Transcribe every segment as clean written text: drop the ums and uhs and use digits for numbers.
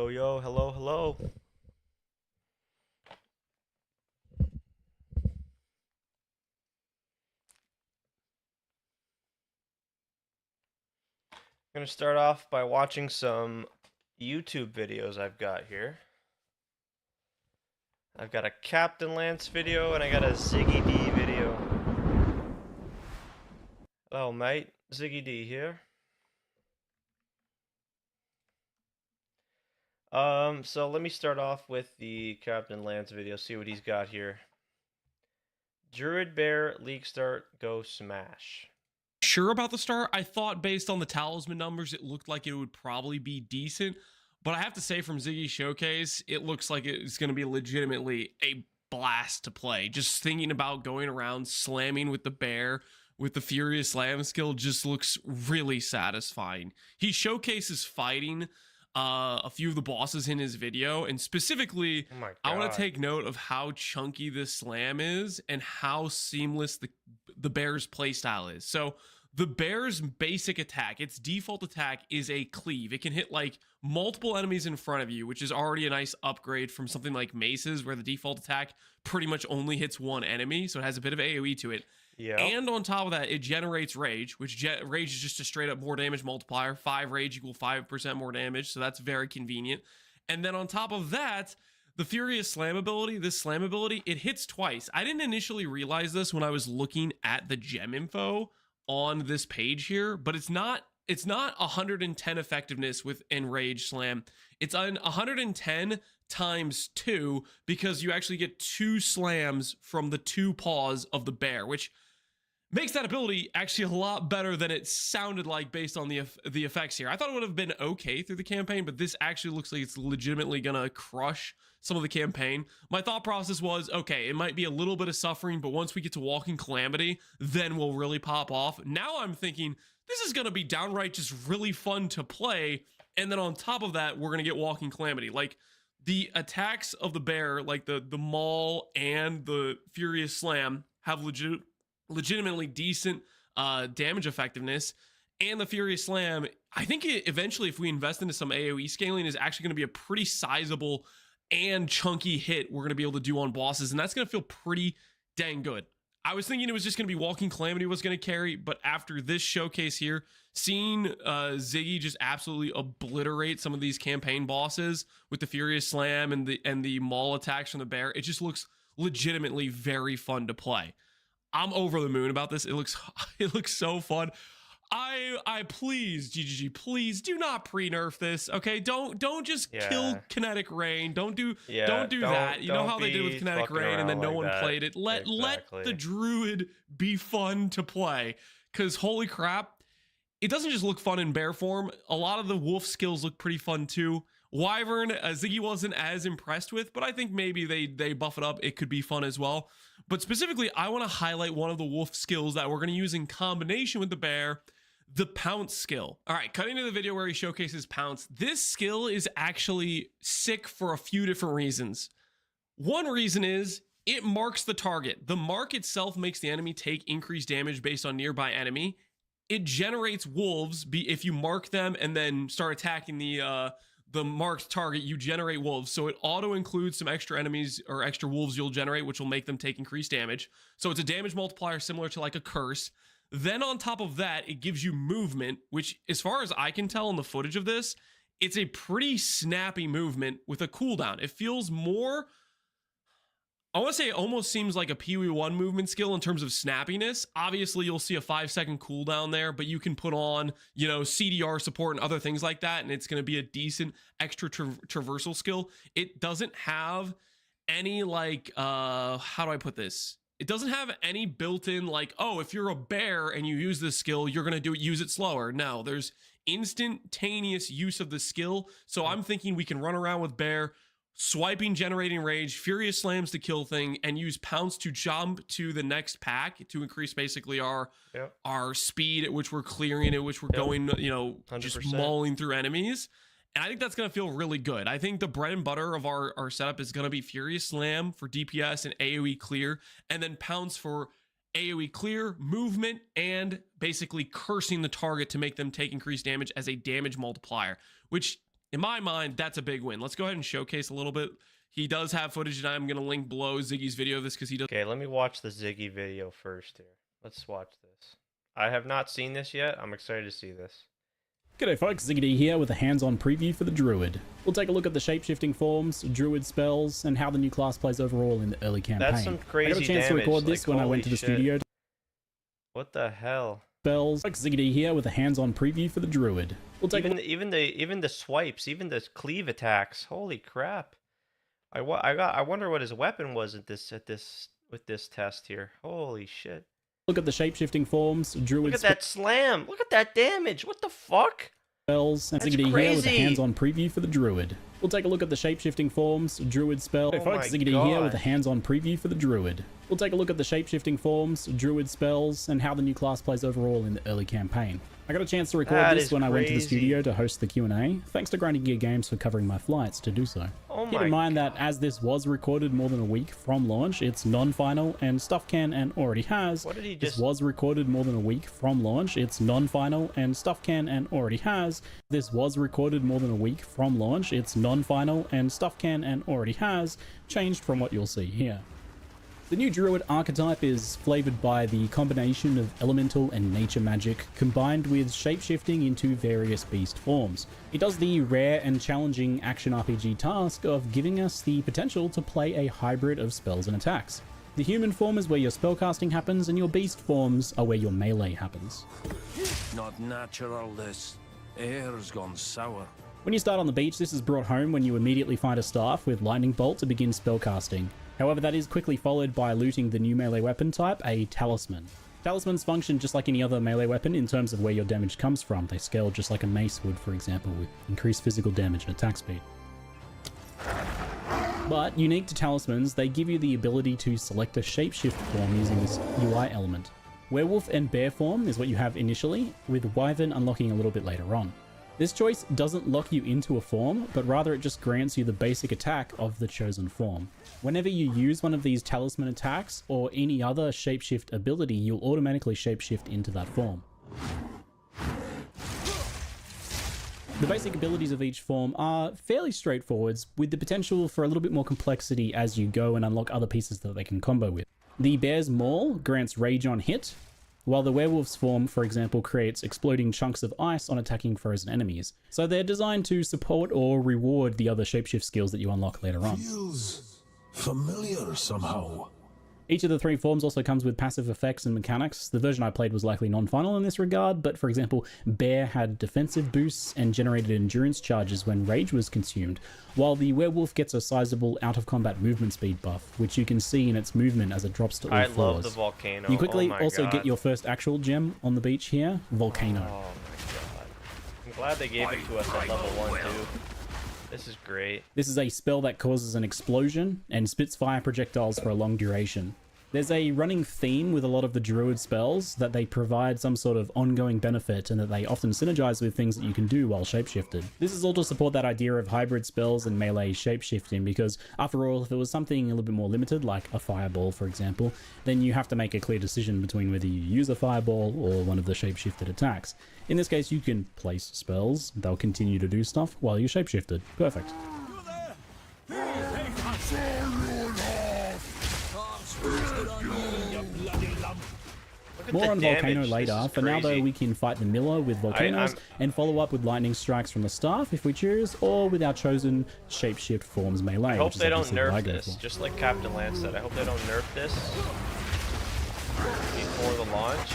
Yo, yo, hello, hello. I'm going to start off by watching some YouTube videos I've got here. I've got a Captain Lance video and I got a Ziggy D video. Hello, mate. Ziggy D here. So let me start off with the Captain Lance video, see what he's got here. Druid Bear, League Start, go smash. Sure about the start. I thought based on the talisman numbers, it looked like it would probably be decent. But I have to say, from Ziggy's showcase, it looks like it's going to be legitimately a blast to play. Just thinking about going around slamming with the bear with the Furious Slam skill just looks really satisfying. He showcases fighting a few of the bosses in his video, and specifically, Oh my god. I want to take note of how chunky this slam is and how seamless the bear's playstyle is. So the bear's basic attack, its default attack, is a cleave. It can hit like multiple enemies in front of you, which is already a nice upgrade from something like Mace's, where the default attack pretty much only hits one enemy, so it has a bit of AoE to it. Yeah. And on top of that, it generates rage, which rage is just a straight up more damage multiplier. 5 rage equal 5% more damage, so that's very convenient. And then on top of that, the Furious Slam ability, this slam ability, it hits twice. I didn't initially realize this when I was looking at the gem info on this page here, but it's not 110 effectiveness with Enrage Slam. It's on 110 times 2 because you actually get 2 slams from the 2 paws of the bear, which makes that ability actually a lot better than it sounded like based on the effects here. I thought it would have been okay through the campaign, but this actually looks like it's legitimately gonna crush some of the campaign. My thought process was, okay, it might be a little bit of suffering, but once we get to Walking Calamity, then we'll really pop off. Now I'm thinking, this is gonna be downright just really fun to play, and then on top of that, we're gonna get Walking Calamity. Like, the attacks of the bear, like the Maul and the Furious Slam, have legitimately decent damage effectiveness, and the Furious Slam, I think eventually, if we invest into some AoE scaling, is actually going to be a pretty sizable and chunky hit we're going to be able to do on bosses, and that's going to feel pretty dang good. I was thinking it was just going to be Walking Calamity was going to carry, but after this showcase here, seeing Ziggy just absolutely obliterate some of these campaign bosses with the Furious Slam and the Maul attacks from the bear, it just looks legitimately very fun to play. I'm over the moon about this. It looks so fun. I please, GGG, please do not pre-nerf this, okay? Don't just kill Kinetic Rain. Don't do that. You know how they did with Kinetic Rain and then no one played it. Let the Druid be fun to play, because holy crap, it doesn't just look fun in bear form. A lot of the wolf skills look pretty fun too. Wyvern, Ziggy wasn't as impressed with, but I think maybe they buff it up. It could be fun as well. But specifically, I want to highlight one of the wolf skills that we're going to use in combination with the bear, the Pounce skill. All right, cutting to the video where he showcases Pounce. This skill is actually sick for a few different reasons. One reason is it marks the target. The mark itself makes the enemy take increased damage based on nearby enemy. It generates wolves if you mark them and then start attacking the marked target, you generate wolves. So it auto includes some extra enemies or extra wolves you'll generate, which will make them take increased damage. So it's a damage multiplier similar to like a curse. Then on top of that, it gives you movement, which as far as I can tell in the footage of this, it's a pretty snappy movement with a cooldown. It feels more, I want to say it almost seems like a PoE1 movement skill in terms of snappiness. Obviously, you'll see a 5-second cooldown there, but you can put on, CDR support and other things like that, and it's going to be a decent extra traversal skill. It doesn't have any, how do I put this? It doesn't have any built-in, oh, if you're a bear and you use this skill, you're going to use it slower. No, there's instantaneous use of the skill, so I'm thinking we can run around with bear, swiping, generating rage, Furious Slams to kill thing, and use Pounce to jump to the next pack to increase basically our speed at which we're clearing, at which we're going, just 100%. mauling through enemies. And I think that's going to feel really good. I think the bread and butter of our setup is going to be Furious Slam for DPS and AoE clear, and then Pounce for AoE clear, movement, and basically cursing the target to make them take increased damage as a damage multiplier, which In my mind, that's a big win. Let's go ahead and showcase a little bit. He does have footage, and I'm going to link below Ziggy's video of this because he does. Okay, let me watch the Ziggy video first here. Let's watch this. I have not seen this yet. I'm excited to see this. G'day folks, Ziggy D here with a hands-on preview for the Druid. We'll take a look at the shape-shifting forms, Druid spells, and how the new class plays overall in the early campaign. That's some crazy I got a chance to record this when I went to the studio. What the hell? Spells. Folks, Ziggy D here with a hands-on preview for the Druid. We'll take even the swipes, even the cleave attacks. Holy crap! I wonder what his weapon was with this test here. Holy shit! Look at the shape-shifting forms, Druid. Look at that slam! Look at that damage! What the fuck? Spells, and Ziggy D here with a hands-on preview for the Druid. We'll take a look at the shape-shifting forms, Druid spells. Hey folks, Ziggy D here with a hands-on preview for the Druid. We'll take a look at the shape-shifting forms, Druid spells, and how the new class plays overall in the early campaign. I got a chance to record this when I went to the studio to host the Q&A. Thanks to Grinding Gear Games for covering my flights to do so. Keep in mind that as this was recorded more than a week from launch, it's non-final and stuff can and already has. What did he just... This was recorded more than a week from launch. It's non-final and stuff can and already has. This was recorded more than a week from launch. It's non-final and stuff can and already has. Changed from what you'll see here. The new Druid archetype is flavored by the combination of elemental and nature magic combined with shapeshifting into various beast forms. It does the rare and challenging action RPG task of giving us the potential to play a hybrid of spells and attacks. The human form is where your spellcasting happens, and your beast forms are where your melee happens. Not natural, this. Air's gone sour. When you start on the beach, this is brought home when you immediately find a staff with lightning bolt to begin spellcasting. However, that is quickly followed by looting the new melee weapon type, a talisman. Talismans function just like any other melee weapon in terms of where your damage comes from. They scale just like a mace would, for example, with increased physical damage and attack speed. But unique to talismans, they give you the ability to select a shapeshift form using this UI element. Werewolf and bear form is what you have initially, with Wyvern unlocking a little bit later on. This choice doesn't lock you into a form, but rather it just grants you the basic attack of the chosen form. Whenever you use one of these talisman attacks or any other shapeshift ability, you'll automatically shapeshift into that form. The basic abilities of each form are fairly straightforward, with the potential for a little bit more complexity as you go and unlock other pieces that they can combo with. The Bear's Maul grants rage on hit, while the Werewolf's form, for example, creates exploding chunks of ice on attacking frozen enemies. So they're designed to support or reward the other shapeshift skills that you unlock later on. Feels familiar somehow. Each of the three forms also comes with passive effects and mechanics. The version I played was likely non-final in this regard, but for example, Bear had defensive boosts and generated endurance charges when rage was consumed, while the Werewolf gets a sizable out-of-combat movement speed buff, which you can see in its movement as it drops to all fours. I love the volcano. You quickly also get your first actual gem on the beach here, Volcano. Oh my god. I'm glad they gave it to us at level 1 too. This is great. This is a spell that causes an explosion and spits fire projectiles for a long duration. There's a running theme with a lot of the Druid spells that they provide some sort of ongoing benefit and that they often synergize with things that you can do while shapeshifted. This is all to support that idea of hybrid spells and melee shapeshifting, because after all, if it was something a little bit more limited, like a fireball for example, then you have to make a clear decision between whether you use a fireball or one of the shapeshifted attacks. In this case, you can place spells, they'll continue to do stuff while you're shapeshifted. Perfect. More on Volcano later. For now though, we can fight the Miller with Volcanoes and follow up with lightning strikes from the staff if we choose, or with our chosen shapeshift forms melee. I hope they don't nerf this, just like Captain Lance said. I hope they don't nerf this before the launch,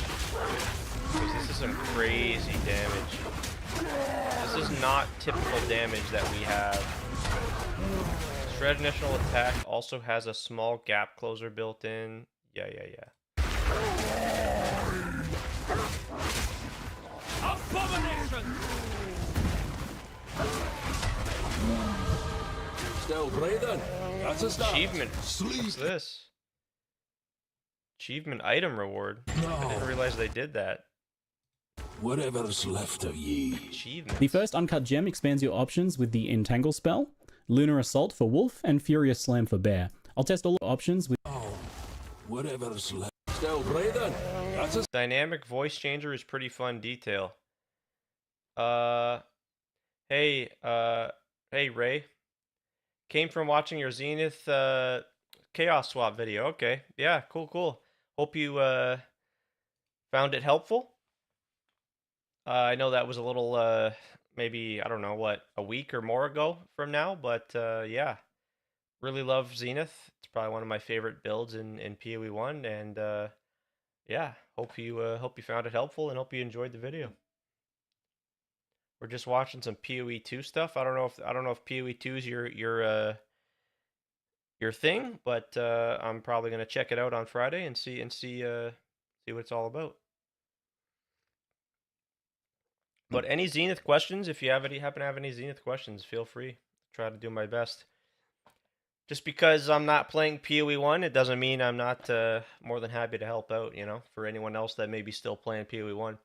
because this is some crazy damage. This is not typical damage that we have. Shred initial attack also has a small gap closer built in. Yeah. Abomination! Still breathing. That's a start. Achievement. What's this? Achievement item reward. No. I didn't realize they did that. Whatever's left of ye. Achievement. The first uncut gem expands your options with the Entangle spell, Lunar Assault for Wolf, and Furious Slam for Bear. I'll test all options with Whatever's left. Still breathing. That's a Dynamic voice changer is pretty fun detail. Hey, hey Ray. Came from watching your Zenith Chaos Swap video. Okay. Yeah, cool. Hope you found it helpful. I know that was a little maybe I don't know what, a week or more ago from now, but yeah. Really love Zenith. It's probably one of my favorite builds in PoE 1 and yeah, hope you found it helpful and hope you enjoyed the video. We're just watching some PoE 2 stuff. I don't know if PoE 2 is your thing, but I'm probably gonna check it out on Friday and see what it's all about. But any Zenith questions, if you happen to have any Zenith questions, feel free. Try to do my best. Just because I'm not playing PoE 1, it doesn't mean I'm not more than happy to help out, you know, for anyone else that may be still playing PoE 1.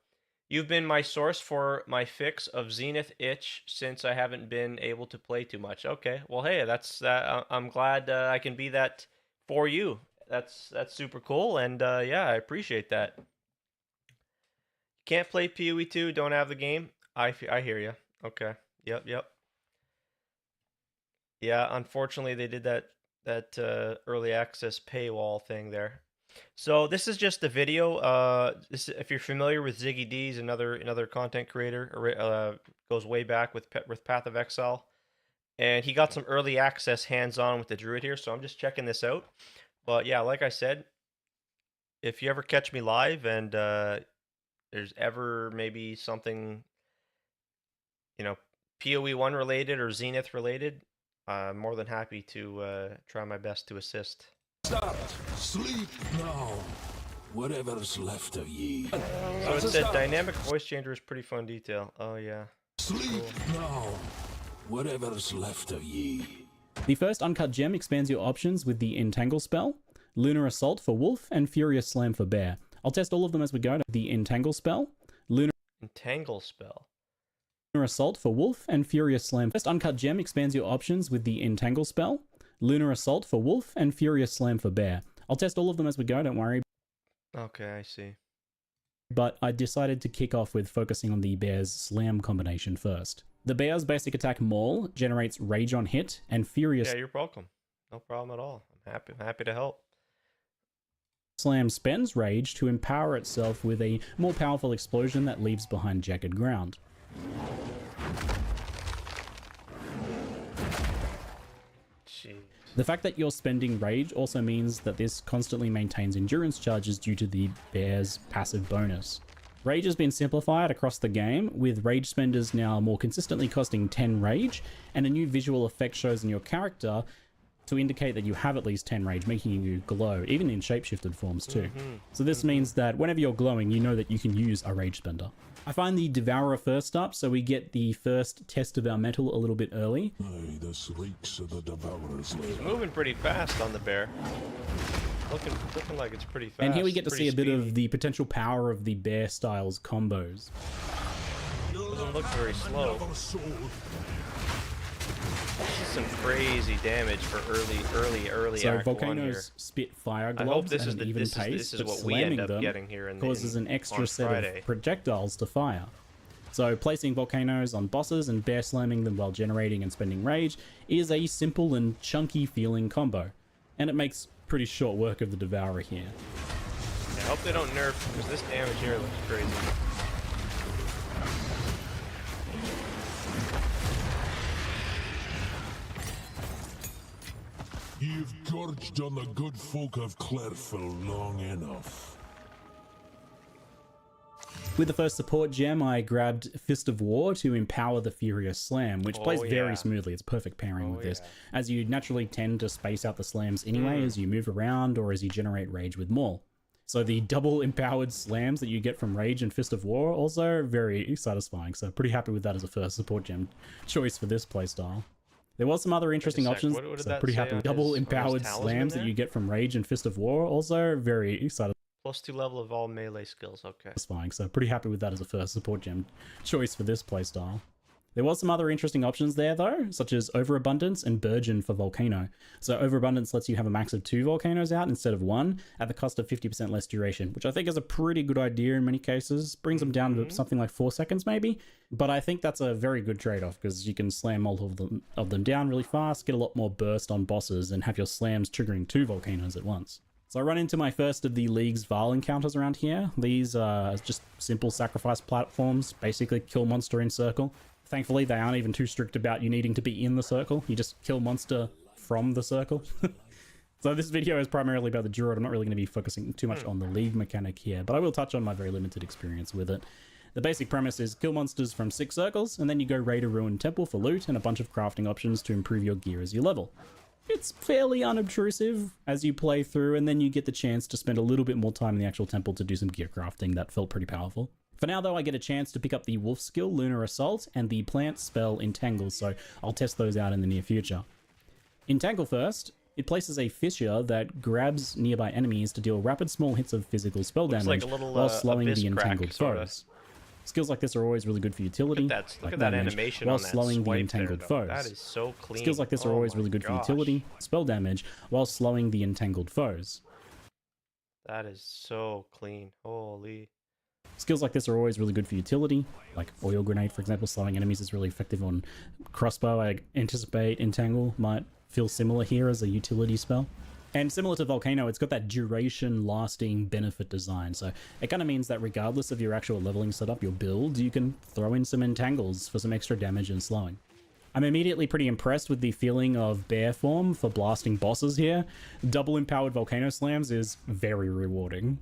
You've been my source for my fix of Zenith itch since I haven't been able to play too much. Okay, well, hey, that's I'm glad I can be that for you. That's super cool, and yeah, I appreciate that. Can't play PoE 2, don't have the game. I hear you. Okay. Yep. Yeah, unfortunately they did that early access paywall thing there. So this is just a video. If you're familiar with Ziggy D's, another content creator, goes way back with Path of Exile, and he got some early access hands-on with the Druid here. So I'm just checking this out. But yeah, like I said, if you ever catch me live and there's ever maybe something, you know, PoE 1 related or Zenith related, I'm more than happy to try my best to assist. Stop! Sleep now! Whatever's left of ye. So it said dynamic voice changer is pretty fun detail. Oh yeah. Sleep now! Whatever's left of ye. The first uncut gem expands your options with the Entangle spell, Lunar Assault for Wolf, and Furious Slam for Bear. I'll test all of them as we go. The Entangle spell, Entangle spell. Lunar Assault for Wolf, and Furious Slam. First uncut gem expands your options with the Entangle spell, Lunar Assault for Wolf, and Furious Slam for Bear. I'll test all of them as we go, don't worry. Okay, I see. But I decided to kick off with focusing on the Bear's Slam combination first. The Bear's basic attack Maul generates Rage on hit and Furious... Yeah, you're welcome. No problem at all. I'm happy to help. Slam spends Rage to empower itself with a more powerful explosion that leaves behind jagged ground. Jeez. The fact that you're spending Rage also means that this constantly maintains endurance charges due to the Bear's passive bonus. Rage has been simplified across the game, with Rage spenders now more consistently costing 10 Rage, and a new visual effect shows in your character to indicate that you have at least 10 Rage, making you glow, even in shapeshifted forms too. So this means that whenever you're glowing, you know that you can use a Rage spender. I find the Devourer first up, so we get the first test of our metal a little bit early. Aye, this reeks of the Devourer's He's moving pretty fast on the Bear. Looking like it's pretty fast. And here we get to see a bit speedy. of the potential power of the Bear styles combos. Doesn't look very slow. This is some crazy damage for early So Act 1 here. volcanoes spit fire I hope globs this at is an the even this pace, is but what we slamming end up them getting here in causes an on extra set Friday. of projectiles to fire. So placing volcanoes on bosses and bear slamming them while generating and spending rage is a simple and chunky feeling combo, and it makes pretty short work of the Devourer here. Yeah, I hope they don't nerf, because this damage here looks crazy. You've gorged on the good folk of Clairfell long enough. With the first support gem, I grabbed Fist of War to empower the Furious Slam, which plays very smoothly. It's perfect pairing with this, as you naturally tend to space out the slams anyway as you move around or as you generate rage with Maul. So the double empowered slams that you get from Rage and Fist of War also very satisfying, so pretty happy with that as a first support gem choice for this playstyle. There was some other interesting options, what did so that pretty say happy on with double his empowered talisman slams there? that you get from Rage and Fist of War, also very satisfying. +2 level of all melee skills, okay. So pretty happy with that as a first support gem choice for this playstyle. There was some other interesting options there though, such as Overabundance and Burgeon for Volcano. So Overabundance lets you have a max of 2 volcanoes out instead of 1 at the cost of 50% less duration, which I think is a pretty good idea in many cases. Brings them down to something like 4 seconds maybe, but I think that's a very good trade-off because you can slam multiple of them down really fast, get a lot more burst on bosses, and have your slams triggering 2 volcanoes at once. So I run into my first of the League's Val encounters around here. These are just simple sacrifice platforms, basically kill monster in circle. Thankfully, they aren't even too strict about you needing to be in the circle. You just kill monster from the circle. So this video is primarily about the Druid. I'm not really going to be focusing too much on the League mechanic here, but I will touch on my very limited experience with it. The basic premise is kill monsters from 6 circles, and then you go raid a ruined temple for loot and a bunch of crafting options to improve your gear as you level. It's fairly unobtrusive as you play through, and then you get the chance to spend a little bit more time in the actual temple to do some gear crafting. That felt pretty powerful. For now, though, I get a chance to pick up the Wolf skill, Lunar Assault, and the plant spell, Entangle, so I'll test those out in the near future. Entangle first. It places a fissure that grabs nearby enemies to deal rapid small hits of physical spell damage like a little, while slowing abyss the crack, entangled sorta. foes. Skills like this are always really good for utility. Look at that animation while on that slowing the swipe entangled there, though. foes. That is so clean. Skills like this are always really good for utility, spell damage, while slowing the entangled foes. That is so clean. Holy. Skills like this are always really good for utility, like Oil Grenade, for example. Slowing enemies is really effective on Crossbow. I anticipate Entangle might feel similar here as a utility spell. And similar to Volcano, it's got that duration lasting benefit design. So it kind of means that regardless of your actual leveling setup, your build, you can throw in some Entangles for some extra damage and slowing. I'm immediately pretty impressed with the feeling of bear form for blasting bosses here. Double empowered Volcano Slams is very rewarding.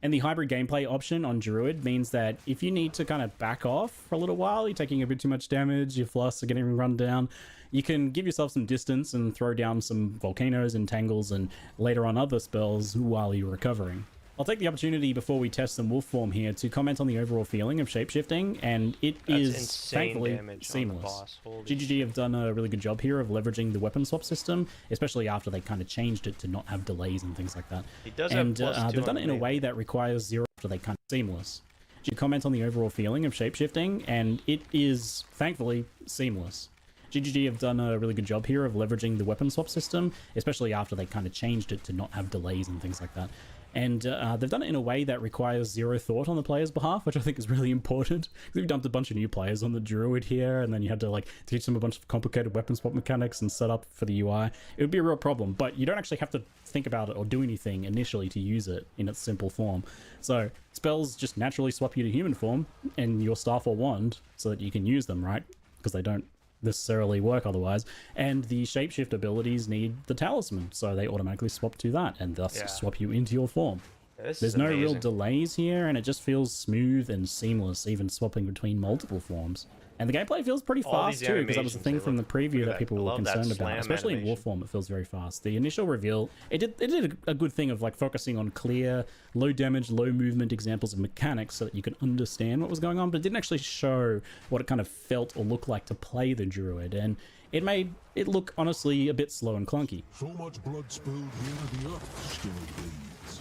And the hybrid gameplay option on Druid means that if you need to kind of back off for a little while, you're taking a bit too much damage, your flusts are getting run down, you can give yourself some distance and throw down some volcanoes, entangles, and later on other spells while you're recovering. I'll take the opportunity before we test some wolf form here to comment on the overall feeling of shapeshifting, and it is thankfully seamless. GGG have done a really good job here of leveraging the weapon swap system, especially after they kind of changed it to not have delays and things like that. And they've done it in a way that requires 0 after they kind of seamless. You comment on the overall feeling of shapeshifting, and it is thankfully seamless. GGG have done a really good job here of leveraging the weapon swap system, especially after they kind of changed it to not have delays and things like that. And they've done it in a way that requires 0 thought on the player's behalf, which I think is really important. We've dumped a bunch of new players on the Druid here, and then you had to like teach them a bunch of complicated weapon swap mechanics and set up for the UI. It would be a real problem, but you don't actually have to think about it or do anything initially to use it in its simple form. So spells just naturally swap you to human form and your staff or wand so that you can use them, right? Because they don't necessarily work otherwise, and the shapeshift abilities need the talisman, so they automatically swap to that and thus swap you into your form. There's no real delays here, and it just feels smooth and seamless, even swapping between multiple forms. And the gameplay feels pretty fast too, because that was the thing from the preview that people were concerned about, especially in war form. It feels very fast. The initial reveal, it did a good thing of like focusing on clear, low damage, low movement examples of mechanics so that you could understand what was going on, but it didn't actually show what it kind of felt or looked like to play the Druid, and it made it look honestly a bit slow and clunky. So much blood spilled here, the earth still bleeds.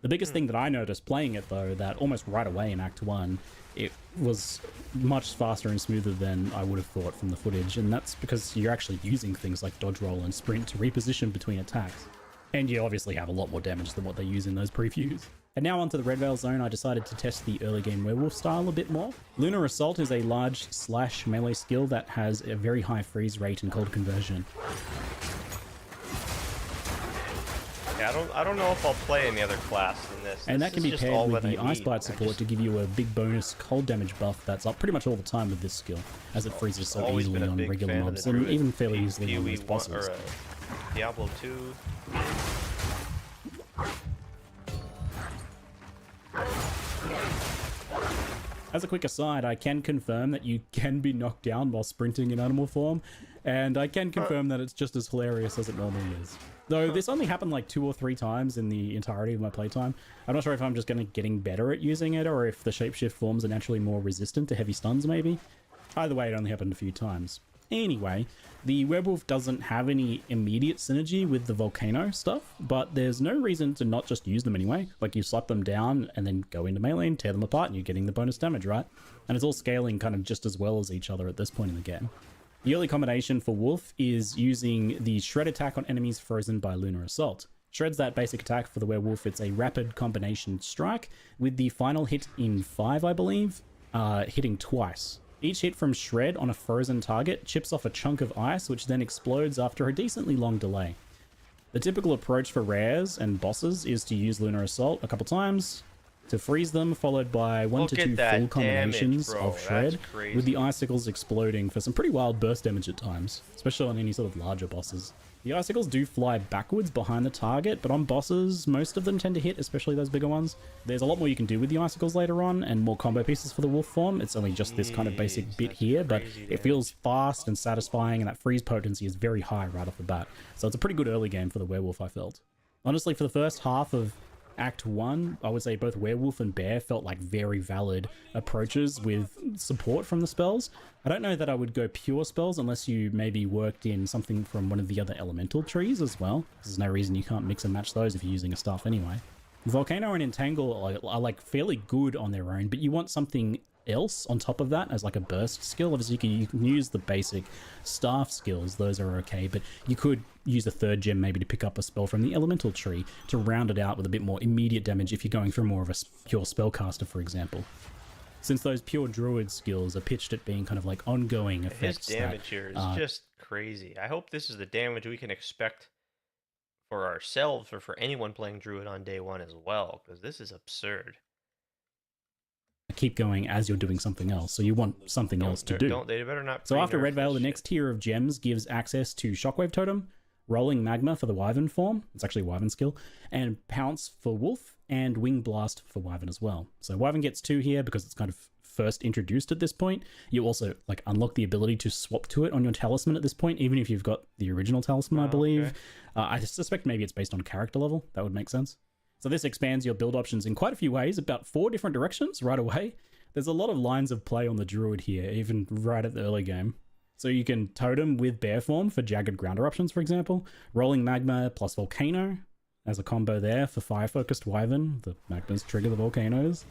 The biggest thing that I noticed playing it though, that almost right away in Act 1, it was much faster and smoother than I would have thought from the footage, and that's because you're actually using things like dodge roll and sprint to reposition between attacks. And you obviously have a lot more damage than what they use in those previews. And now onto the Red Veil Zone, I decided to test the early game werewolf style a bit more. Lunar Assault is a large slash melee skill that has a very high freeze rate and cold conversion. Yeah, I don't know if I'll play any other class than this. And that can be paired with the Ice Bite support to give you a big bonus cold damage buff that's up pretty much all the time with this skill, as it freezes so easily on regular mobs and even fairly easily on most bosses. Diablo 2. As a quick aside, I can confirm that you can be knocked down while sprinting in animal form, and I can confirm that it's just as hilarious as it normally is. Though this only happened like 2 or 3 times in the entirety of my playtime. I'm not sure if I'm just getting better at using it, or if the shapeshift forms are naturally more resistant to heavy stuns maybe. Either way, it only happened a few times. Anyway, the werewolf doesn't have any immediate synergy with the volcano stuff, but there's no reason to not just use them anyway. Like, you slap them down and then go into melee and tear them apart and you're getting the bonus damage, right? And it's all scaling kind of just as well as each other at this point in the game. The early combination for Wolf is using the Shred attack on enemies frozen by Lunar Assault. Shred's that basic attack for the werewolf. It's a rapid combination strike with the final hit in 5, I believe, hitting twice. Each hit from Shred on a frozen target chips off a chunk of ice, which then explodes after a decently long delay. The typical approach for rares and bosses is to use Lunar Assault a couple times to freeze them, followed by 1 to 2 full combinations of Shred, with the icicles exploding for some pretty wild burst damage at times, especially on any sort of larger bosses. The icicles do fly backwards behind the target, but on bosses, most of them tend to hit, especially those bigger ones. There's a lot more you can do with the icicles later on, and more combo pieces for the wolf form. It's only just this kind of basic bit here, but it feels fast and satisfying, and that freeze potency is very high right off the bat. So it's a pretty good early game for the werewolf, I felt. Honestly, for the first half of Act 1, I would say both werewolf and bear felt like very valid approaches with support from the spells. I don't know that I would go pure spells unless you maybe worked in something from one of the other elemental trees as well. There's no reason you can't mix and match those if you're using a staff anyway. Volcano and Entangle are like fairly good on their own, but you want something else on top of that as like a burst skill. Obviously you can use the basic staff skills, those are okay, but you could use a third gem maybe to pick up a spell from the elemental tree to round it out with a bit more immediate damage if you're going for more of a pure spellcaster, for example. Since those pure druid skills are pitched at being kind of like ongoing effects. His damage here is just crazy. I hope this is the damage we can expect for ourselves or for anyone playing druid on day one as well, because this is absurd. Keep going as you're doing something else, so you want something else to do. They better not. So after Red Veil, the next tier of gems gives access to Shockwave Totem, Rolling Magma for the Wyvern form, it's actually a Wyvern skill, and Pounce for Wolf, and Wing Blast for Wyvern as well. So Wyvern gets 2 here because it's kind of first introduced at this point. You also like unlock the ability to swap to it on your talisman at this point, even if you've got the original talisman, I believe. Okay. I suspect maybe it's based on character level. That would make sense. So this expands your build options in quite a few ways, about 4 different directions right away. There's a lot of lines of play on the Druid here, even right at the early game. So you can Totem with Bear form for Jagged Ground Eruptions, for example. Rolling Magma plus Volcano as a combo there for Fire-focused Wyvern. The Magmas trigger the Volcanoes.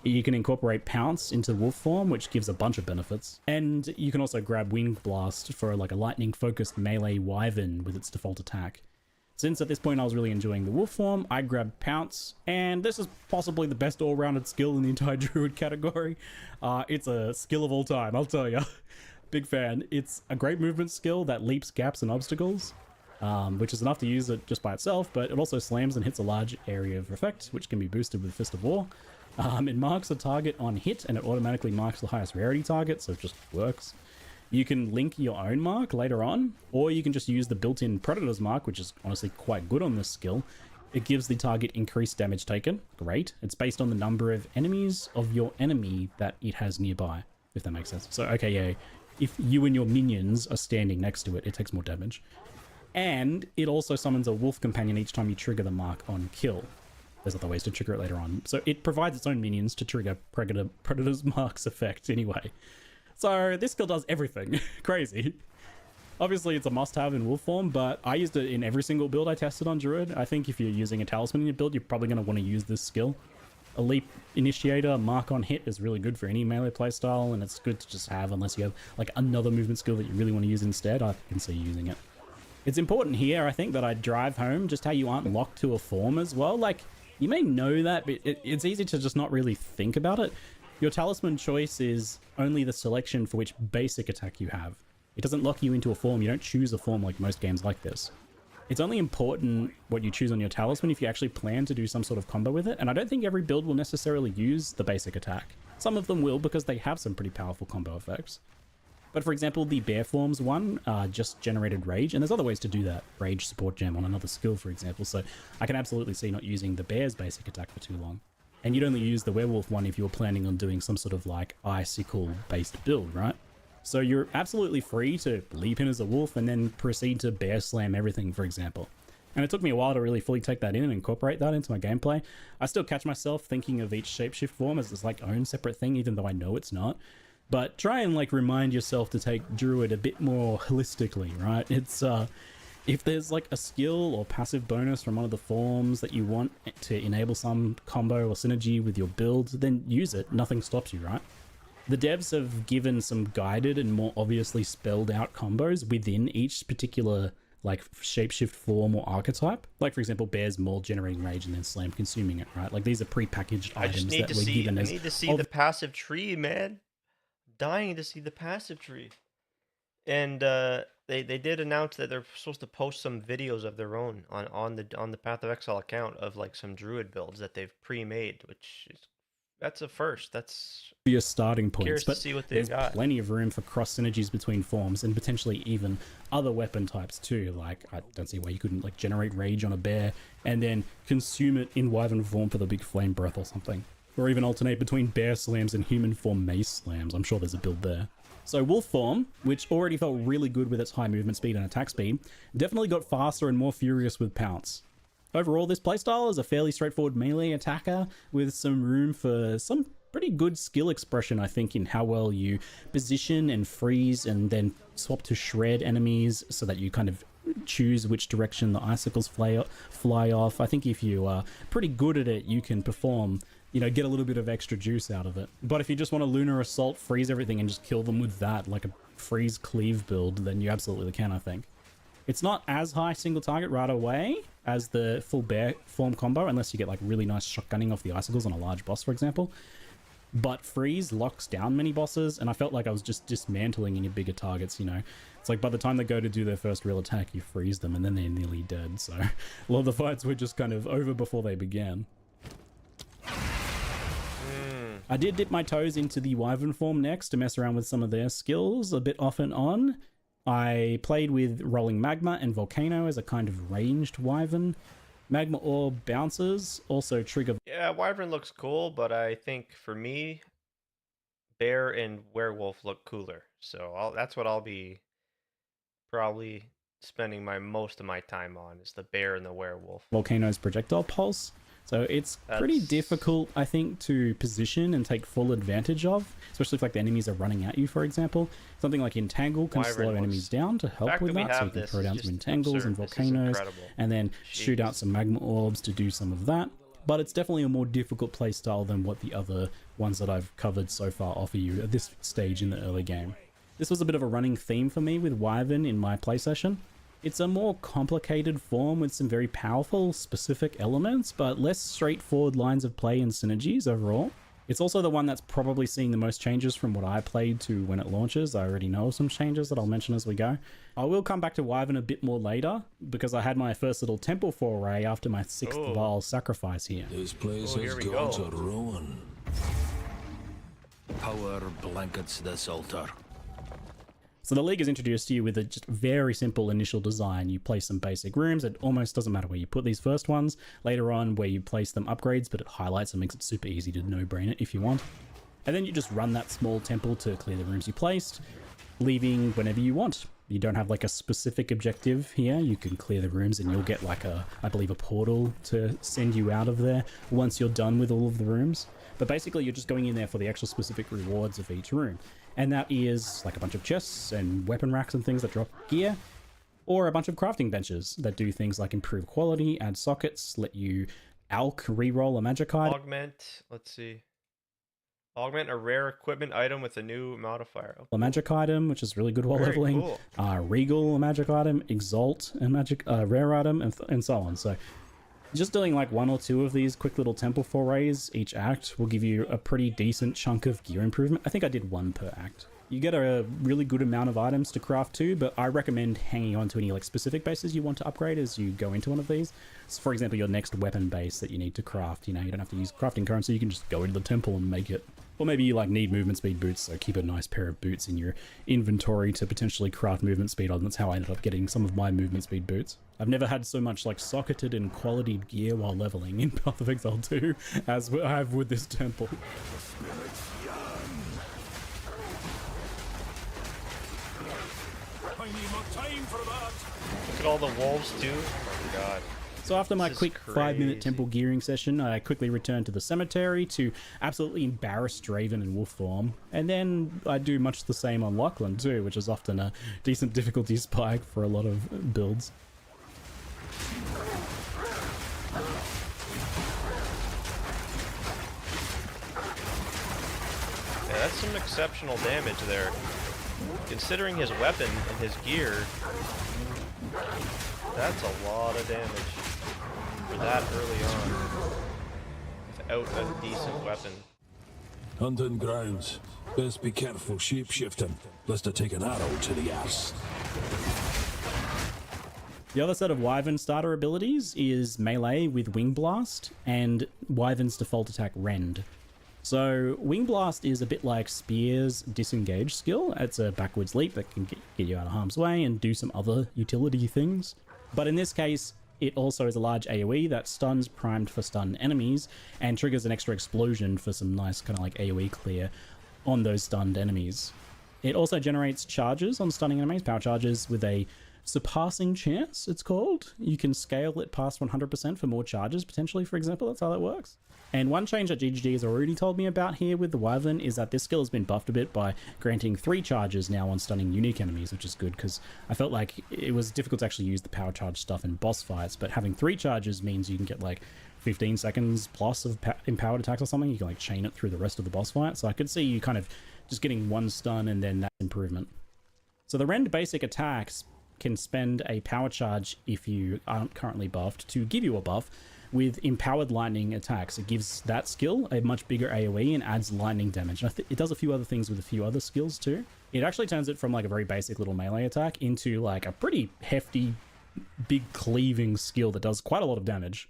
You can incorporate Pounce into Wolf form, which gives a bunch of benefits. And you can also grab Wing Blast for like a lightning-focused melee Wyvern with its default attack. Since at this point I was really enjoying the wolf form, I grabbed Pounce, and this is possibly the best all-rounded skill in the entire Druid category. It's a skill of all time, I'll tell you. Big fan. It's a great movement skill that leaps gaps and obstacles, which is enough to use it just by itself, but it also slams and hits a large area of effect, which can be boosted with Fist of War. It marks a target on hit, and it automatically marks the highest rarity target, so it just works. You can link your own mark later on, or you can just use the built-in Predator's mark, which is honestly quite good on this skill. It gives the target increased damage taken. Great. It's based on the number of enemies of your enemy that it has nearby, if that makes sense. So, okay, yeah, if you and your minions are standing next to it, it takes more damage. And it also summons a wolf companion each time you trigger the mark on kill. There's other ways to trigger it later on. So it provides its own minions to trigger Predator's mark's effect anyway. So this skill does everything. Crazy. Obviously, it's a must-have in wolf form, but I used it in every single build I tested on Druid. I think if you're using a talisman in your build, you're probably going to want to use this skill. A leap initiator, mark on hit is really good for any melee playstyle, and it's good to just have unless you have like another movement skill that you really want to use instead. I can see using it. It's important here, I think, that I drive home just how you aren't locked to a form as well. Like, you may know that, but it's easy to just not really think about it. Your talisman choice is only the selection for which basic attack you have. It doesn't lock you into a form. You don't choose a form like most games like this. It's only important what you choose on your talisman if you actually plan to do some sort of combo with it, and I don't think every build will necessarily use the basic attack. Some of them will because they have some pretty powerful combo effects. But for example, the Bear Forms one just generated Rage, and there's other ways to do that. Rage support gem on another skill, for example, so I can absolutely see not using the Bear's basic attack for too long. And you'd only use the Werewolf one if you were planning on doing some sort of like icicle-based build, right? So you're absolutely free to leap in as a wolf and then proceed to bear slam everything, for example. And it took me a while to really fully take that in and incorporate that into my gameplay. I still catch myself thinking of each shapeshift form as its like own separate thing, even though I know it's not. But try and like remind yourself to take Druid a bit more holistically, right? It's if there's like a skill or passive bonus from one of the forms that you want to enable some combo or synergy with your build, then use it. Nothing stops you, right? The devs have given some guided and more obviously spelled out combos within each particular like shapeshift form or archetype. Like for example, Bear's Maul generating rage and then Slam consuming it, right? Like these are pre-packaged I just items need that to were see. I given as need to see the passive tree, man. Dying to see the passive tree. And they did announce that they're supposed to post some videos of their own on the Path of Exile account of like some Druid builds that they've pre-made, which is that's a first. That's your starting points, curious to but see what they've there's got. plenty of room for cross synergies between forms and potentially even other weapon types too. Like I don't see why you couldn't like generate rage on a bear and then consume it in wyvern form for the big flame breath or something, or even alternate between bear slams and human form mace slams. I'm sure there's a build there. So wolf form, which already felt really good with its high movement speed and attack speed, definitely got faster and more furious with pounce. Overall, this playstyle is a fairly straightforward melee attacker with some room for some pretty good skill expression, I think, in how well you position and freeze and then swap to shred enemies so that you kind of choose which direction the icicles fly off. I think if you are pretty good at it, you can perform, you know, get a little bit of extra juice out of it. But if you just want to Lunar Assault, freeze everything and just kill them with that, like a freeze cleave build, then you absolutely can, I think. It's not as high single target right away as the full bear form combo, unless you get like really nice shotgunning off the icicles on a large boss, for example. But freeze locks down many bosses, and I felt like I was just dismantling any bigger targets, you know. It's like by the time they go to do their first real attack, you freeze them and then they're nearly dead. So a lot of the fights were just kind of over before they began. I did dip my toes into the wyvern form next to mess around with some of their skills a bit off and on. I played with Rolling Magma and Volcano as a kind of ranged wyvern. Magma Orb bounces also trigger... Yeah, wyvern looks cool, but I think for me, bear and werewolf look cooler. So that's what I'll be probably spending most of my time on, is the bear and the werewolf. Volcano's projectile pulse. So it's pretty difficult, I think, to position and take full advantage of, especially if like the enemies are running at you, for example. Something like Entangle can slow enemies down to help with that, so you can throw down some Entangles and Volcanoes, and then shoot out some Magma Orbs to do some of that. But it's definitely a more difficult playstyle than what the other ones that I've covered so far offer you at this stage in the early game. This was a bit of a running theme for me with Wyvern in my play session. It's a more complicated form with some very powerful, specific elements, but less straightforward lines of play and synergies overall. It's also the one that's probably seeing the most changes from what I played to when it launches. I already know some changes that I'll mention as we go. I will come back to Wyvern a bit more later, because I had my first little temple foray after my 6th Vaal sacrifice here. This place has gone to ruin. Power blankets this altar. So the League is introduced to you with a just very simple initial design. You place some basic rooms. It almost doesn't matter where you put these first ones. Later on, where you place them upgrades, but it highlights and makes it super easy to no-brain it if you want. And then you just run that small temple to clear the rooms you placed, leaving whenever you want. You don't have like a specific objective here. You can clear the rooms and you'll get like I believe a portal to send you out of there once you're done with all of the rooms. But basically you're just going in there for the actual specific rewards of each room. And that is like a bunch of chests and weapon racks and things that drop gear, or a bunch of crafting benches that do things like improve quality, add sockets, let you alch reroll a magic item. Augment, let's see. Augment a rare equipment item with a new modifier. A magic item, which is really good while leveling. Cool. Regal, a magic item. Exalt, a magic rare item, and so on. So just doing like 1 or 2 of these quick little temple forays each act will give you a pretty decent chunk of gear improvement. I think I did 1 per act. You get a really good amount of items to craft too, but I recommend hanging on to any like specific bases you want to upgrade as you go into one of these. So for example, your next weapon base that you need to craft, you know, you don't have to use crafting currency, you can just go into the temple and make it. Or maybe you like need movement speed boots, so keep a nice pair of boots in your inventory to potentially craft movement speed on. That's how I ended up getting some of my movement speed boots. I've never had so much like socketed and quality gear while leveling in Path of Exile 2 as I have with this temple. Look at all the wolves too. Oh my god. So after my This is quick 5-minute crazy. temple gearing session, I quickly returned to the cemetery to absolutely embarrass Draven in wolf form. And then I do much the same on Lachlan too, which is often a decent difficulty spike for a lot of builds. Yeah, that's some exceptional damage there. Considering his weapon and his gear, that's a lot of damage for that early on without a decent weapon. Hunting grounds. Best be careful shape-shifting, lest I take an arrow to the ass. The other set of Wyvern starter abilities is melee with Wing Blast and Wyvern's default attack Rend. So Wing Blast is a bit like Spear's disengage skill. It's a backwards leap that can get you out of harm's way and do some other utility things. But in this case, it also is a large AoE that stuns primed for stun enemies and triggers an extra explosion for some nice kind of like AoE clear on those stunned enemies. It also generates charges on stunning enemies, power charges with a surpassing chance, it's called. You can scale it past 100% for more charges, potentially, for example. That's how that works. And one change that GGG has already told me about here with the Wyvern is that this skill has been buffed a bit by granting 3 charges now on stunning unique enemies, which is good because I felt like it was difficult to actually use the power charge stuff in boss fights, but having 3 charges means you can get like 15 seconds plus of empowered attacks or something. You can like chain it through the rest of the boss fight. So I could see you kind of just getting 1 stun and then that improvement. So the Rend basic attacks can spend a power charge if you aren't currently buffed to give you a buff. With empowered lightning attacks, it gives that skill a much bigger AoE and adds lightning damage. And it does a few other things with a few other skills too. It actually turns it from like a very basic little melee attack into like a pretty hefty, big cleaving skill that does quite a lot of damage.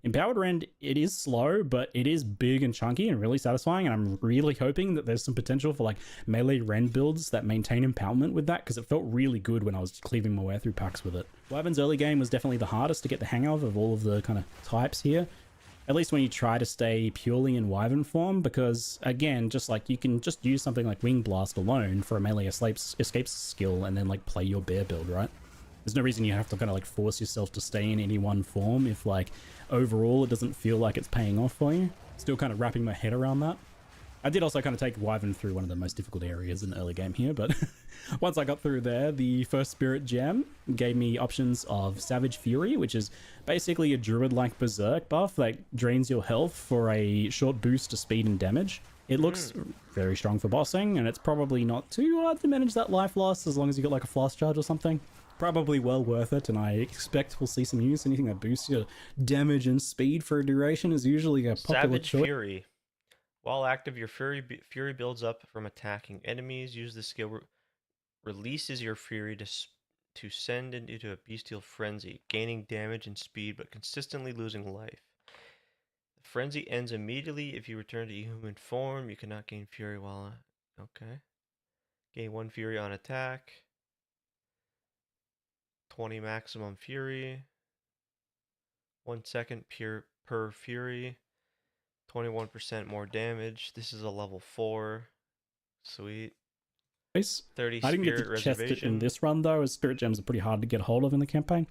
Empowered Rend, it is slow, but it is big and chunky and really satisfying, and I'm really hoping that there's some potential for like melee Rend builds that maintain empowerment with that, because it felt really good when I was cleaving my way through packs with it. Wyvern's early game was definitely the hardest to get the hang of all of the kind of types here, at least when you try to stay purely in Wyvern form, because again, just like you can just use something like Wing Blast alone for a melee escapes skill and then like play your bear build, right? There's no reason you have to kind of like force yourself to stay in any one form if like overall it doesn't feel like it's paying off for you. Still kind of wrapping my head around that. I did also kind of take Wyvern through one of the most difficult areas in the early game here, but once I got through there, the first Spirit Gem gave me options of Savage Fury, which is basically a Druid-like Berserk buff that drains your health for a short boost to speed and damage. It looks very strong for bossing, and it's probably not too hard to manage that life loss as long as you got like a flash charge or something. Probably well worth it, and I expect we'll see some use. Anything that boosts your damage and speed for a duration is usually a popular Savage choice. Fury. While active, your fury builds up from attacking enemies. Use the skill releases your fury to send into a bestial frenzy, gaining damage and speed, but consistently losing life. The frenzy ends immediately if you return to human form. You cannot gain fury while... Okay. Gain 1 fury on attack. 20 maximum fury. 1 second per fury. 21% more damage. This is a level 4. Sweet. 30 I didn't get spirit to chest it reservation. in this run though, as Spirit Gems are pretty hard to get hold of in the campaign,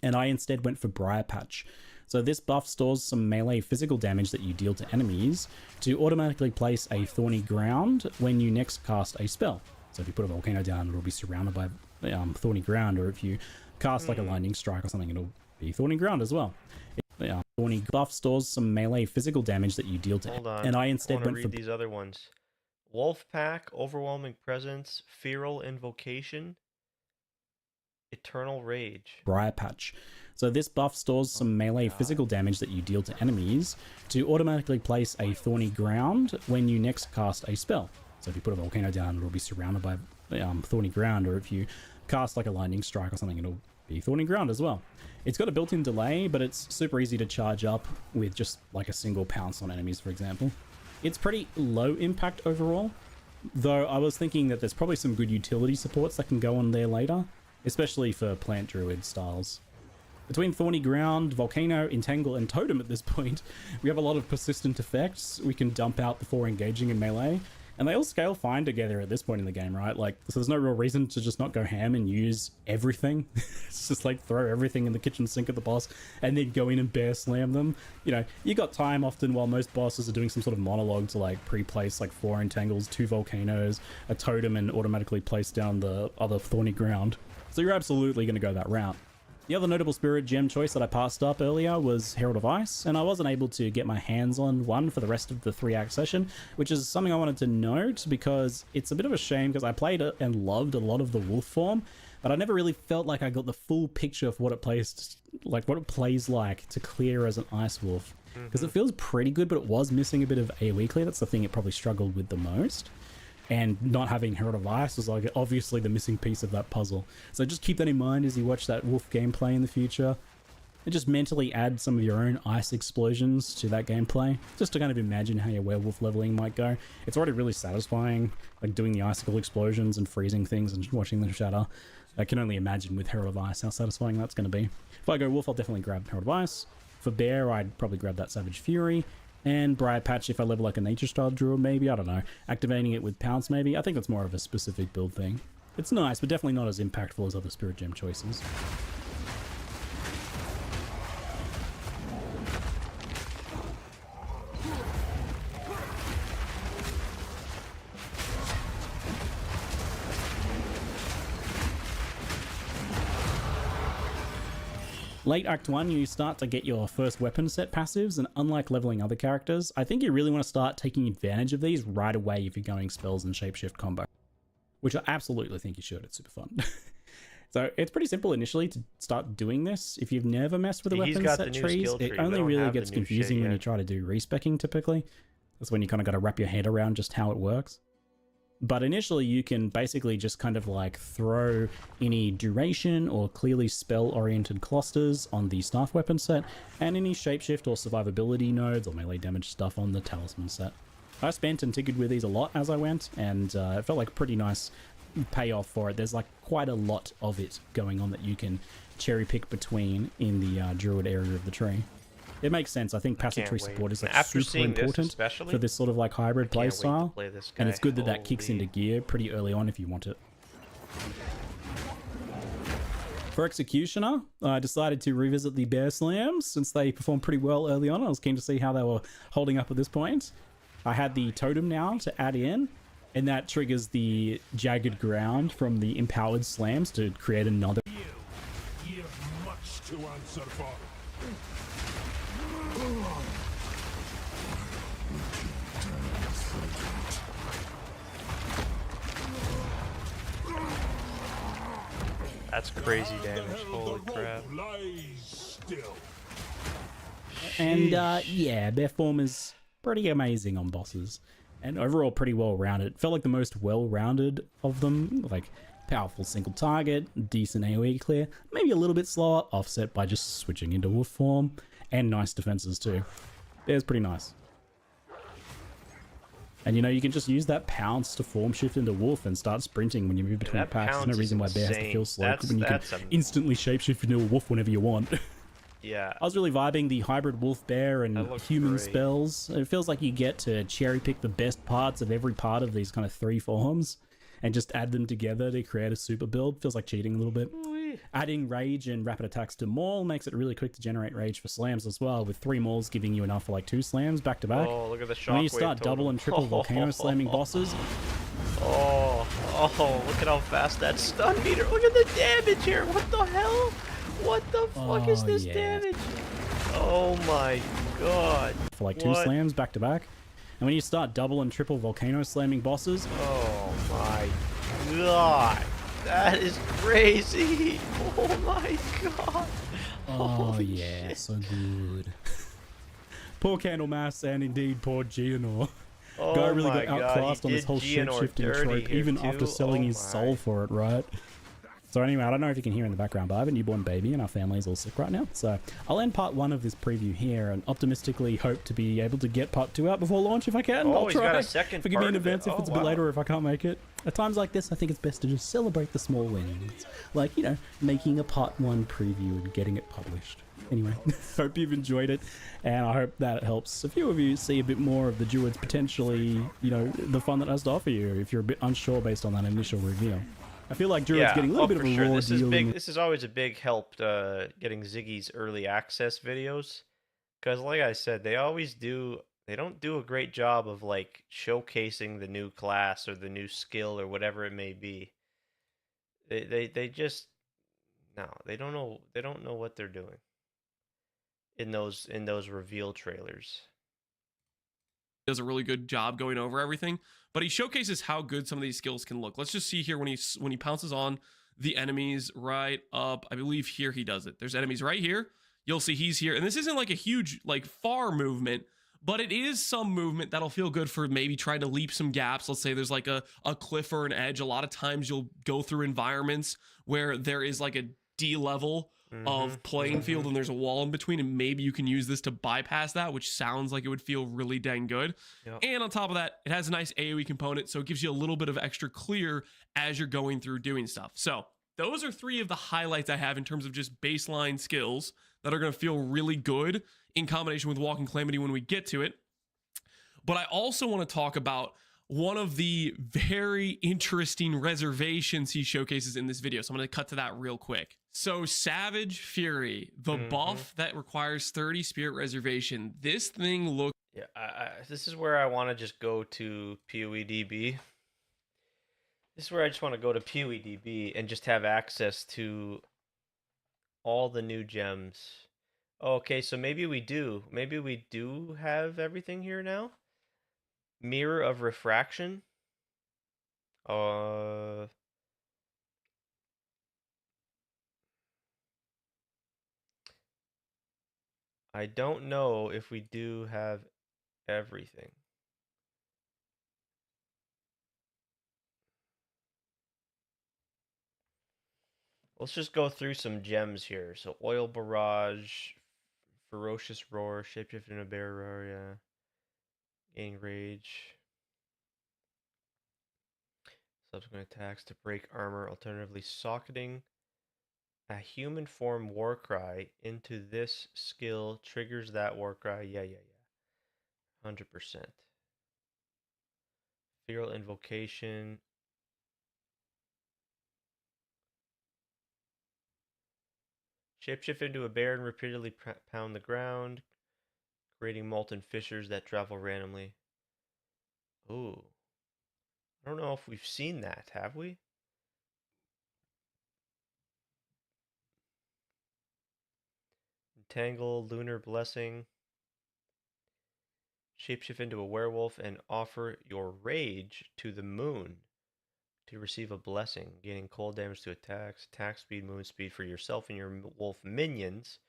and I instead went for Briar Patch. So this buff stores some melee physical damage that you deal to enemies to automatically place a Thorny Ground when you next cast a spell. So if you put a volcano down, it'll be surrounded by Thorny Ground, or if you cast like a Lightning Strike or something, it'll be Thorny Ground as well. Thorny buff stores some melee physical damage that you deal to, Hold on. and I instead wanna went for read these other ones. Wolf Pack, Overwhelming Presence, Feral Invocation, Eternal Rage. Briar Patch. So this buff stores some melee physical damage that you deal to enemies to automatically place a Thorny Ground when you next cast a spell. So if you put a volcano down, it'll be surrounded by Thorny Ground, or if you cast like a Lightning Strike or something, it'll be Thorny Ground as well. It's got a built-in delay, but it's super easy to charge up with just like a single pounce on enemies, for example. It's pretty low impact overall, though I was thinking that there's probably some good utility supports that can go on there later, especially for plant druid styles. Between Thorny Ground, Volcano, Entangle, and Totem at this point, we have a lot of persistent effects we can dump out before engaging in melee, And they all scale fine together at this point in the game, right? Like, so there's no real reason to just not go ham and use everything. It's just like throw everything in the kitchen sink at the boss and then go in and bear slam them. You know, you got time often while most bosses are doing some sort of monologue to like pre-place like 4 entangles, 2 volcanoes, a totem, and automatically place down the other thorny ground. So you're absolutely going to go that route. The other notable spirit gem choice that I passed up earlier was Herald of Ice, and I wasn't able to get my hands on one for the rest of the 3-act session, which is something I wanted to note because it's a bit of a shame because I played it and loved a lot of the wolf form, but I never really felt like I got the full picture of what it plays like to clear as an ice wolf. Because it feels pretty good, but it was missing a bit of AoE clear. That's the thing it probably struggled with the most. And not having Herald of Ice was like obviously the missing piece of that puzzle. So just keep that in mind as you watch that wolf gameplay in the future. And just mentally add some of your own ice explosions to that gameplay, just to kind of imagine how your werewolf leveling might go. It's already really satisfying, like doing the icicle explosions and freezing things and watching them shatter. I can only imagine with Herald of Ice how satisfying that's going to be. If I go wolf, I'll definitely grab Herald of Ice. For bear, I'd probably grab that Savage Fury. And Briar Patch if I level like a nature style druid maybe, I don't know. Activating it with Pounce maybe, I think that's more of a specific build thing. It's nice, but definitely not as impactful as other spirit gem choices. Late Act 1, you start to get your first weapon set passives, and unlike leveling other characters, I think you really want to start taking advantage of these right away if you're going spells and shapeshift combo. Which I absolutely think you should, it's super fun. So it's pretty simple initially to start doing this. If you've never messed with the weapon set trees, it only really gets confusing when you try to do respecking typically. That's when you kind of got to wrap your head around just how it works. But initially you can basically just kind of like throw any duration or clearly spell-oriented clusters on the staff weapon set, and any shapeshift or survivability nodes or melee damage stuff on the talisman set. I spent and tinkered with these a lot as I went, and it felt like a pretty nice payoff for it. There's like quite a lot of it going on that you can cherry pick between in the druid area of the tree. It makes sense. I think passive tree support is like super important for this sort of like hybrid playstyle, and it's good that that kicks into gear pretty early on if you want it. For Executioner, I decided to revisit the Bear Slams since they performed pretty well early on. I was keen to see how they were holding up at this point. I had the totem now to add in, and that triggers the jagged ground from the empowered slams to create another. You have much to answer for. That's crazy damage. Holy crap. And yeah, their form is pretty amazing on bosses, and overall pretty well rounded. Felt like the most well rounded of them, like powerful single target, decent AoE clear, maybe a little bit slower, offset by just switching into wolf form, and nice defenses too. It's pretty nice. And you know, you can just use that pounce to form shift into wolf and start sprinting when you move between packs. There's no reason why bear has to feel slow when you can instantly shapeshift into a wolf whenever you want. Yeah. I was really vibing the hybrid wolf bear and human spells. It feels like you get to cherry pick the best parts of every part of these kind of 3 forms and just add them together to create a super build. Feels like cheating a little bit. Adding rage and rapid attacks to maul makes it really quick to generate rage for slams as well, with 3 mauls giving you enough for like 2 slams back to back. Oh, look at the shockwave. When you start double and triple volcano slamming bosses. Oh, look at how fast that stun meter. Look at the damage here. What the hell? What the fuck is this damage? Oh my god. For like 2 slams back to back. And when you start double and triple volcano slamming bosses. Oh my god. That is crazy. Oh my god. Oh yeah, so good. Poor Candlemass and indeed poor Geonor. Oh Guy really got outclassed on this whole Geonor shapeshifting trope, even after selling his soul for it, right? So anyway, I don't know if you can hear in the background, but I have a newborn baby and our family's all sick right now. So I'll end part 1 of this preview here and optimistically hope to be able to get part 2 out before launch if I can. Oh, I'll he's try. got a second Forgive me part in of it. advance if Oh, it's a bit wow. later or if I can't make it. At times like this, I think it's best to just celebrate the small wins. Like, you know, making a part 1 preview and getting it published. Anyway, hope you've enjoyed it, and I hope that it helps a few of you see a bit more of the Druids potentially, you know, the fun that has to offer you if you're a bit unsure based on that initial reveal. I feel like Druid's getting a little bit of a raw This is deal. big. This is always a big help getting Ziggy's early access videos, because like I said, they always do. They don't do a great job of like showcasing the new class or the new skill or whatever it may be. They just no. They don't know. They don't know what they're doing in those reveal trailers. Does a really good job going over everything, but he showcases how good some of these skills can look. Let's just see here when he pounces on the enemies right up. I believe here he does it. There's enemies right here. You'll see he's here, and this isn't like a huge like far movement, but it is some movement that'll feel good for maybe trying to leap some gaps. Let's say there's like a cliff or an edge. A lot of times you'll go through environments where there is like a D level of playing field and there's a wall in between, and maybe you can use this to bypass that, which sounds like it would feel really dang good. Yep. And on top of that, it has a nice AoE component, so it gives you a little bit of extra clear as you're going through doing stuff. So those are 3 of the highlights I have in terms of just baseline skills that are going to feel really good in combination with Walking Calamity when we get to it. But I also want to talk about one of the very interesting reservations he showcases in this video. So I'm going to cut to that real quick. So Savage Fury, the buff that requires 30 spirit reservation. This thing looks... Yeah, this is where I want to just go to PoEDB. This is where I just want to go to PoEDB and just have access to all the new gems. Okay, so maybe we do. Maybe we do have everything here now. Mirror of Refraction. I don't know if we do have everything. Let's just go through some gems here. So Oil Barrage, Ferocious Roar, Shapeshift in a Bear Roar, yeah. Gaining Rage. Subsequent attacks to break armor, alternatively socketing a human form Warcry into this skill triggers that Warcry. Yeah. 100%. Feral Invocation. Shapeshift into a bear and repeatedly pound the ground, creating molten fissures that travel randomly. Ooh. I don't know if we've seen that, have we? Entangle, Lunar Blessing. Shapeshift into a werewolf and offer your rage to the moon to receive a blessing, gaining cold damage to attacks, attack speed, moon speed for yourself and your wolf minions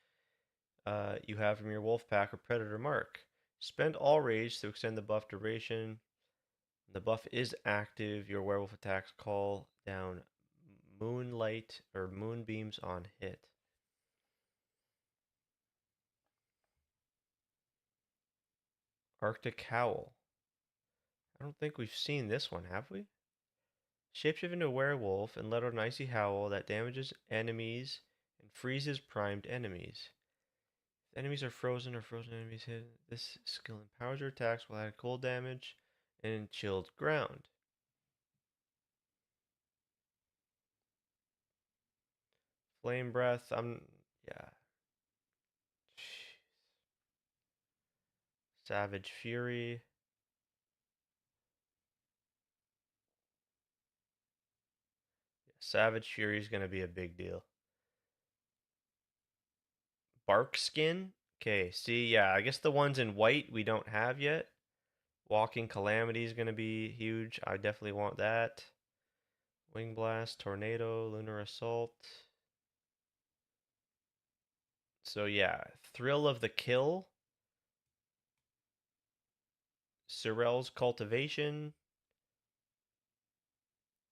you have from your wolf pack or predator mark. Spend all rage to extend the buff duration. The buff is active. Your werewolf attacks call down moonlight or moonbeams on hit. Arctic Howl. I don't think we've seen this one, have we? Shapeshift into a werewolf and let out an icy howl that damages enemies and freezes primed enemies. If enemies are frozen or frozen enemies hit, this skill empowers your attacks while adding cold damage and chilled ground. Flame Breath, yeah. Savage Fury. Savage Fury is going to be a big deal. Bark Skin. Okay, see, yeah, I guess the ones in white we don't have yet. Walking Calamity is going to be huge. I definitely want that. Wing Blast, Tornado, Lunar Assault. So yeah, Thrill of the Kill. Sorrel's Cultivation.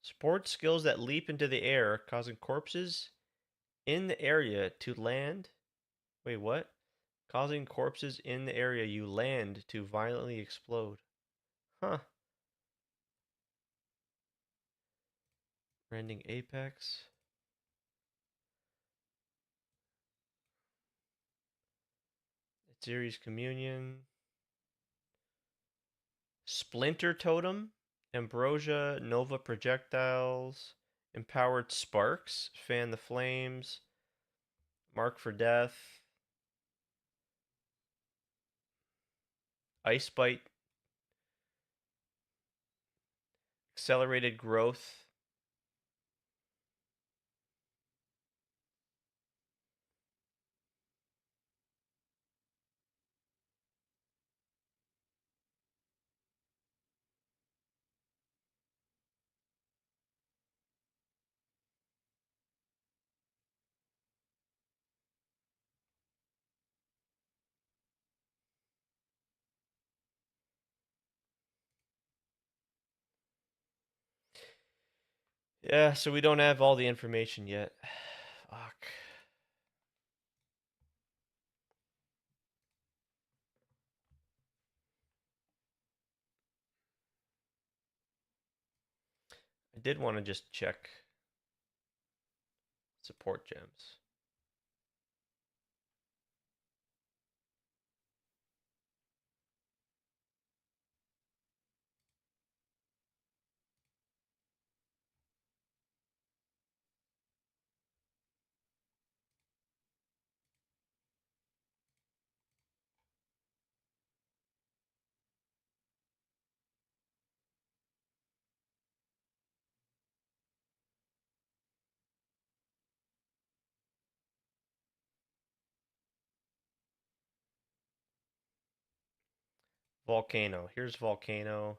Support skills that leap into the air, causing corpses in the area to land. Wait, what? Causing corpses in the area you land to violently explode. Huh. Rending Apex. Series Communion. Splinter Totem. Ambrosia. Nova Projectiles. Empowered Sparks. Fan the Flames. Mark for Death. Ice Bite. Accelerated Growth. Yeah, so we don't have all the information yet. Fuck. I did want to just check support gems. Volcano. Here's Volcano.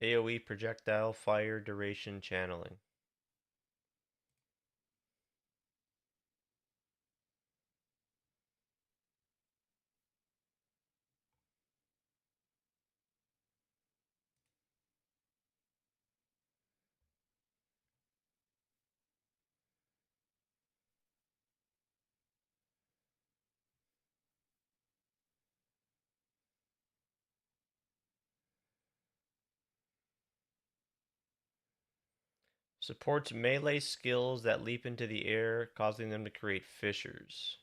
AoE projectile, fire, duration, channeling. Supports melee skills that leap into the air, causing them to create fissures.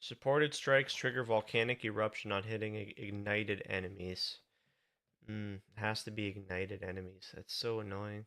Supported strikes trigger volcanic eruption on hitting ignited enemies. Has to be ignited enemies. That's so annoying.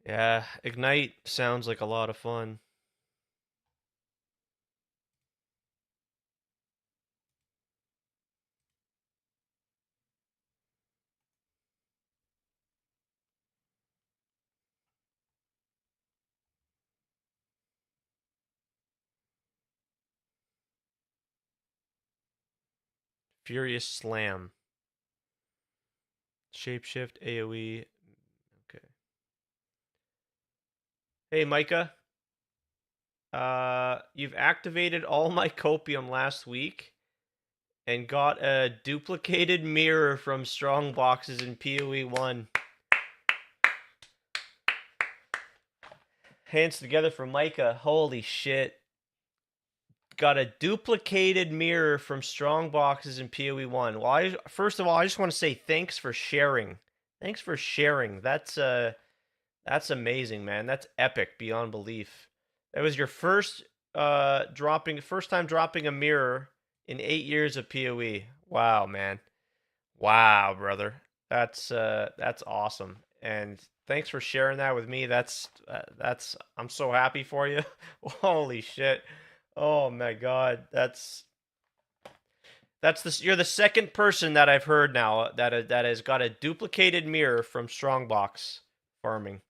Yeah, ignite sounds like a lot of fun. Furious Slam. Shapeshift, AoE. Okay. Hey, Micah. You've activated all my copium last week and got a duplicated mirror from strong boxes in PoE 1. Hands together for Micah. Holy shit. Got a duplicated mirror from Strong Boxes in PoE 1. Well, first of all, I just want to say thanks for sharing. Thanks for sharing. That's amazing, man. That's epic beyond belief. That was your first time dropping a mirror in 8 years of PoE. Wow, man. Wow, brother. That's awesome. And thanks for sharing that with me. That's I'm so happy for you. Holy shit. Oh my god. You're the second person that I've heard now that has got a duplicated mirror from Strongbox farming.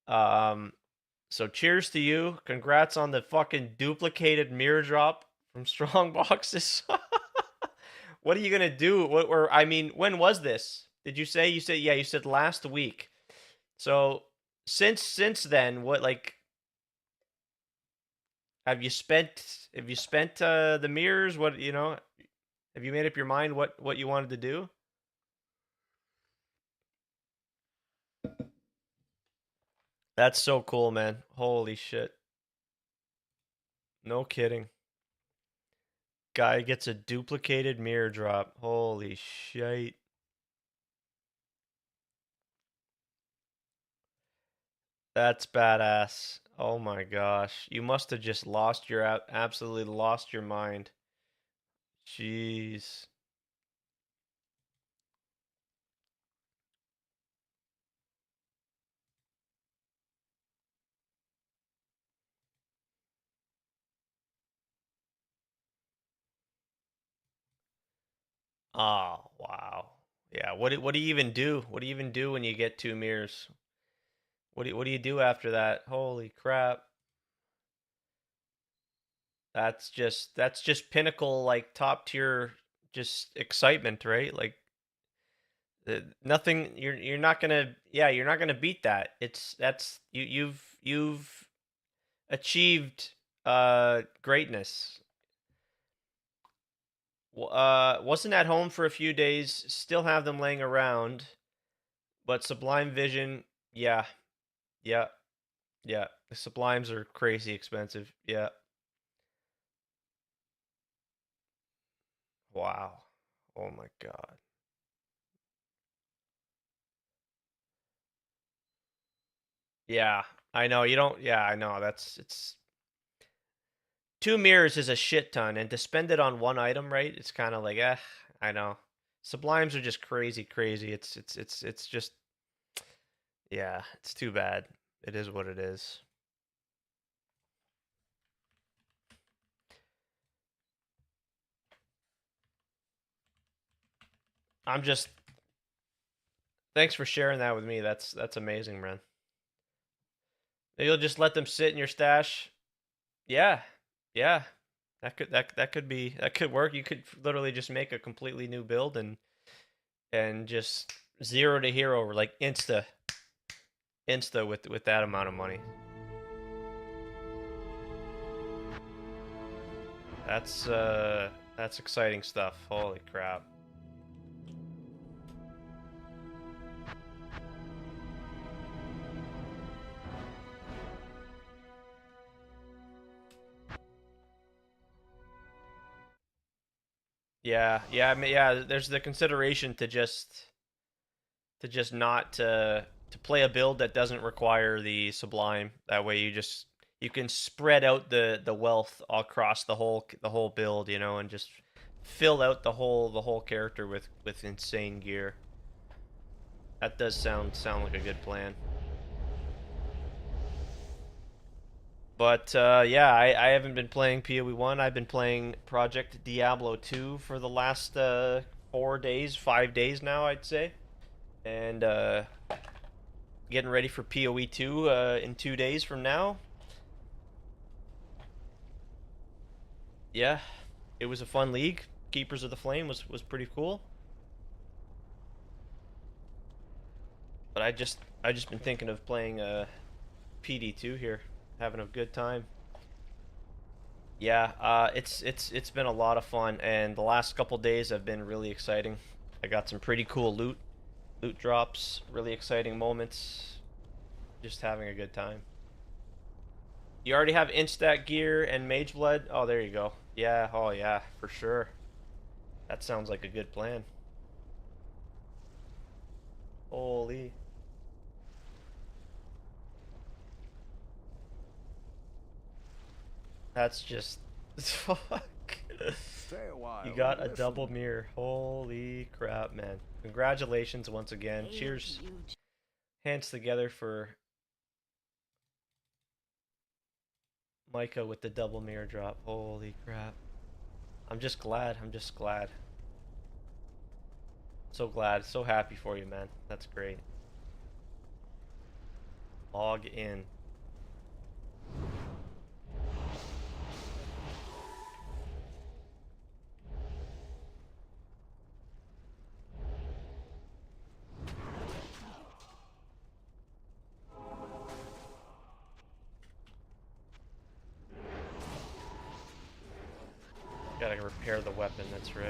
So cheers to you. Congrats on the fucking duplicated mirror drop from Strongboxes. What are you gonna do? When was this? Did you say? You said last week. So since then, what have you spent the mirrors? What have you made up your mind what you wanted to do? That's so cool, man. Holy shit. No kidding. Guy gets a duplicated mirror drop. Holy shit. That's badass. Oh my gosh. You must have just absolutely lost your mind. Jeez. Oh, wow. Yeah, what do you even do? What do you even do when you get 2 mirrors? What do you do after that? Holy crap. That's just pinnacle, like top tier just excitement, right? Like nothing you're not gonna beat that. You've achieved greatness. Wasn't at home for a few days, still have them laying around, but Sublime Vision, yeah, yeah, yeah. The Sublimes are crazy expensive. Yeah. Wow. Oh my god. Yeah, I know. You don't. Yeah, I know. It's 2 mirrors is a shit ton, and to spend it on one item, right? It's kind of like, I know. Sublimes are just crazy, crazy. It's just, yeah, it's too bad. It is what it is. I'm just, thanks for sharing that with me. That's amazing, man. You'll just let them sit in your stash. Yeah, yeah. That could work. You could literally just make a completely new build and just 0 to hero, like insta with that amount of money. That's exciting stuff. Holy crap. Yeah, yeah, I mean, yeah. There's the consideration to just not to play a build that doesn't require the sublime. That way, you can spread out the wealth across the whole build, and just fill out the whole character with insane gear. That does sound like a good plan. But yeah, I haven't been playing PoE 1. I've been playing Project Diablo 2 for the last 4 days, 5 days now, I'd say. And getting ready for PoE 2 in 2 days from now. Yeah, it was a fun league. Keepers of the Flame was pretty cool. But I just been thinking of playing PD2 here, having a good time. Yeah, it's been a lot of fun, and the last couple days have been really exciting. I got some pretty cool loot drops, really exciting moments. Just having a good time. You already have instat gear and mage blood? Oh, there you go. Yeah, oh yeah, for sure. That sounds like a good plan. Holy. That's just... Fuck. Stay a while. You got a listen. double mirror. Holy crap, man. Congratulations once again. Cheers. Hands together for Micah with the double mirror drop. Holy crap. I'm just glad. I'm just glad. So glad. So happy for you, man. That's great. Log in. Gotta repair the weapon, that's right.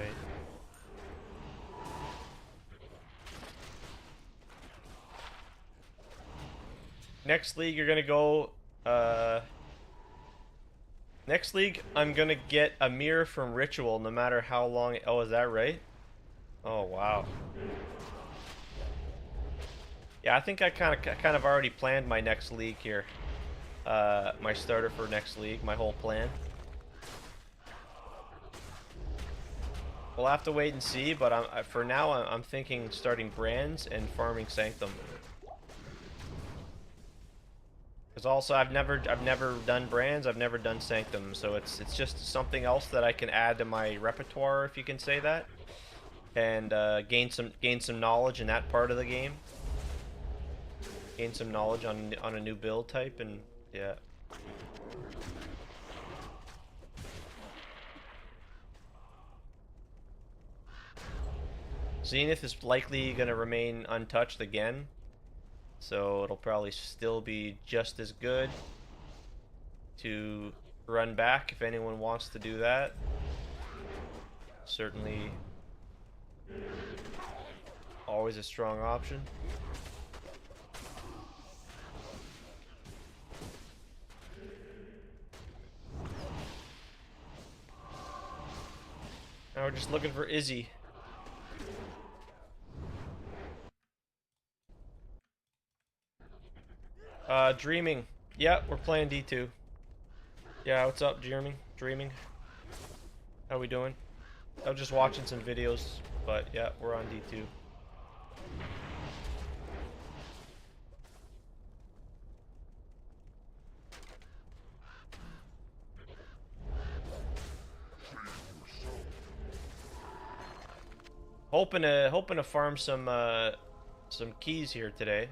Next league, you're gonna go, next league, I'm gonna get a mirror from Ritual no matter how long. Oh, is that right? Oh, wow. Yeah, I think I kind of already planned my next league here. My starter for next league, my whole plan. We'll have to wait and see, but for now I'm thinking starting brands and farming Sanctum. Because also I've never done brands, I've never done Sanctum, so it's just something else that I can add to my repertoire, if you can say that, and gain some knowledge in that part of the game. Gain some knowledge on a new build type, and yeah. Zenith is likely going to remain untouched again, so it'll probably still be just as good to run back if anyone wants to do that. Certainly always a strong option. Now we're just looking for Izzy. Dreaming. Yeah, we're playing D2. Yeah, what's up, Dreaming? How we doing? I was just watching some videos, but yeah, we're on D2. Hoping to farm some keys here today.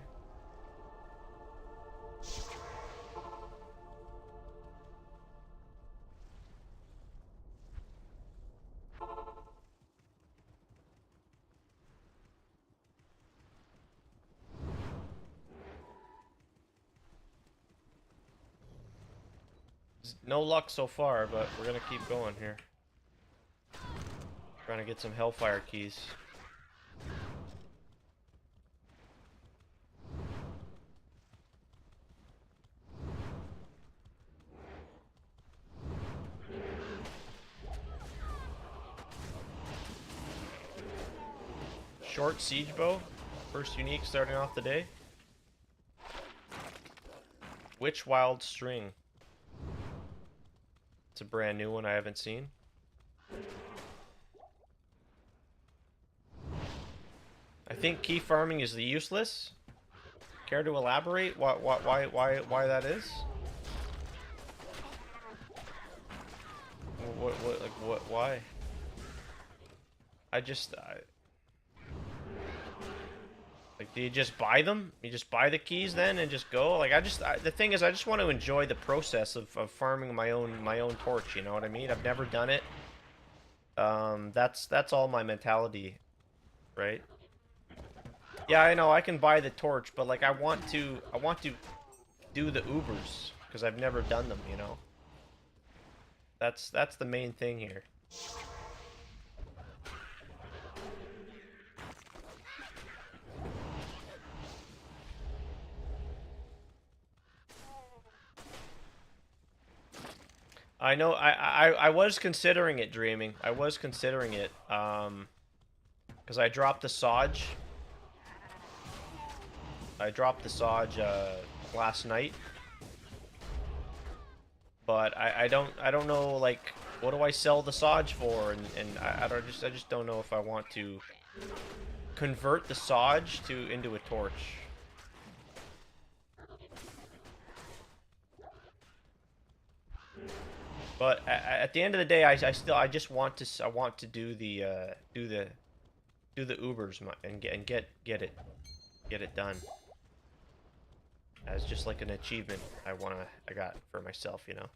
No luck so far, but we're gonna keep going here. Trying to get some Hellfire keys. Short siege bow, first unique starting off the day. Witch Wild String. It's a brand new one I haven't seen. I think key farming is the useless. Care to elaborate why that is? Why? Like, do you just buy them? You just buy the keys then and just go? Like, the thing is, I just want to enjoy the process of farming my own torch. You know what I mean? I've never done it. That's all my mentality, right? Yeah, I know I can buy the torch, but like I want to do the Ubers because I've never done them. You know. That's the main thing here. I know. I was considering it, dreaming. I was considering it. Because I dropped the Saj. I dropped the Saj last night. But I don't know, like, what do I sell the Saj for? And I just don't know if I want to convert the Saj into a torch. But at the end of the day, I just want to do the Ubers and get it done as just like an achievement I got for myself, you know.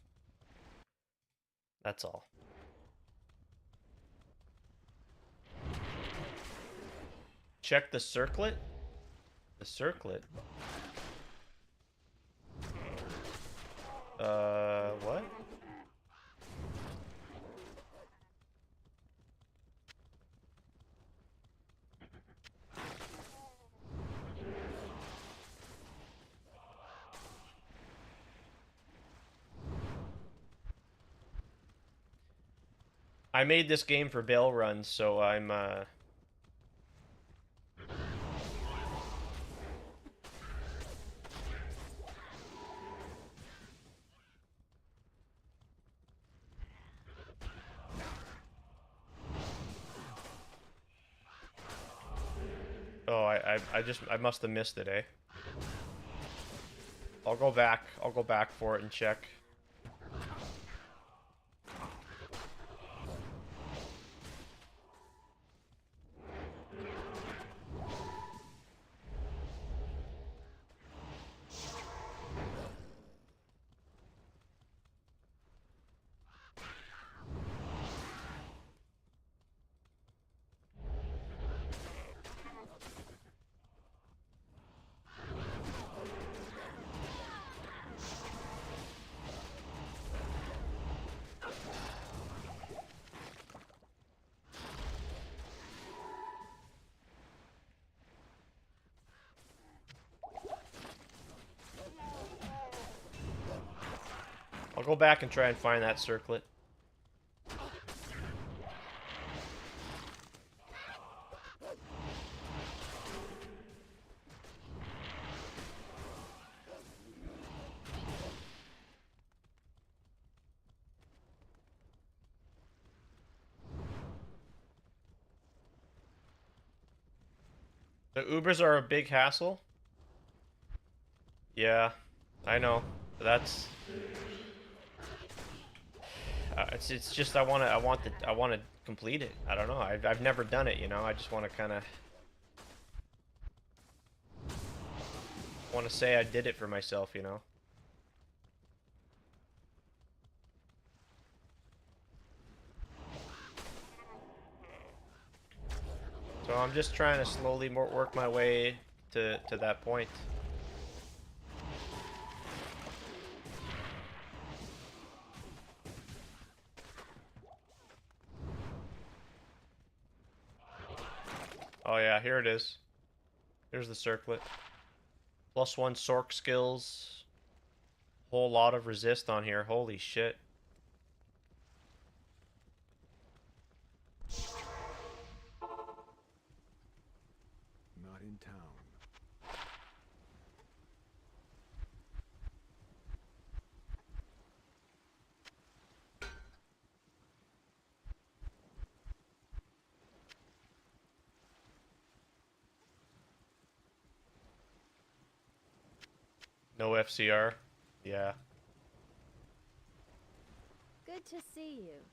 That's all. Check the circlet. The circlet. What? I made this game for bail runs, so I'm oh, I must have missed it, eh? I'll go back for it and check. I'll go back and try and find that circlet. The Ubers are a big hassle. Yeah, I know. That's it's just I want to complete it. I don't know. I've never done it, you know. I just want to kind of want to say I did it for myself, you know. So I'm just trying to slowly work my way to that point. Oh yeah, here it is. Here's the circlet. +1 Sork skills. Whole lot of resist on here. Holy shit. Not in town. No FCR. Yeah. Good to see you.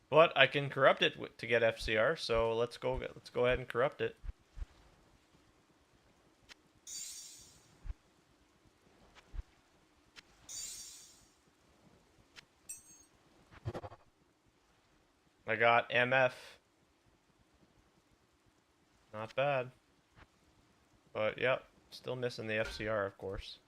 But I can corrupt it to get FCR, so let's go ahead and corrupt it. I got MF. Not bad. But yep, still missing the FCR, of course.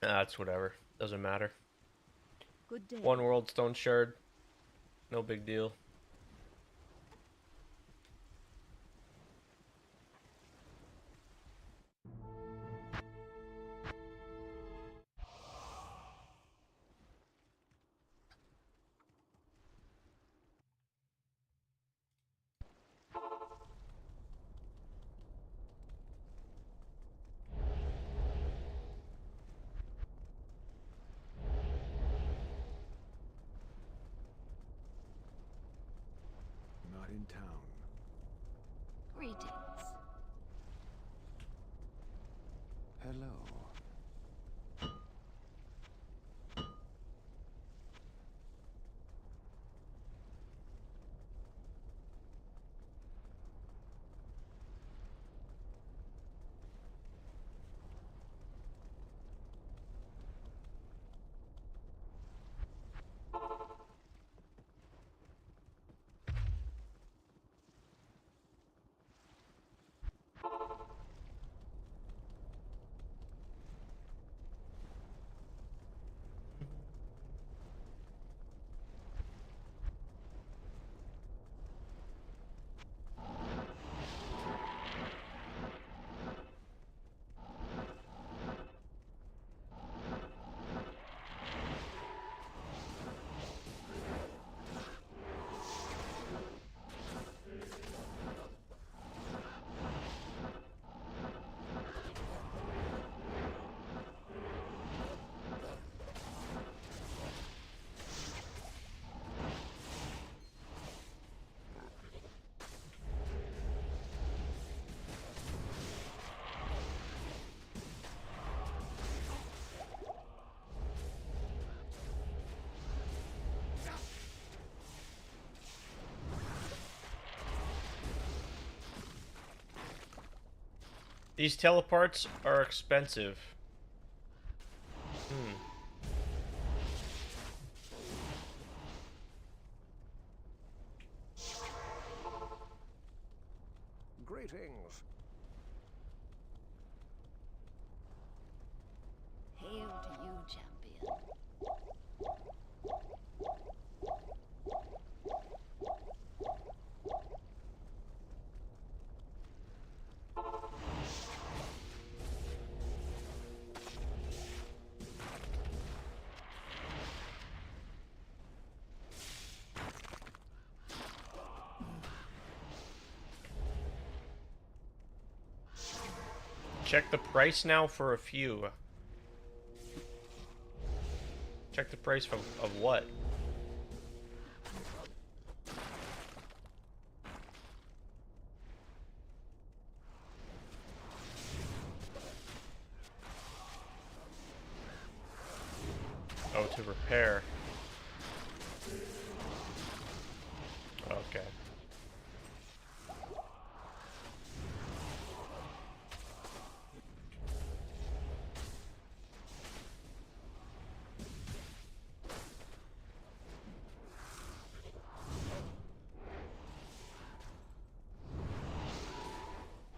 That's whatever. Doesn't matter. Good day. One world stone shard. No big deal. Not in town. Greetings. Hello. These teleports are expensive. Hmm. Greetings. Hail to you, champion. Check the price now for a few. Check the price of what? Oh, to repair. Okay.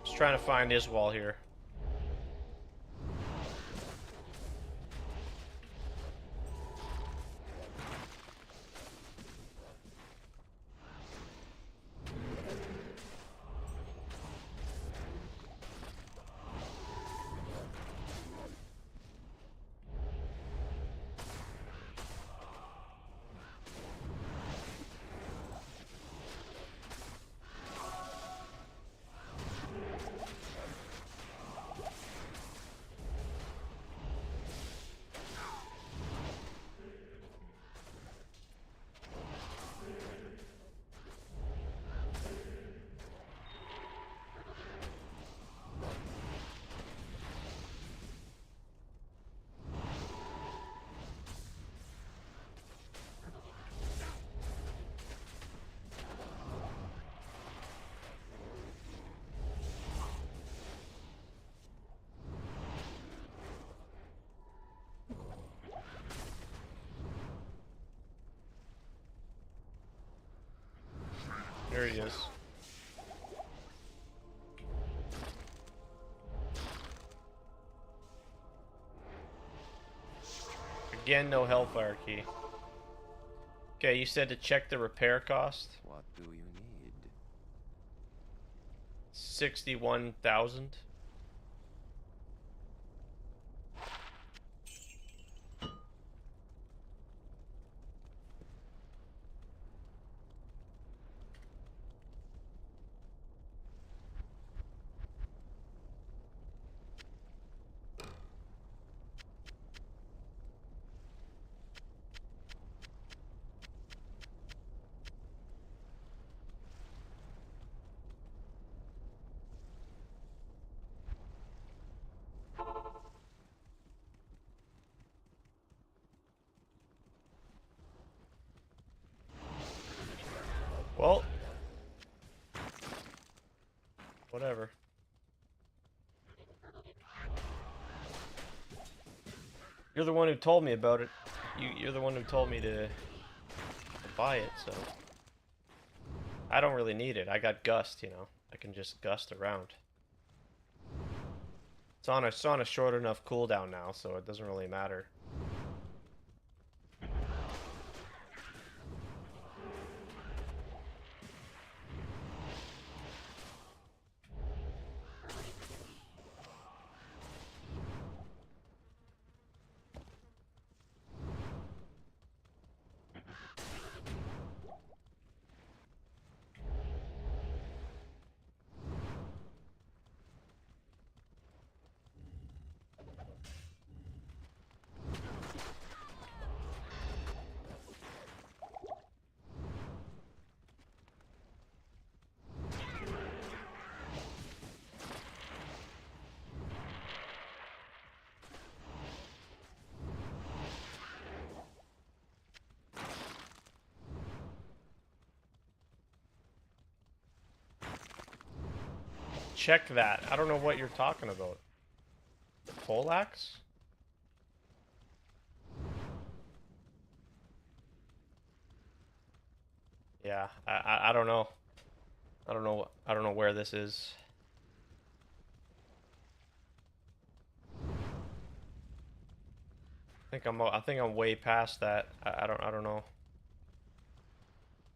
Just trying to find his wall here. There he is. Again, no Hellfire key. Okay, you said to check the repair cost. What do you need? 61,000. Well, whatever. You're the one who told me about it. You're the one who told me to buy it, so I don't really need it. I got gust, you know. I can just gust around. It's on a short enough cooldown now, so it doesn't really matter. Check that. I don't know what you're talking about. The poleaxe? Yeah, I don't know. I don't know where this is. I think I'm way past that. I don't know.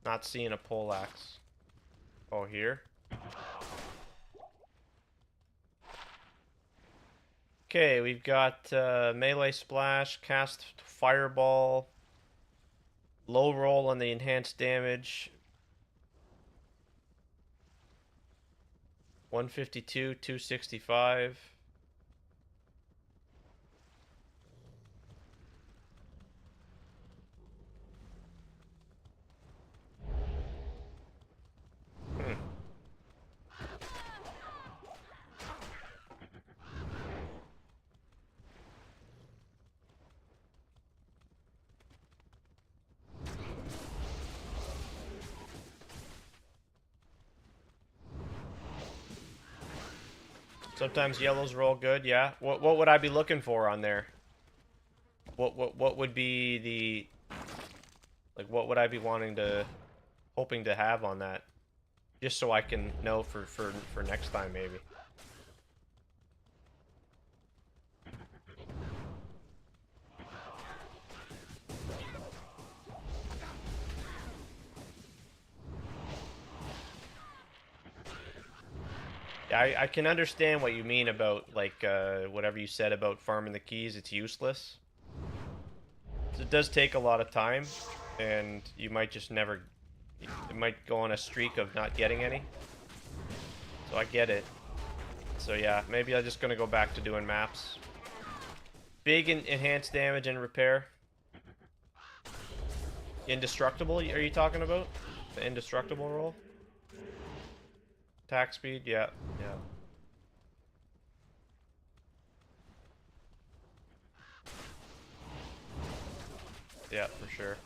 Not seeing a poleaxe. Oh, here? Okay, we've got melee splash, cast fireball, low roll on the enhanced damage, 152, 265. Sometimes yellows roll good, yeah. What would I be looking for on there? What would be the, like, what would I be hoping to have on that? Just so I can know for next time, maybe. Yeah, I can understand what you mean about, like, whatever you said about farming the keys. It's useless. It does take a lot of time, and you might just never... You might go on a streak of not getting any. So I get it. So yeah, maybe I'm just gonna go back to doing maps. Big enhanced damage and repair. Indestructible, are you talking about? The indestructible roll? Attack speed, yeah, yeah. Yeah, for sure.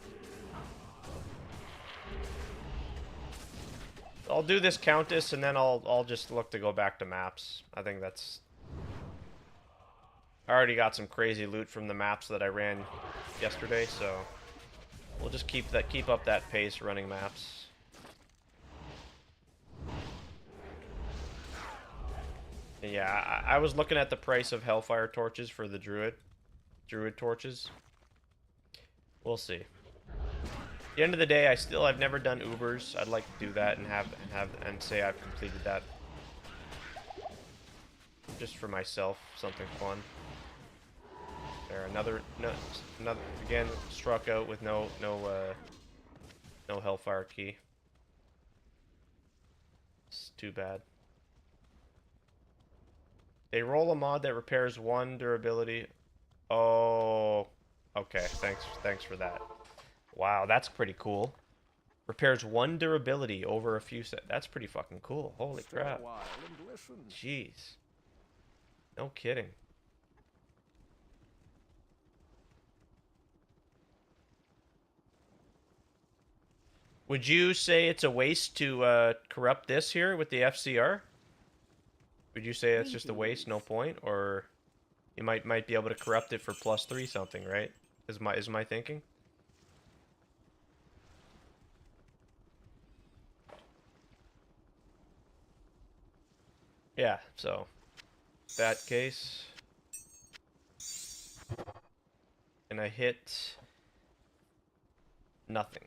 I'll do this Countess, and then I'll just look to go back to maps. I think that's... I already got some crazy loot from the maps that I ran yesterday, so we'll just keep up that pace running maps. Yeah, I was looking at the price of Hellfire torches for the Druid torches. We'll see. At the end of the day, I've never done Ubers. I'd like to do that and say I've completed that. Just for myself, something fun. There, another again struck out with no Hellfire key. It's too bad. They roll a mod that repairs 1 durability. Oh, okay. Thanks for that. Wow, that's pretty cool. Repairs 1 durability over a few sets. That's pretty fucking cool. Holy Stay crap. a while and listen. Jeez. No kidding. Would you say it's a waste to corrupt this here with the FCR? Would you say it's just a waste, no point, or you might be able to corrupt it for +3 something, right? Is my thinking? Yeah, so that case, and I hit nothing.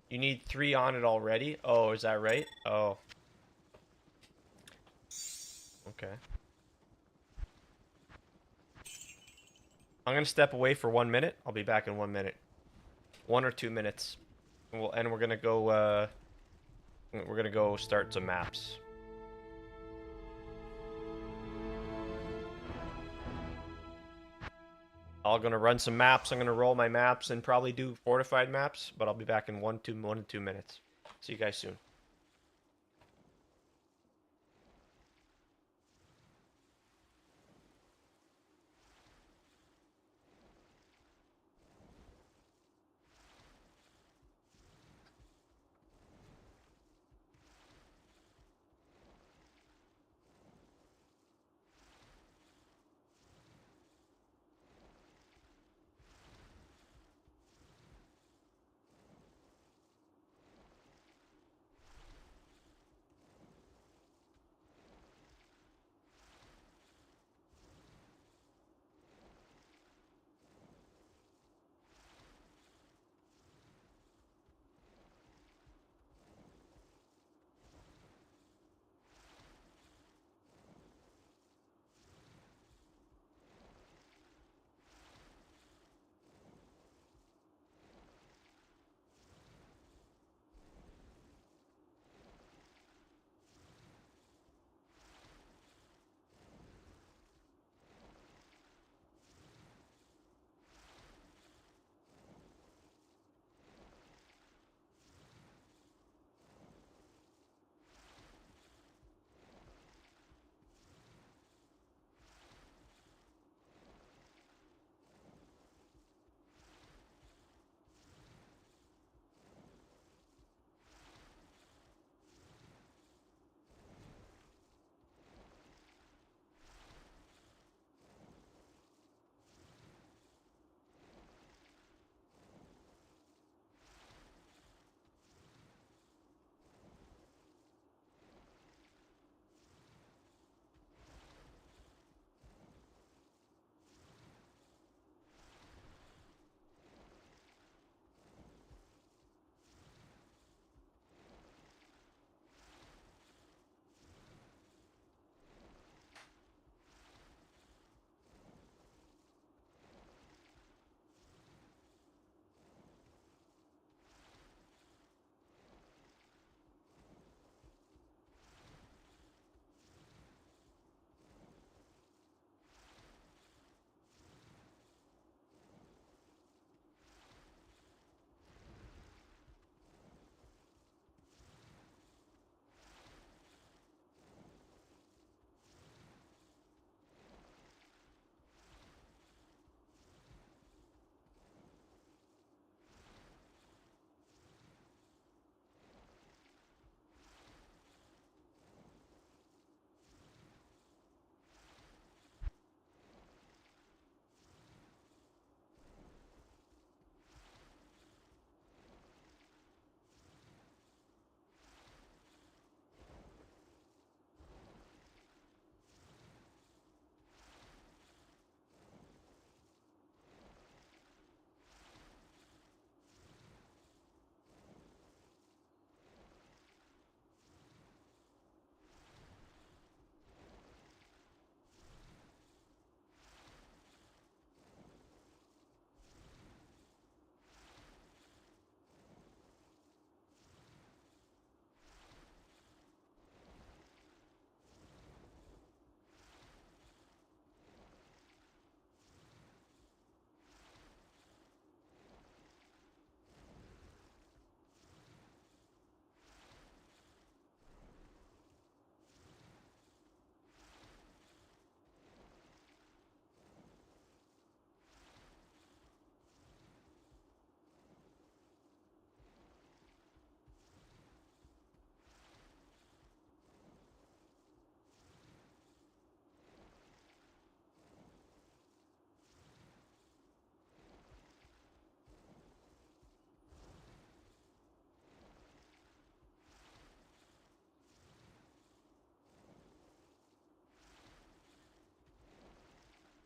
You need 3 on it already? Oh, is that right? Oh. Okay. I'm gonna step away for 1 minute. I'll be back in 1 minute. 1 or 2 minutes. And we're gonna go start some maps. I'm gonna run some maps. I'm gonna roll my maps and probably do fortified maps, but I'll be back in 1 to 2 minutes. See you guys soon.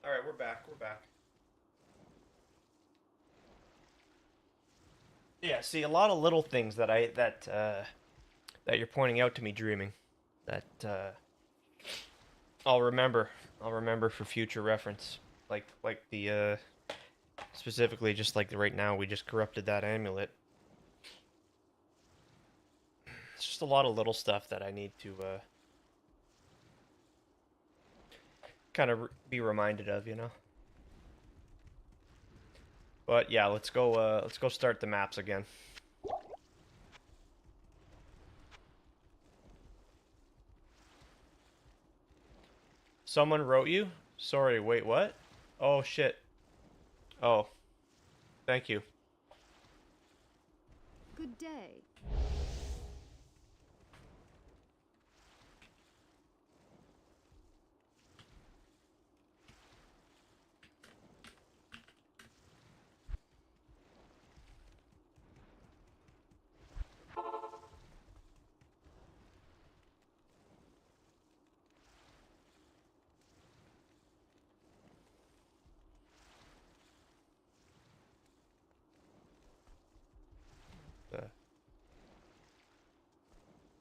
Alright, we're back. We're back. Yeah, see, a lot of little things that that you're pointing out to me dreaming that I'll remember. I'll remember for future reference. Like the specifically just like right now we just corrupted that amulet. It's just a lot of little stuff that I need to kind of be reminded of, you know. But yeah, let's go start the maps again. Someone wrote you? Sorry, wait, what? Oh shit. Oh. Thank you. Good day.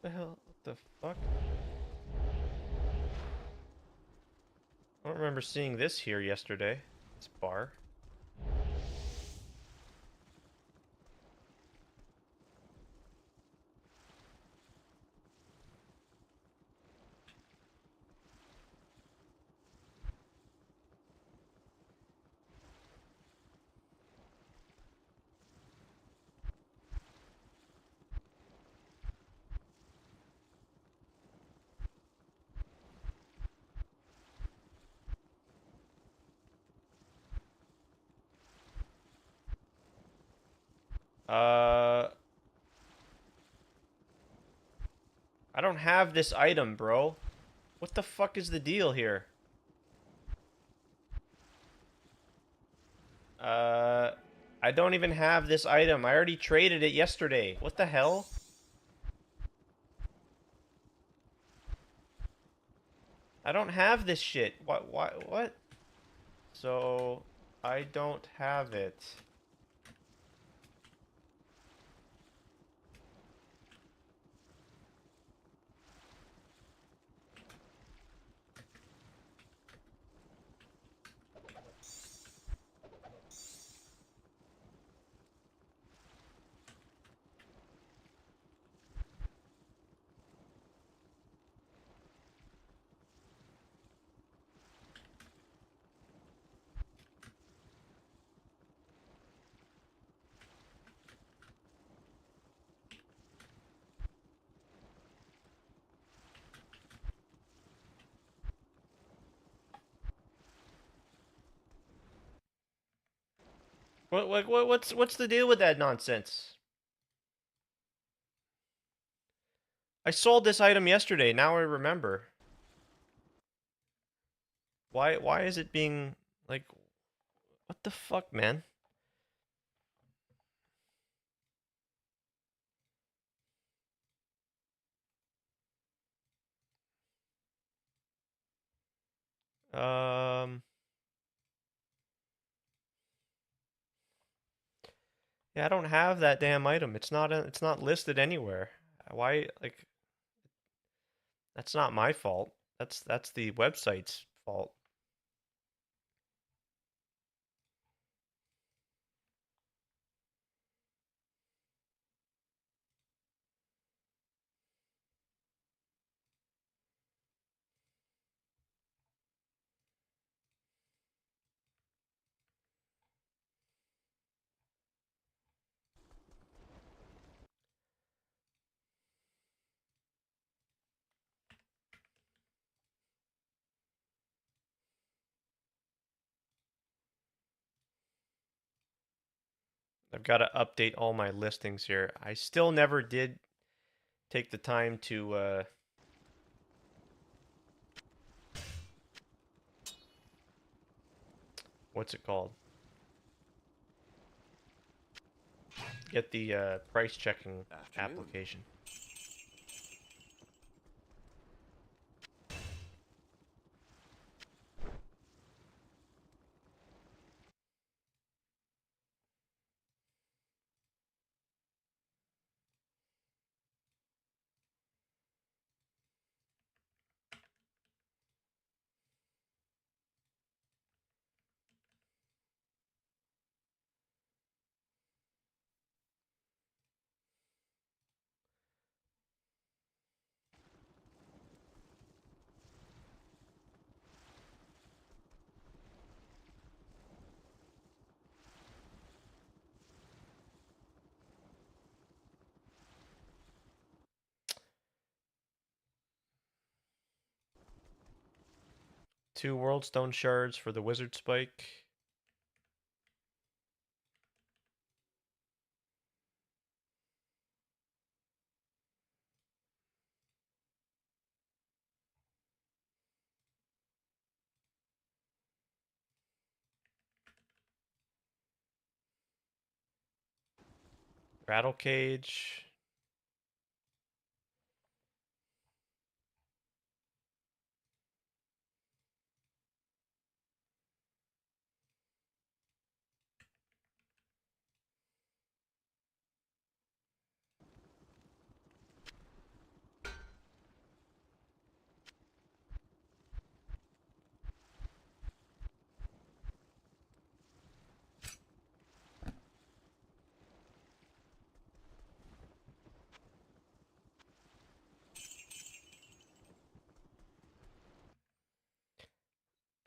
The hell? What the fuck? I don't remember seeing this here yesterday. This bar. I don't have this item, bro. What the fuck is the deal here? I don't even have this item. I already traded it yesterday. What the hell? I don't have this shit. What? So, I don't have it. What's the deal with that nonsense? I sold this item yesterday. Now I remember. Why is it being like what the fuck, man? Um Yeah, I don't have that damn item. It's not listed anywhere. Why like that's not my fault. That's the website's fault. I've got to update all my listings here. I still never did take the time to what's it called? Get the price checking Afternoon. application. 2 world stone shards for the wizard spike. Rattle cage.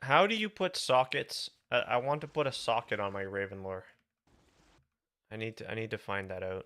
How do you put sockets? I want to put a socket on my Ravenlore. I need to find that out.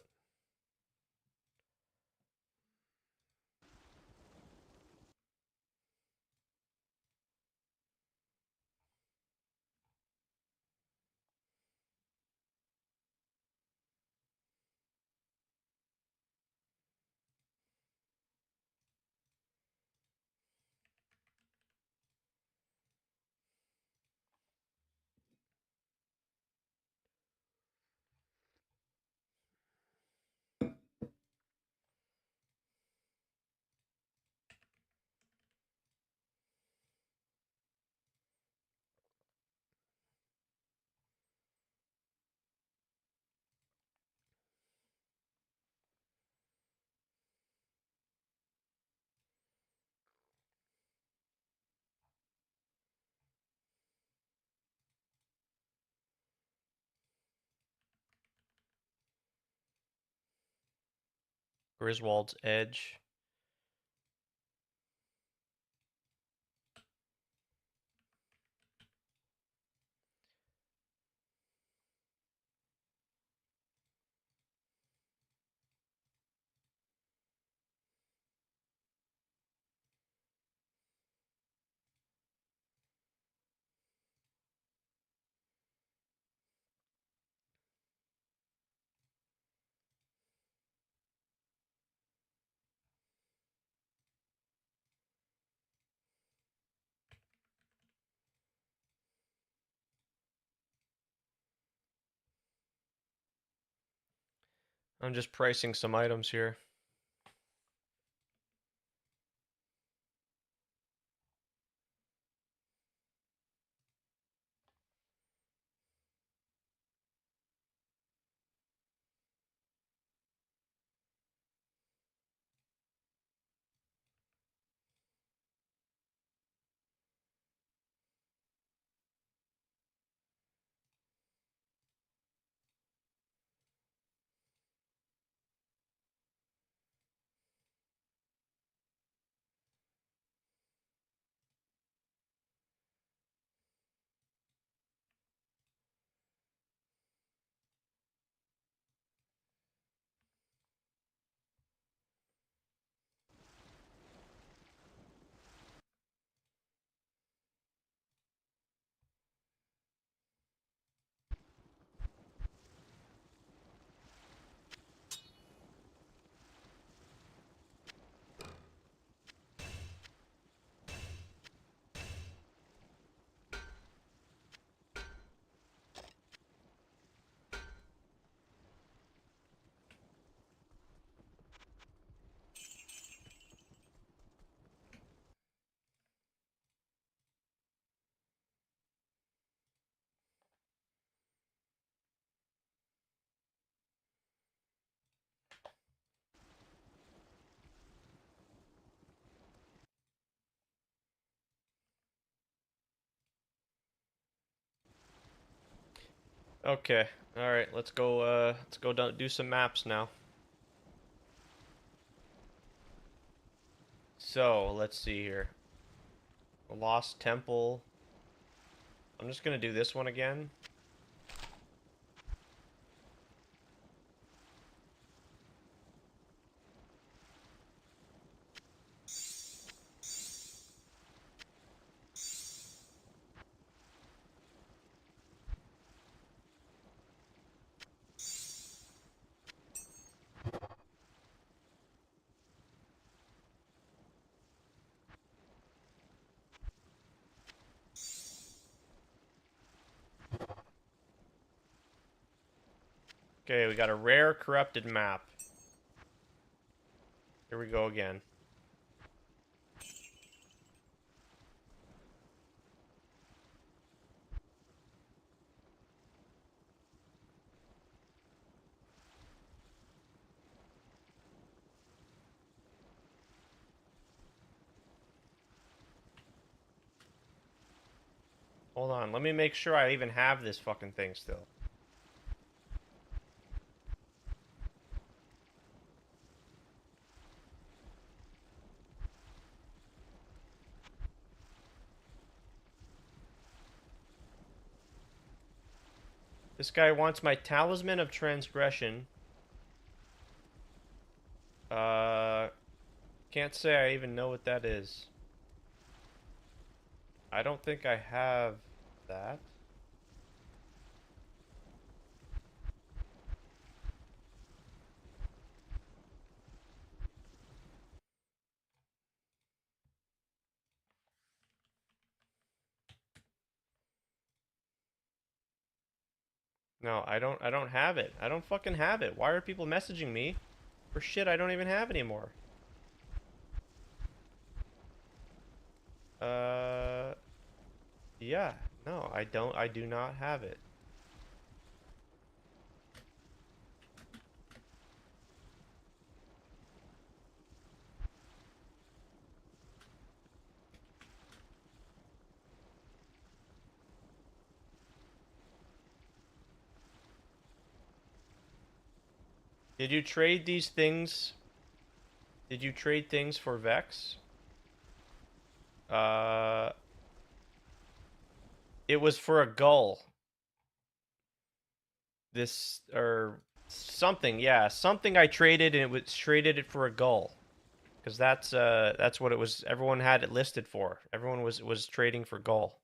Griswold's Edge. I'm just pricing some items here. Okay. All right. Let's go do some maps now. So let's see here. Lost Temple. I'm just gonna do this one again. Okay, we got a rare corrupted map. Here we go again. Hold on, let me make sure I even have this fucking thing still. This guy wants my Talisman of Transgression. Can't say I even know what that is. I don't think I have that. No, I don't have it. I don't fucking have it. Why are people messaging me for shit I don't even have anymore? Yeah. No, I don't. I do not have it. Did you trade these things? Did you trade things for Vex? It was for a gull. This, or something, yeah. Something I traded, and it was traded it for a gull. Because that's what it was. Everyone had it listed for. Everyone was trading for gull.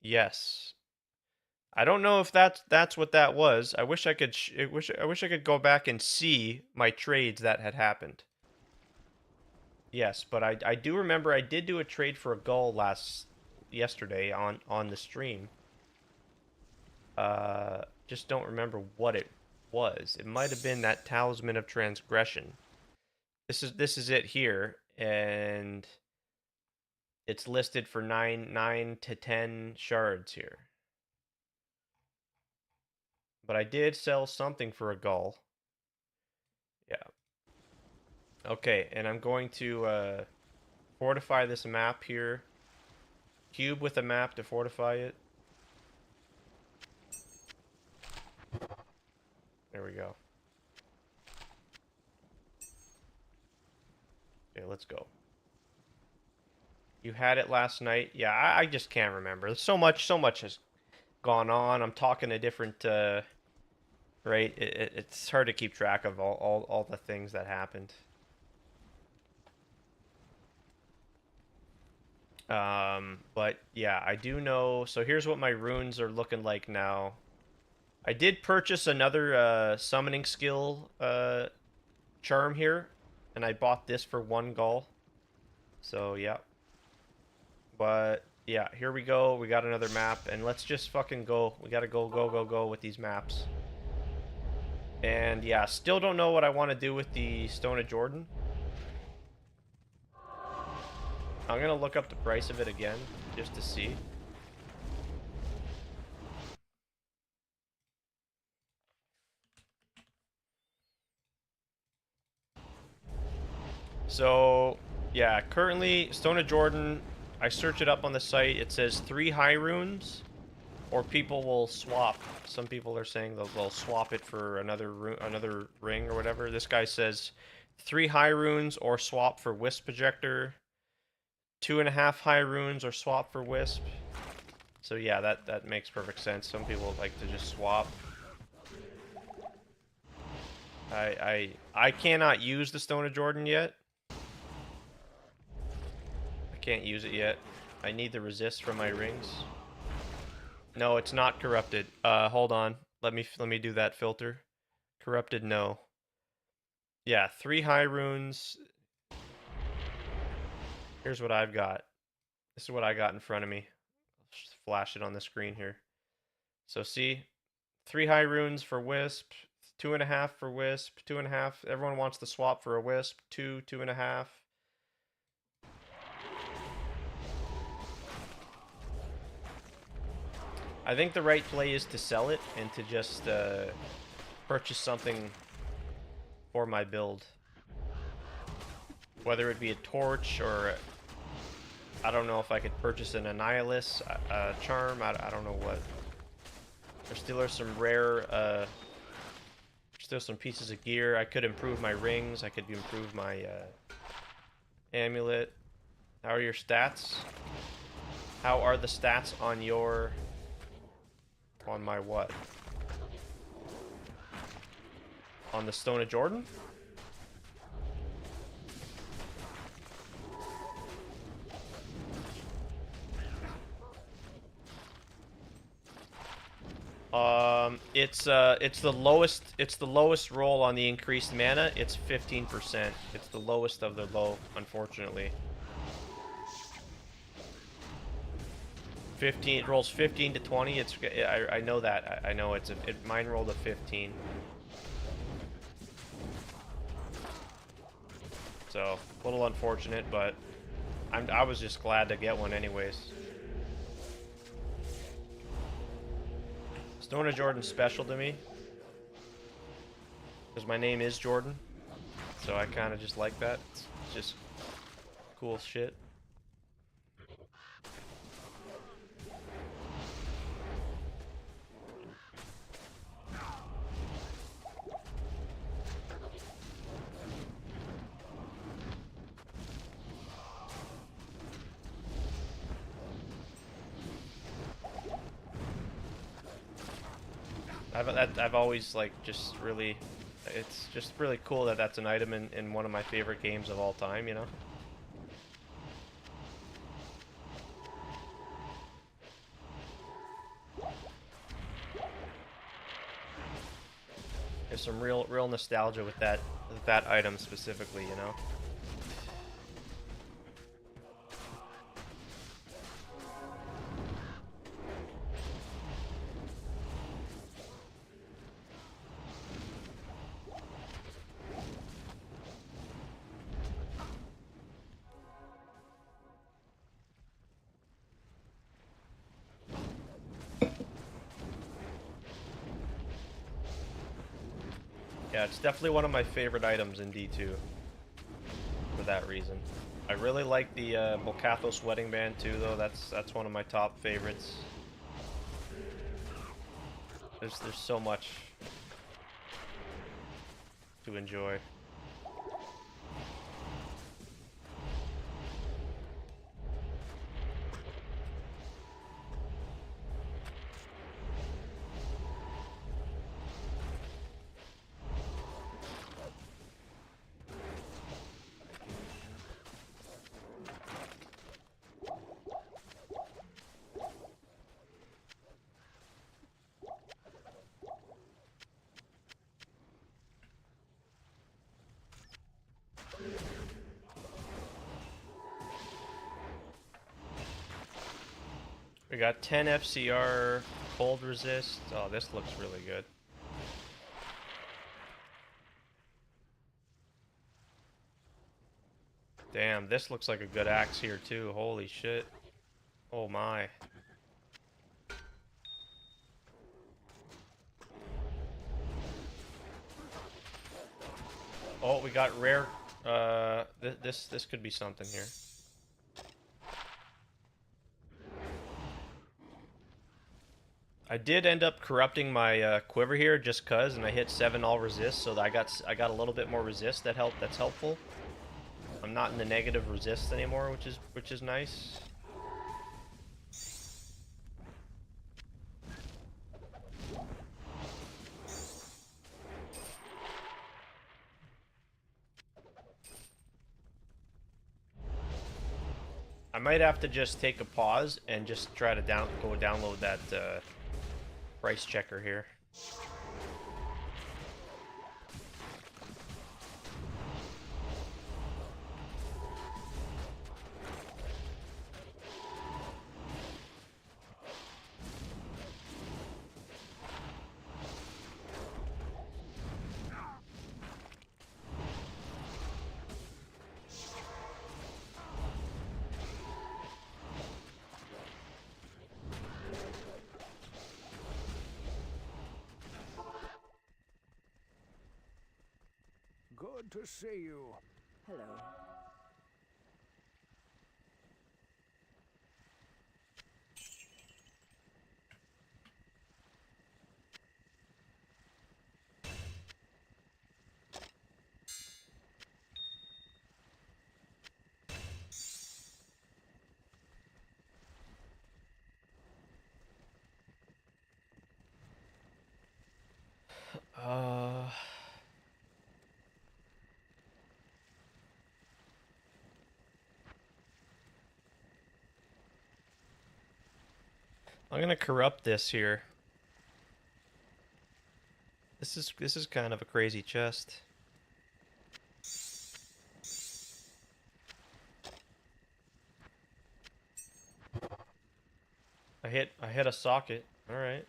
Yes. I don't know if that's what that was. I wish I could I wish I could go back and see my trades that had happened. Yes, but I do remember I did do a trade for a gull yesterday on the stream. Just don't remember what it was. It might have been that Talisman of Transgression. This is it here, and it's listed for 9 to 10 shards here. But I did sell something for a gull. Yeah. Okay, and I'm going to fortify this map here. Cube with a map to fortify it. There we go. Okay, let's go. You had it last night? Yeah, I just can't remember. So much has gone on. I'm talking to different, right? It's hard to keep track of all the things that happened. But yeah, I do know. So here's what my runes are looking like now. I did purchase another summoning skill charm here, and I bought this for 1 gull. So yeah. But yeah, here we go. We got another map, and let's just fucking go. We gotta go with these maps. And yeah, still don't know what I want to do with the Stone of Jordan. I'm gonna look up the price of it again, just to see. So, yeah, currently, Stone of Jordan, I search it up on the site, it says 3 high runes, or people will swap. Some people are saying they'll swap it for another ring or whatever. This guy says 3 high runes or swap for Wisp Projector, 2.5 high runes or swap for Wisp. So yeah, that makes perfect sense. Some people like to just swap. I cannot use the Stone of Jordan yet. I can't use it yet. I need the resist from my rings. No, it's not corrupted. Hold on. Let me do that filter. Corrupted, no. Yeah, 3 high runes. Here's what I've got. This is what I got in front of me. I'll just flash it on the screen here. So see, 3 high runes for Wisp, 2.5 for Wisp, 2.5. Everyone wants the swap for a Wisp, 2, 2.5. I think the right play is to sell it and to just purchase something for my build. Whether it be a torch or I don't know if I could purchase an Annihilus charm. I don't know what. There still are some rare, still some pieces of gear. I could improve my rings. I could improve my amulet. How are your stats? How are the stats on your... On my what? On the Stone of Jordan? It's the lowest roll on the increased mana. It's 15%. It's the lowest of the low, unfortunately. 15, it rolls 15 to 20. I know that. I know mine rolled a 15. So, a little unfortunate, but I was just glad to get one anyways. Stone of Jordan's special to me because my name is Jordan, so I kind of just like that. It's just cool shit. I've always like just really, it's just really cool that that's an item in one of my favorite games of all time, you know? There's some real nostalgia with that item specifically, you know? Yeah, it's definitely one of my favorite items in D2 for that reason. I really like the Bolcathos Wedding Band too, though. That's one of my top favorites. There's so much to enjoy. We got 10 FCR, cold resist. Oh, this looks really good. Damn, this looks like a good axe here too. Holy shit. Oh my. Oh, we got rare. This could be something here. I did end up corrupting my quiver here just cause, and I hit 7 all resist, so that I got a little bit more resist that's helpful. I'm not in the negative resist anymore, which is nice. I might have to just take a pause and just try to go download that price checker here. Good to see you. Hello. Uh, I'm gonna corrupt this here. This is kind of a crazy chest. I hit a socket. All right.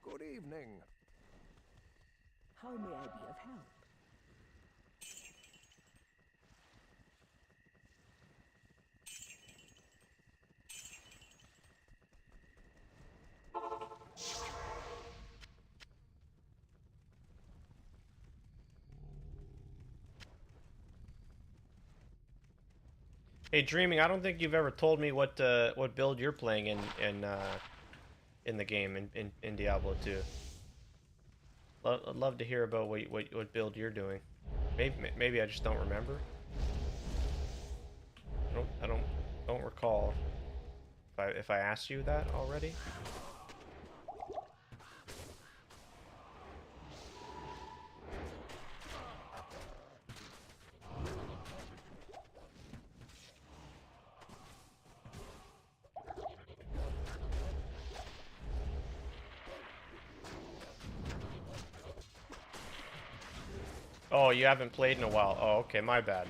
Good evening. How may I be of help? Hey, Dreaming, I don't think you've ever told me what build you're playing in the game in Diablo 2. I'd love to hear about what build you're doing. Maybe I just don't remember. I don't recall if I asked you that already. Oh, you haven't played in a while. Oh, okay, my bad.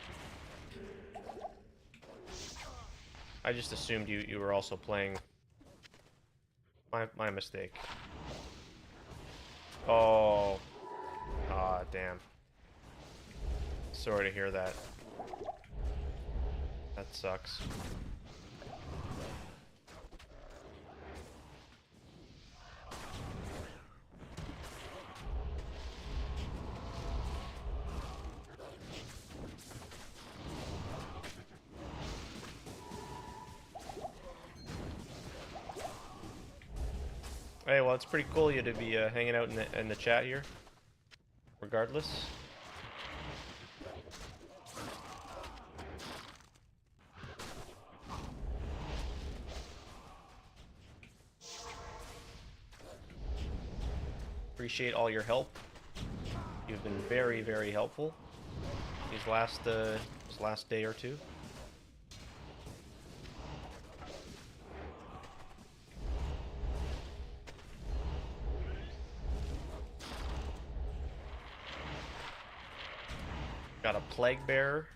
I just assumed you were also playing. My mistake. Oh. Ah, damn. Sorry to hear that. That sucks. Hey, well, it's pretty cool you to be hanging out in the chat here. Regardless. Appreciate all your help. You've been very, very helpful these last day or two. Got a plague bearer.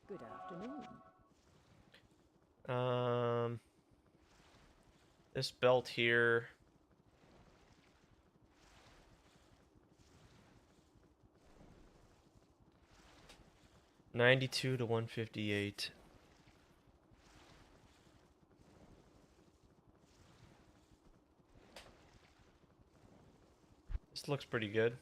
Good afternoon. This belt here. $92 to $158. This looks pretty good.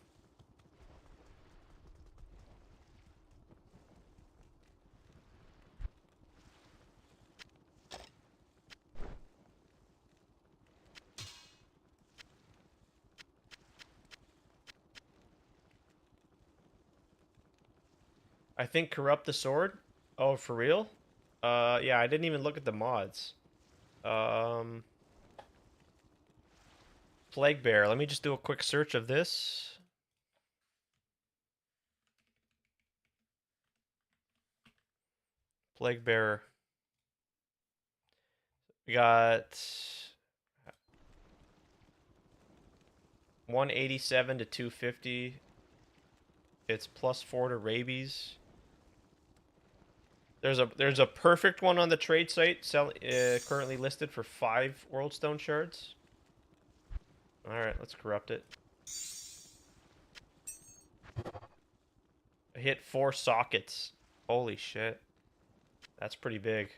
I think corrupt the sword. Oh, for real? Yeah, I didn't even look at the mods. Plague Bear. Let me just do a quick search of this. Plague Bearer. We got 187 to 250. It's +4 to rabies. There's a perfect one on the trade site currently listed for 5 world stone shards. All right, let's corrupt it. I hit 4 sockets. Holy shit. That's pretty big.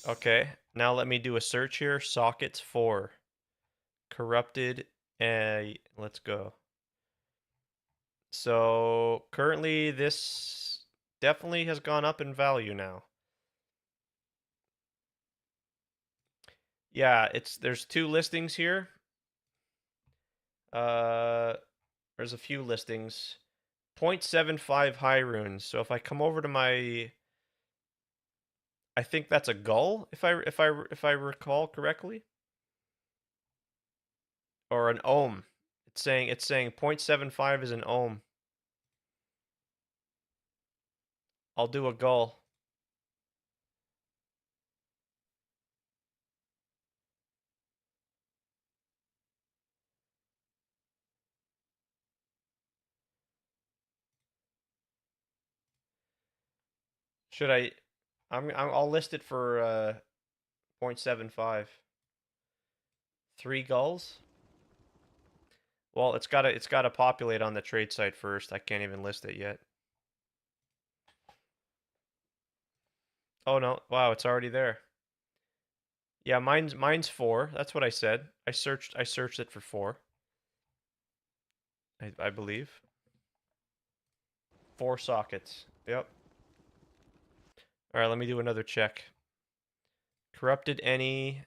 Okay, now let me do a search here. Sockets 4. Corrupted. Let's go. So currently this definitely has gone up in value now. Yeah, there's 2 listings here. There's a few listings. 0.75 high runes. So if I come over to my, I think that's a gull, if I recall correctly, or an ohm. It's saying 0.75 is an ohm. I'll do a gull. Should I? I'll list it for 0.75. 3 gulls. Well, it's gotta populate on the trade site first. I can't even list it yet. Oh no! Wow, it's already there. Yeah, mine's 4. That's what I said. I searched it for 4. I believe. 4 sockets. Yep. All right, let me do another check. Corrupted any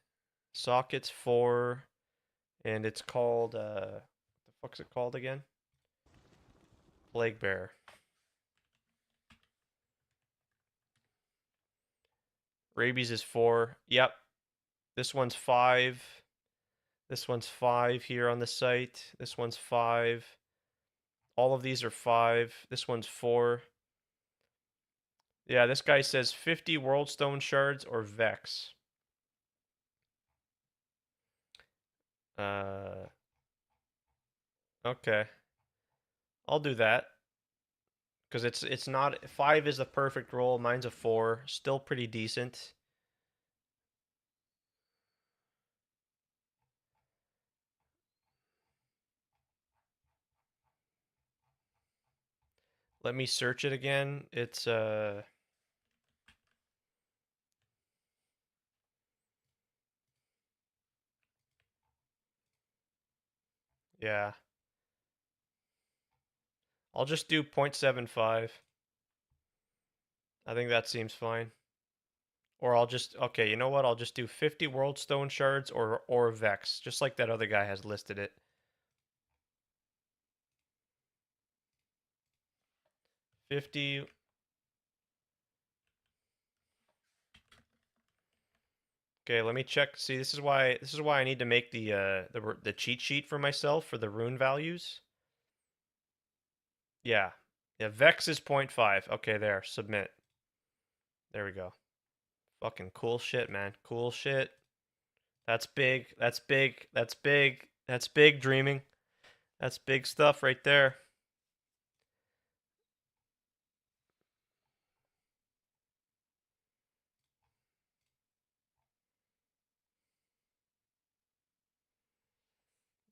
sockets 4, and it's called what the fuck's it called again? Plague Bear. Rabies is 4. Yep. This one's 5. This one's 5 here on the site. This one's 5. All of these are 5. This one's 4. Yeah, this guy says 50 World Stone Shards or Vex. Okay. I'll do that. Because it's not... 5 is the perfect roll. Mine's a 4. Still pretty decent. Let me search it again. It's... Yeah. I'll just do 0.75. I think that seems fine. Or I'll just... Okay, you know what? I'll just do 50 World Stone Shards or Vex. Just like that other guy has listed it. 50... Okay, let me check. See, this is why I need to make the cheat sheet for myself for the rune values. Yeah. Yeah, Vex is 0.5. Okay, there. Submit. There we go. Fucking cool shit, man. Cool shit. That's big. That's big. That's big. That's big dreaming. That's big stuff right there.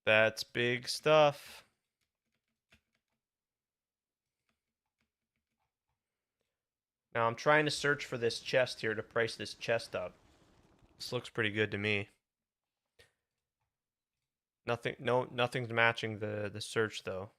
That's big stuff. Now I'm trying to search for this chest here to price this chest up. This looks pretty good to me. Nothing's matching the search though.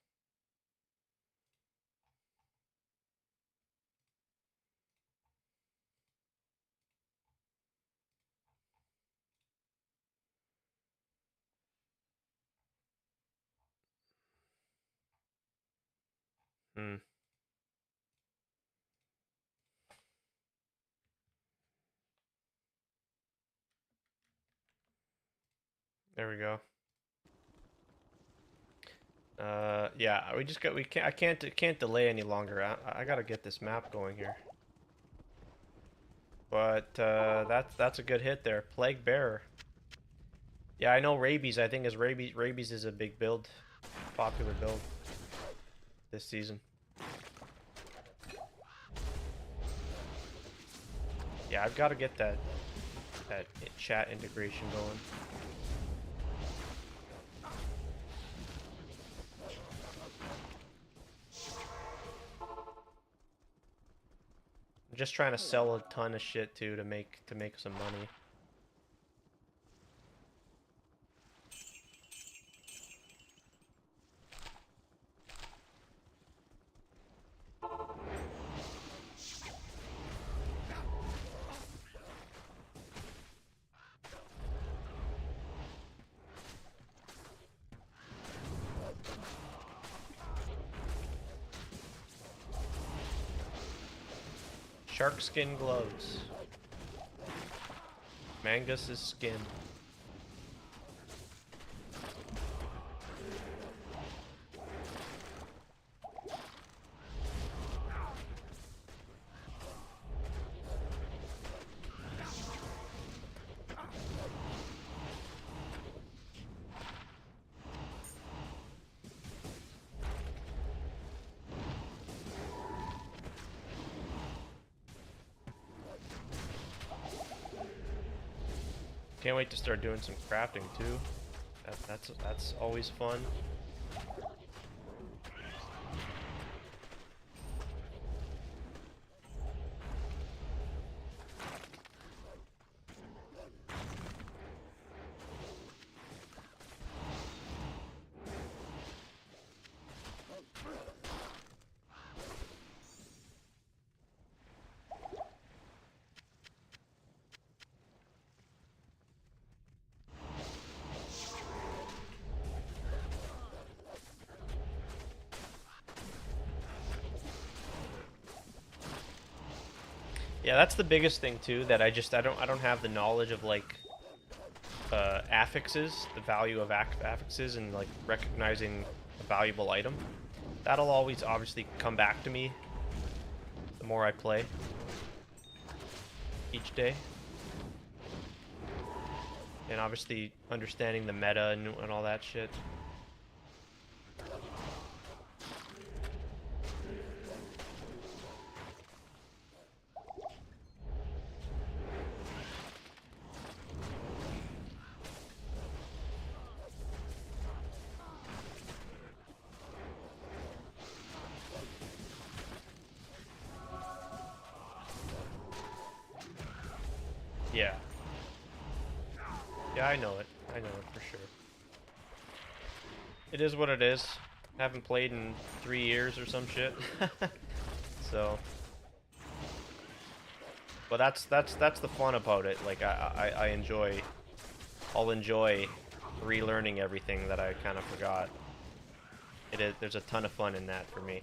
Hmm. There we go. Yeah, we can't, can't delay any longer. I gotta get this map going here. But, that's a good hit there. Plague Bearer. Yeah, I know Rabies, I think Rabies is a big build. Popular build. This season. Yeah, I've gotta get that chat integration going. I'm just trying to sell a ton of shit too to make some money. Shark skin gloves. Mangus's skin. Can't wait to start doing some crafting too. That's always fun. Yeah, that's the biggest thing too, that I don't have the knowledge of like affixes, the value of affixes, and like recognizing a valuable item. That'll always obviously come back to me the more I play each day. And obviously understanding the meta and all that shit. Yeah. Yeah, I know it. I know it for sure. It is what it is. Haven't played in 3 years or some shit. So, but that's the fun about it. Like I enjoy, I'll enjoy relearning everything that I kind of forgot. There's a ton of fun in that for me.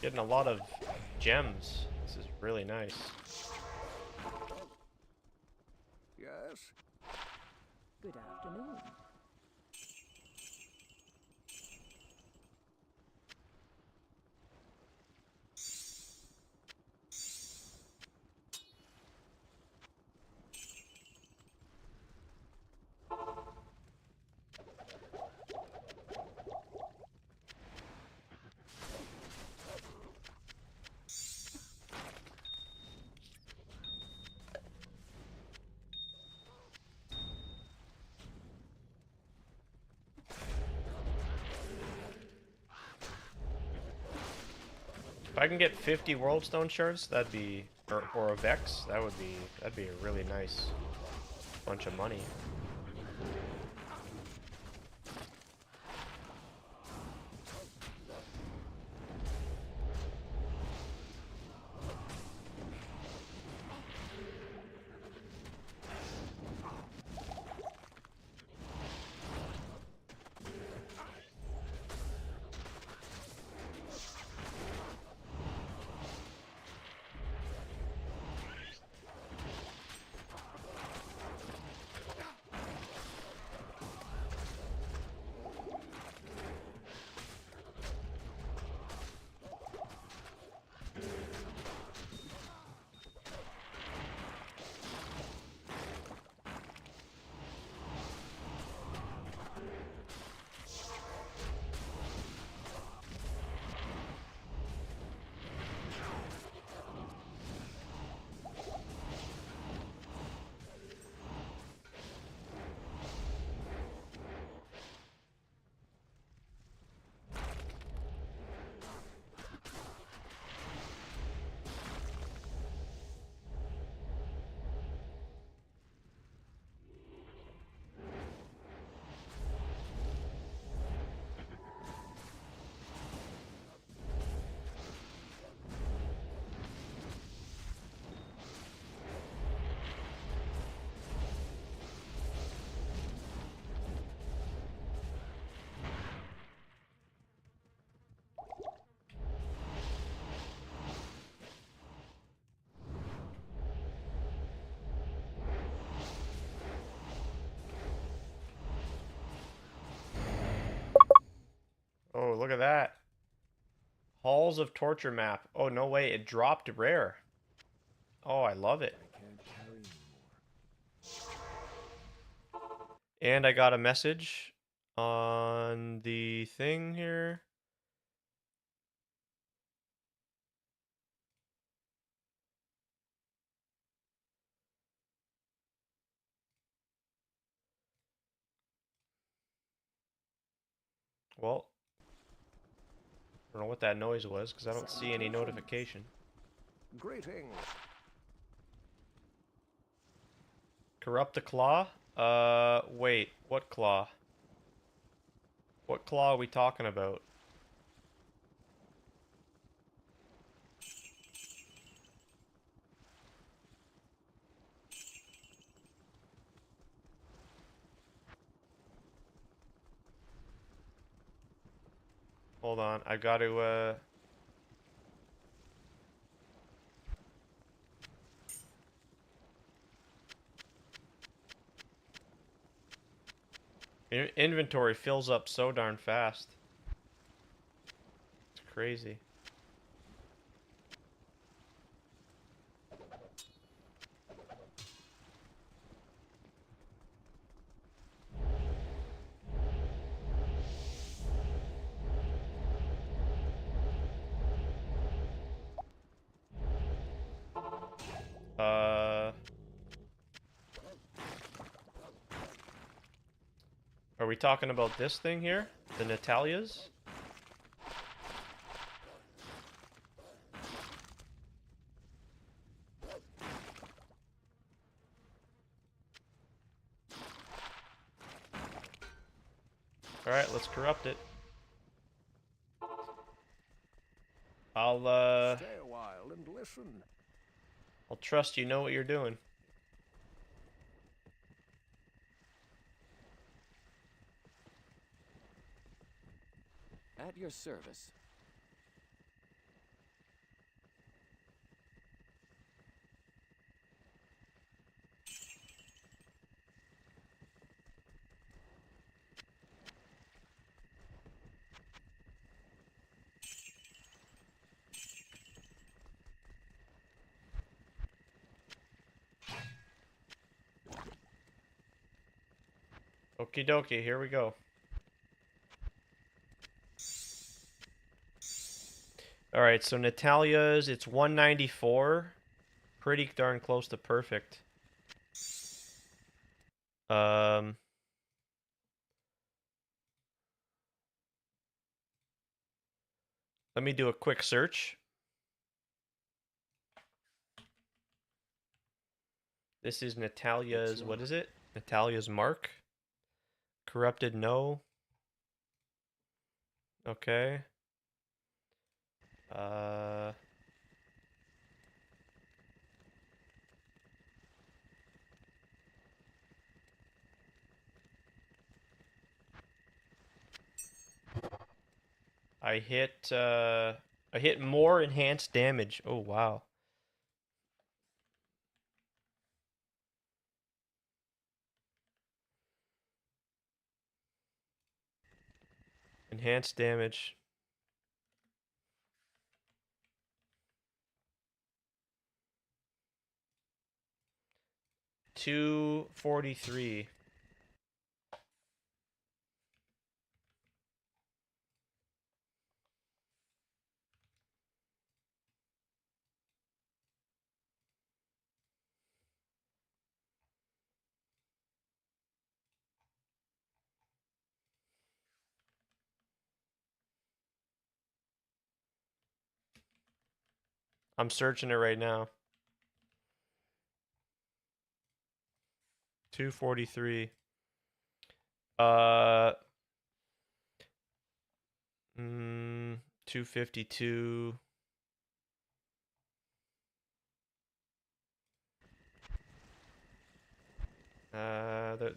Getting a lot of gems. This is really nice. Yes? Good afternoon. I can get 50 World Stone shards, that'd be, or a Vex, that'd be a really nice bunch of money. Oh, look at that. Halls of Torture map. Oh, no way, it dropped rare. Oh, I love it. And I got a message on the thing here. Well, I don't know what that noise was because I don't see any notification. Greetings. Corrupt the claw? Wait, what claw? What claw are we talking about? Hold on, I got to, inventory fills up so darn fast. It's crazy. Are we talking about this thing here? The Natalias? Alright, let's corrupt it. I'll Stay a while and listen. I'll trust you know what you're doing. At your service. Okie dokie, here we go. Alright, so Natalia's, it's 194. Pretty darn close to perfect. Let me do a quick search. This is Natalia's, what is it? Natalia's mark. Corrupted, no. Okay. I hit more enhanced damage. Oh wow. Enhanced damage. $243. I'm searching it right now. 243. Uh 252.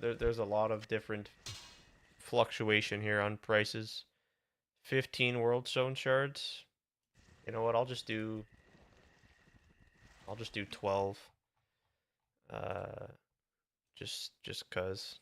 There's a lot of different fluctuation here on prices. 15 world stone shards. You know what? I'll just do 12. Just cuz.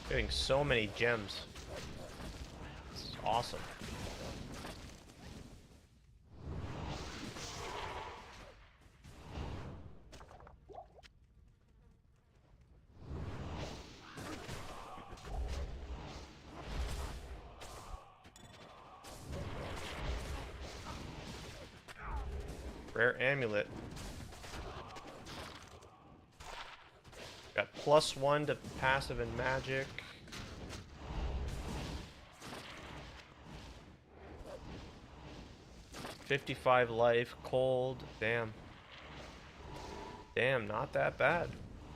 Getting so many gems. This is awesome. Rare amulet. Got +1 to passive and magic. $55 life, cold. Damn. Damn, not that bad.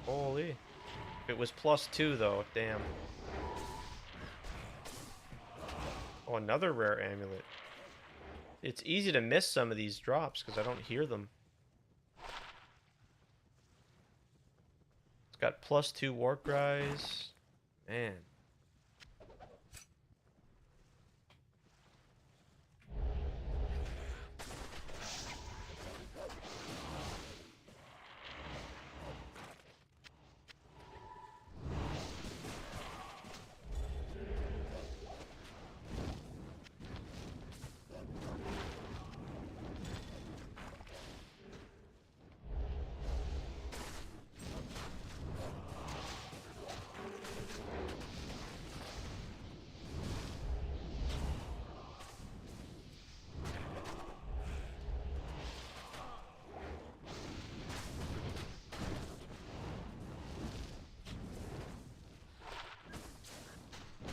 Holy. If it was +2 though, damn. Oh, another rare amulet. It's easy to miss some of these drops because I don't hear them. It's got +2 warp rise. Man.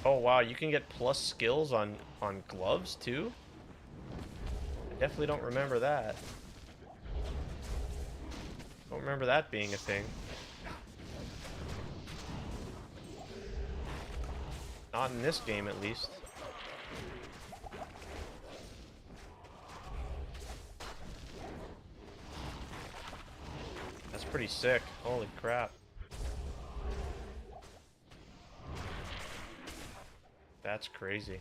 Oh wow, you can get plus skills on gloves too? I definitely don't remember that. Don't remember that being a thing. Not in this game at least. That's pretty sick. Holy crap. That's crazy.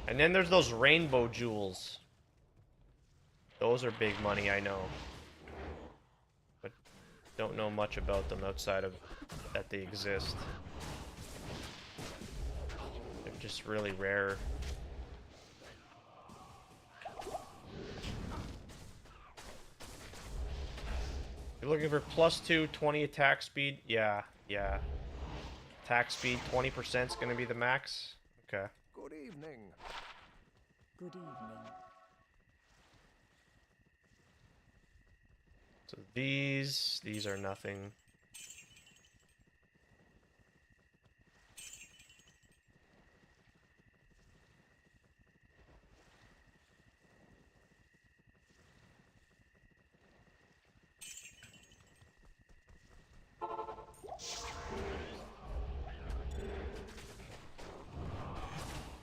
And then there's those rainbow jewels. Those are big money, I know. Don't know much about them outside of that they exist. They're just really rare. You're looking for +2, 20 attack speed? Yeah, yeah. Attack speed, 20% is going to be the max? Okay. Good evening. Good evening. So these are nothing.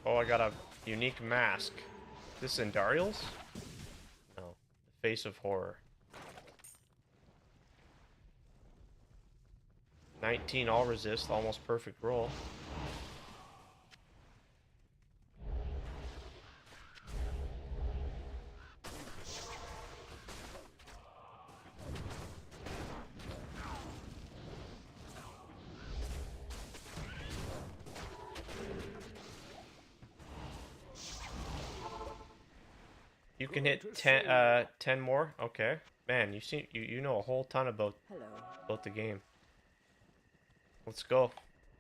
Oh, I got a unique mask. This Indariel's? No. Face of Horror. 19 all resist, almost perfect roll. You can hit 10 more? Okay. Man, you know a whole ton about Hello. the game. Let's go.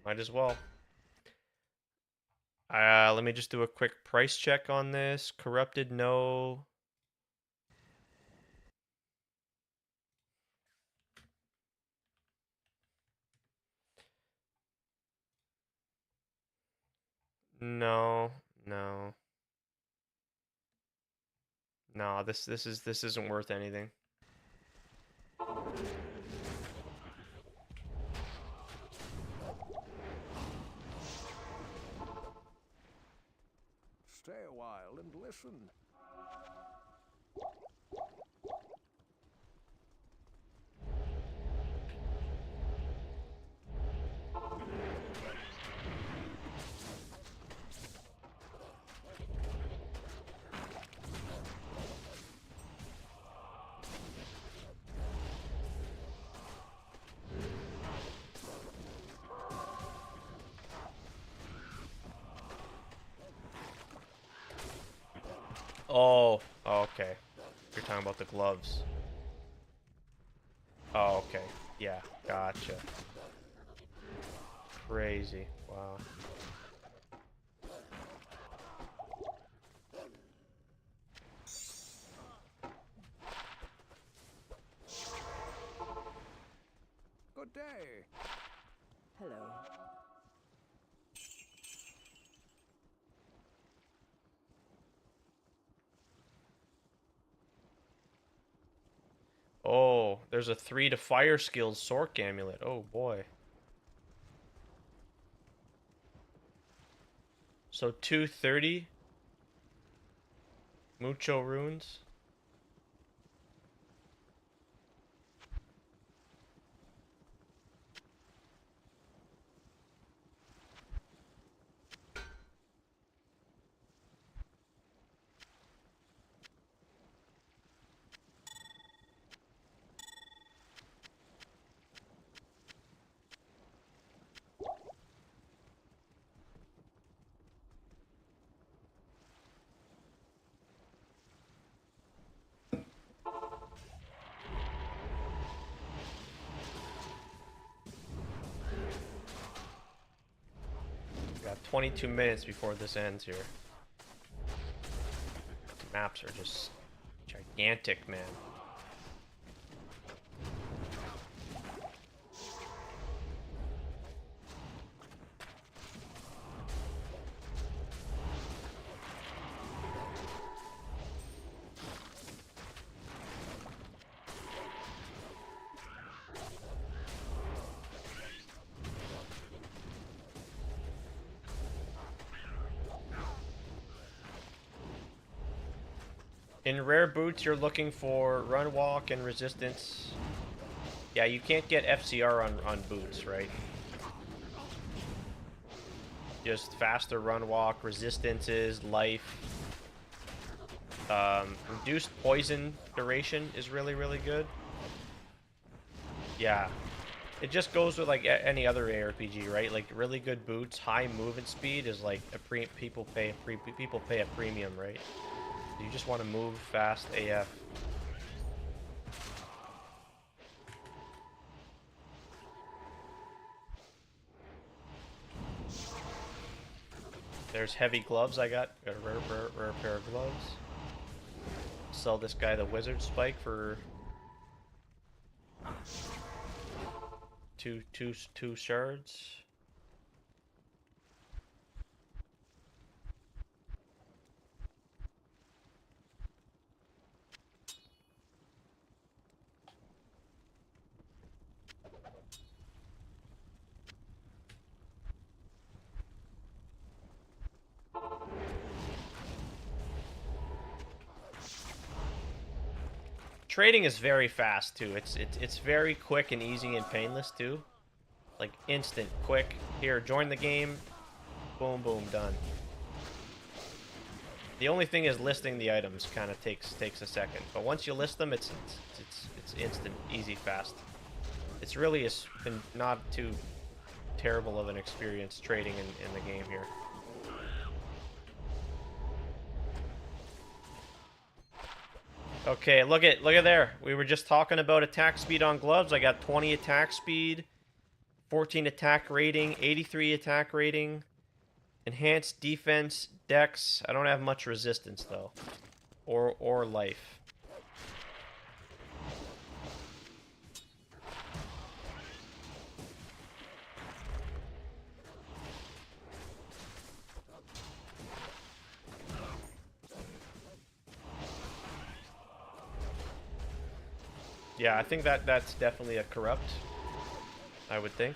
Might as well. Let me just do a quick price check on this. Corrupted, no. No, no. No, this isn't worth anything. Stay a while and listen. Oh, okay. You're talking about the gloves. Oh, okay. Yeah, gotcha. Crazy. Wow. Good day. Hello. Oh, there's a 3 to fire skills Sork amulet. Oh boy. So 230 Mucho runes. Got 22 minutes before this ends here. The maps are just gigantic, man. In rare boots, you're looking for run, walk, and resistance. Yeah, you can't get FCR on boots, right? Just faster run, walk, resistances, life. Reduced poison duration is really, really good. Yeah. It just goes with like any other ARPG, right? Like really good boots, high movement speed is like people pay a premium, right? You just want to move fast AF. There's heavy gloves. I got a rare pair of gloves. Sell this guy the wizard spike for two shards. Trading is very fast too. It's very quick and easy and painless too. Like instant, quick. Here, join the game. Boom, boom, done. The only thing is listing the items kind of takes a second. But once you list them, it's instant, easy, fast. It's really been not too terrible of an experience trading in the game here. Okay, look at there. We were just talking about attack speed on gloves. I got 20 attack speed, 14 attack rating, 83 attack rating, enhanced defense, dex. I don't have much resistance though, or life. Yeah, I think that's definitely a corrupt, I would think.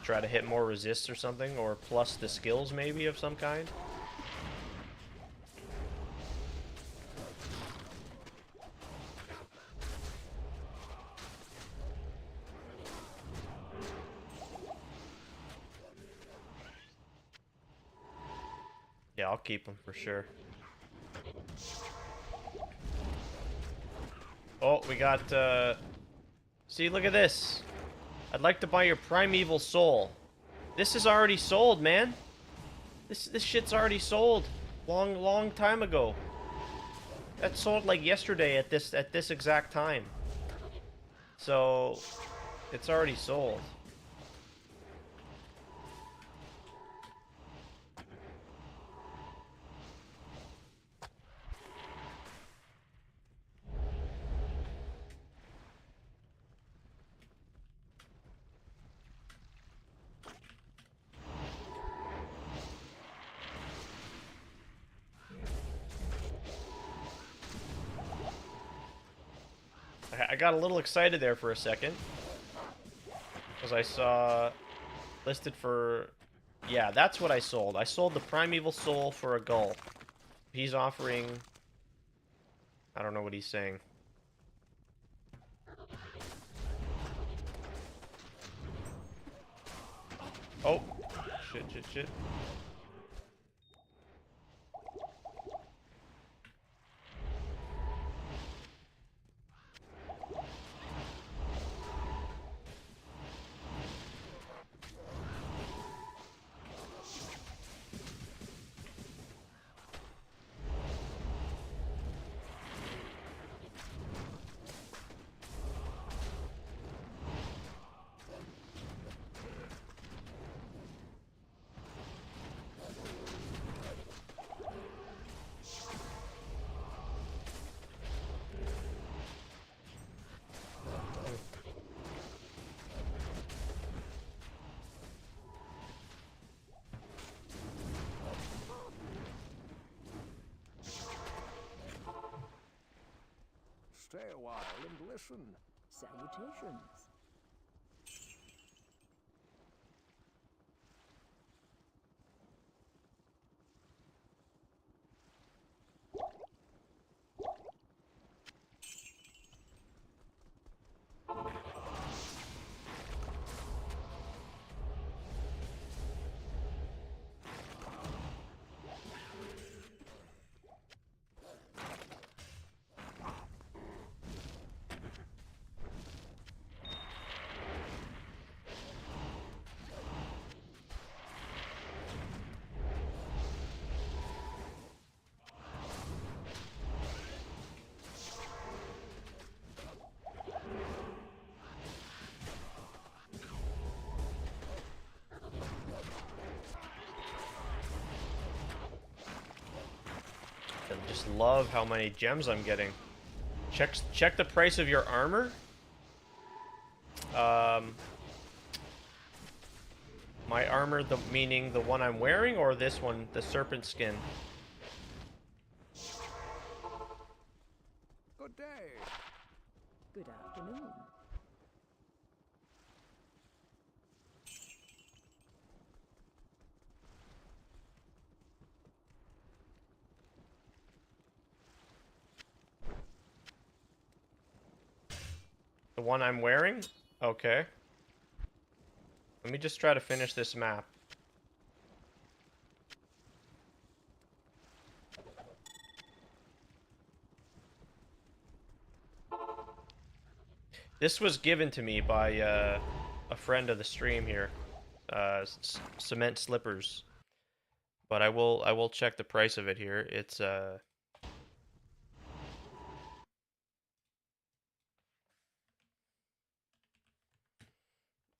Try to hit more resists or something, or plus the skills maybe of some kind. Yeah, I'll keep them for sure. Oh, we got, see, look at this. I'd like to buy your Primeval Soul. This is already sold, man. This shit's already sold. Long time ago. That sold like yesterday at this exact time. So, it's already sold. I got a little excited there for a second. Because I saw listed for... Yeah, that's what I sold. I sold the Primeval Soul for a gull. He's offering... I don't know what he's saying. Oh! Shit. Stay a while and listen. Salutations. Just love how many gems I'm getting. Check the price of your armor. My armor, meaning the one I'm wearing, or this one, the serpent skin? Good day. Good afternoon. The one I'm wearing? Okay. Let me just try to finish this map. This was given to me by a friend of the stream here, Cement Slippers. But I will check the price of it here. It's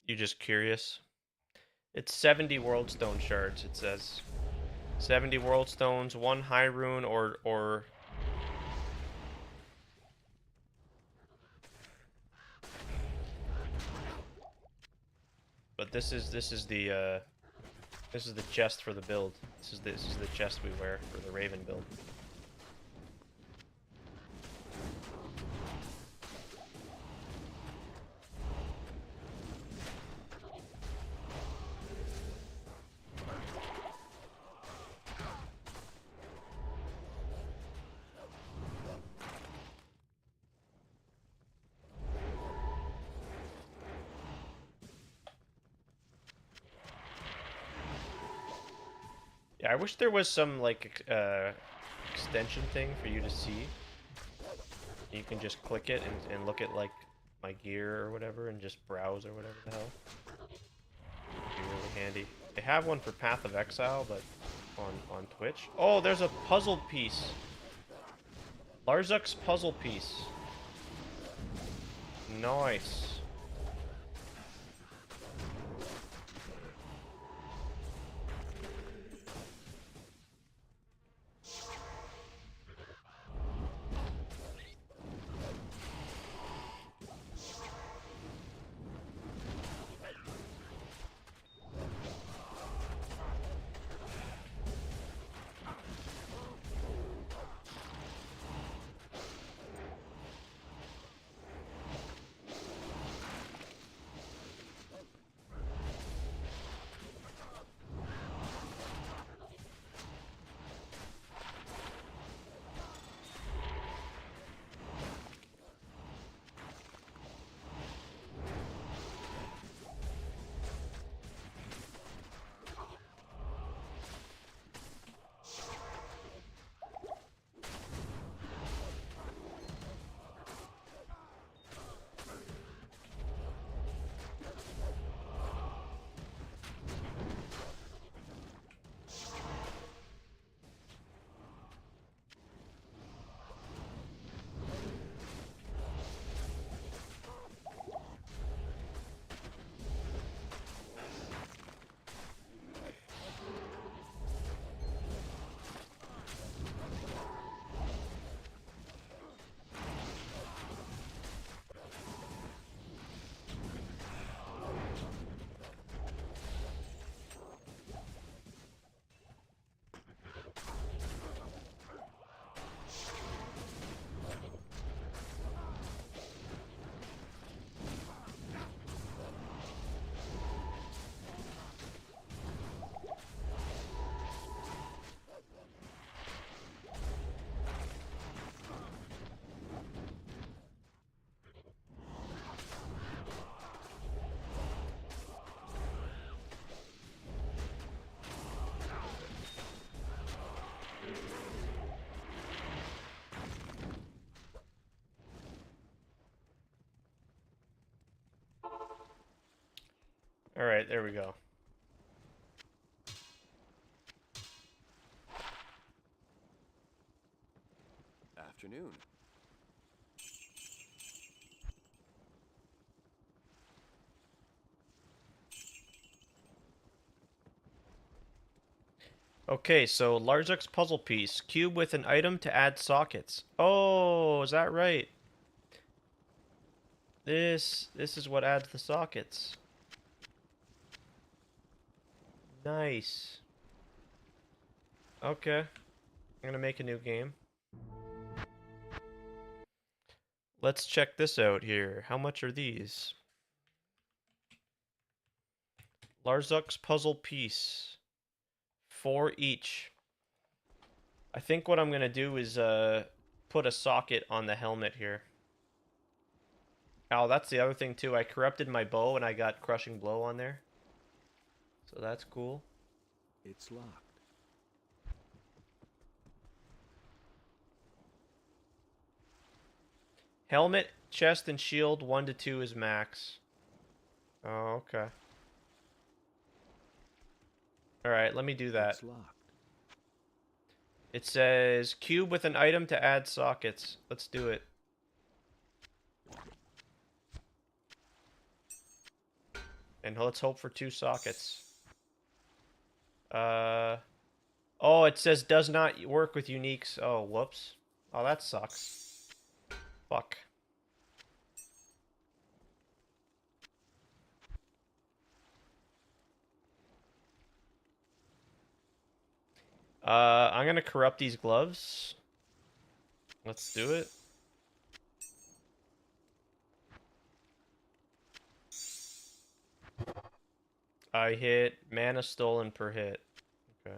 you just curious? It's 70 world stone shards. It says 70 world stones, 1 high rune, or but this is the chest for the build. This is the chest we wear for the Raven build. Yeah, I wish there was some like extension thing for you to see. You can just click it and look at like my gear or whatever and just browse or whatever the hell. It'd be really handy. They have one for Path of Exile, but on Twitch. Oh, there's a puzzle piece. Larzuk's puzzle piece. Nice. Alright, there we go. Afternoon. Okay, so Larzuk's puzzle piece. Cube with an item to add sockets. Oh, is that right? This is what adds the sockets. Nice. Okay. I'm gonna make a new game. Let's check this out here. How much are these? Larzuk's puzzle piece. 4 each. I think what I'm gonna do is put a socket on the helmet here. Oh, that's the other thing too. I corrupted my bow and I got crushing blow on there. So that's cool. It's locked. Helmet, chest, and shield 1 to 2 is max. Oh, okay. Alright, let me do that. It's locked. It says cube with an item to add sockets. Let's do it. And let's hope for 2 sockets. Oh, it says does not work with uniques. Oh, whoops. Oh, that sucks. Fuck. I'm gonna corrupt these gloves. Let's do it. I hit mana stolen per hit. Okay.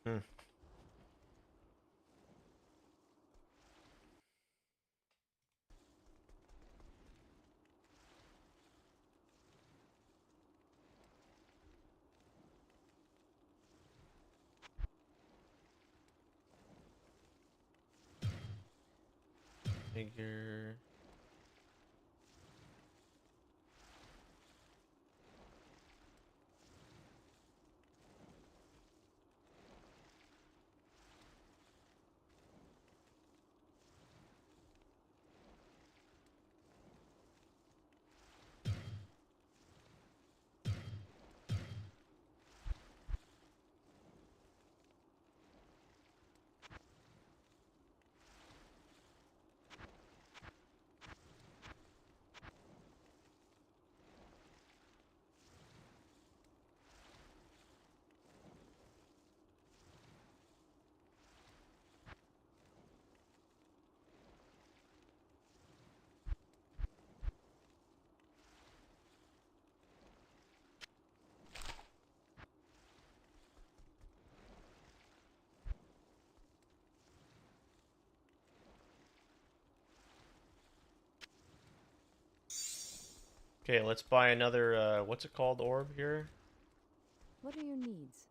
Hmm. Figure. Okay, let's buy another, what's it called, orb here? What are your needs?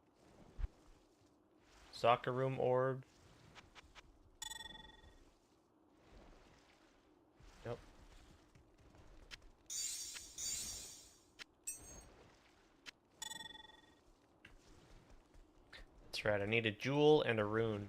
Soccer room orb. Yep. That's right, I need a jewel and a rune.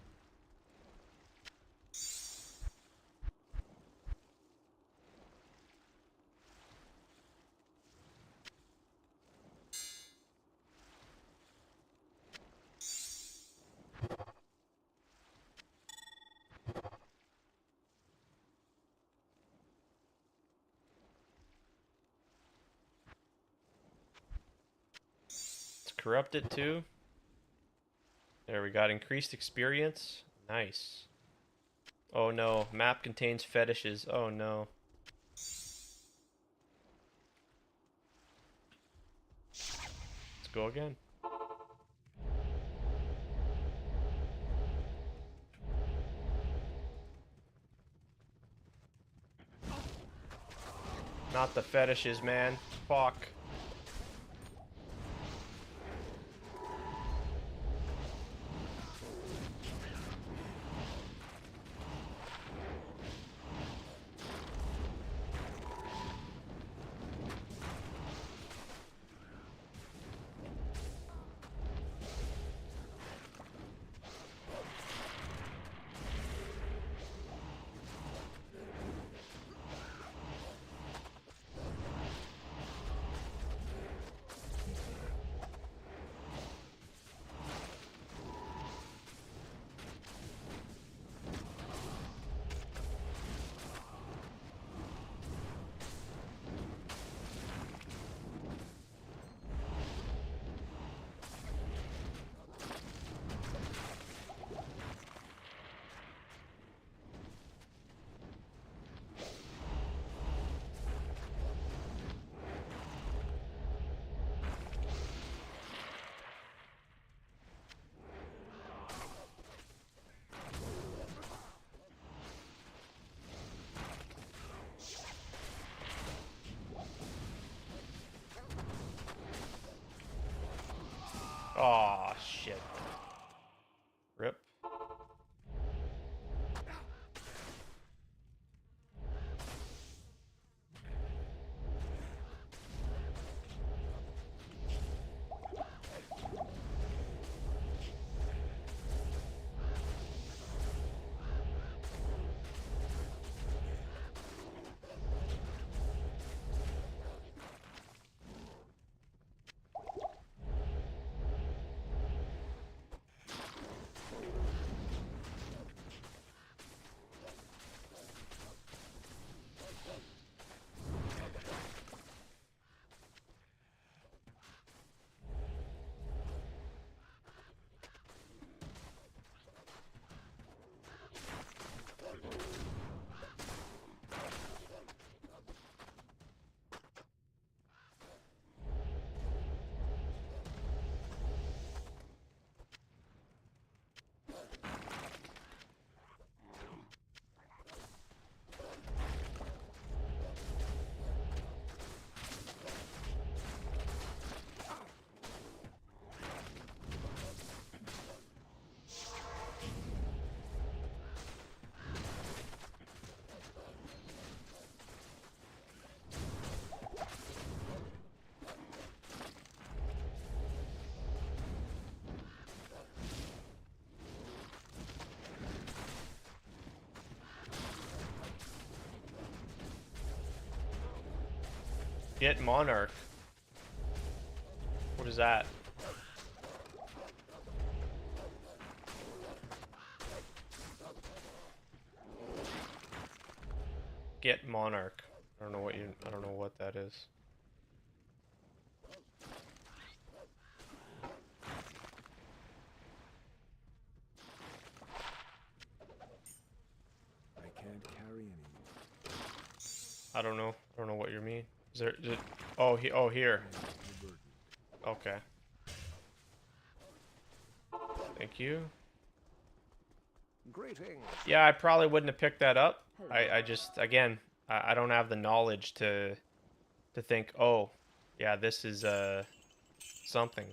Let's corrupt it too. There, we got increased experience. Nice. Oh no, map contains fetishes. Oh no. Let's go again. Not the fetishes, man. Fuck. Aw, shit. Rip. Get Monarch. What is that? Get Monarch. I don't know what that is. I can't carry any. I don't know. I don't know what you mean. Is it oh, here. Okay. Thank you. Greetings. Yeah, I probably wouldn't have picked that up. I just, again, I don't have the knowledge to think, oh, yeah, this is something.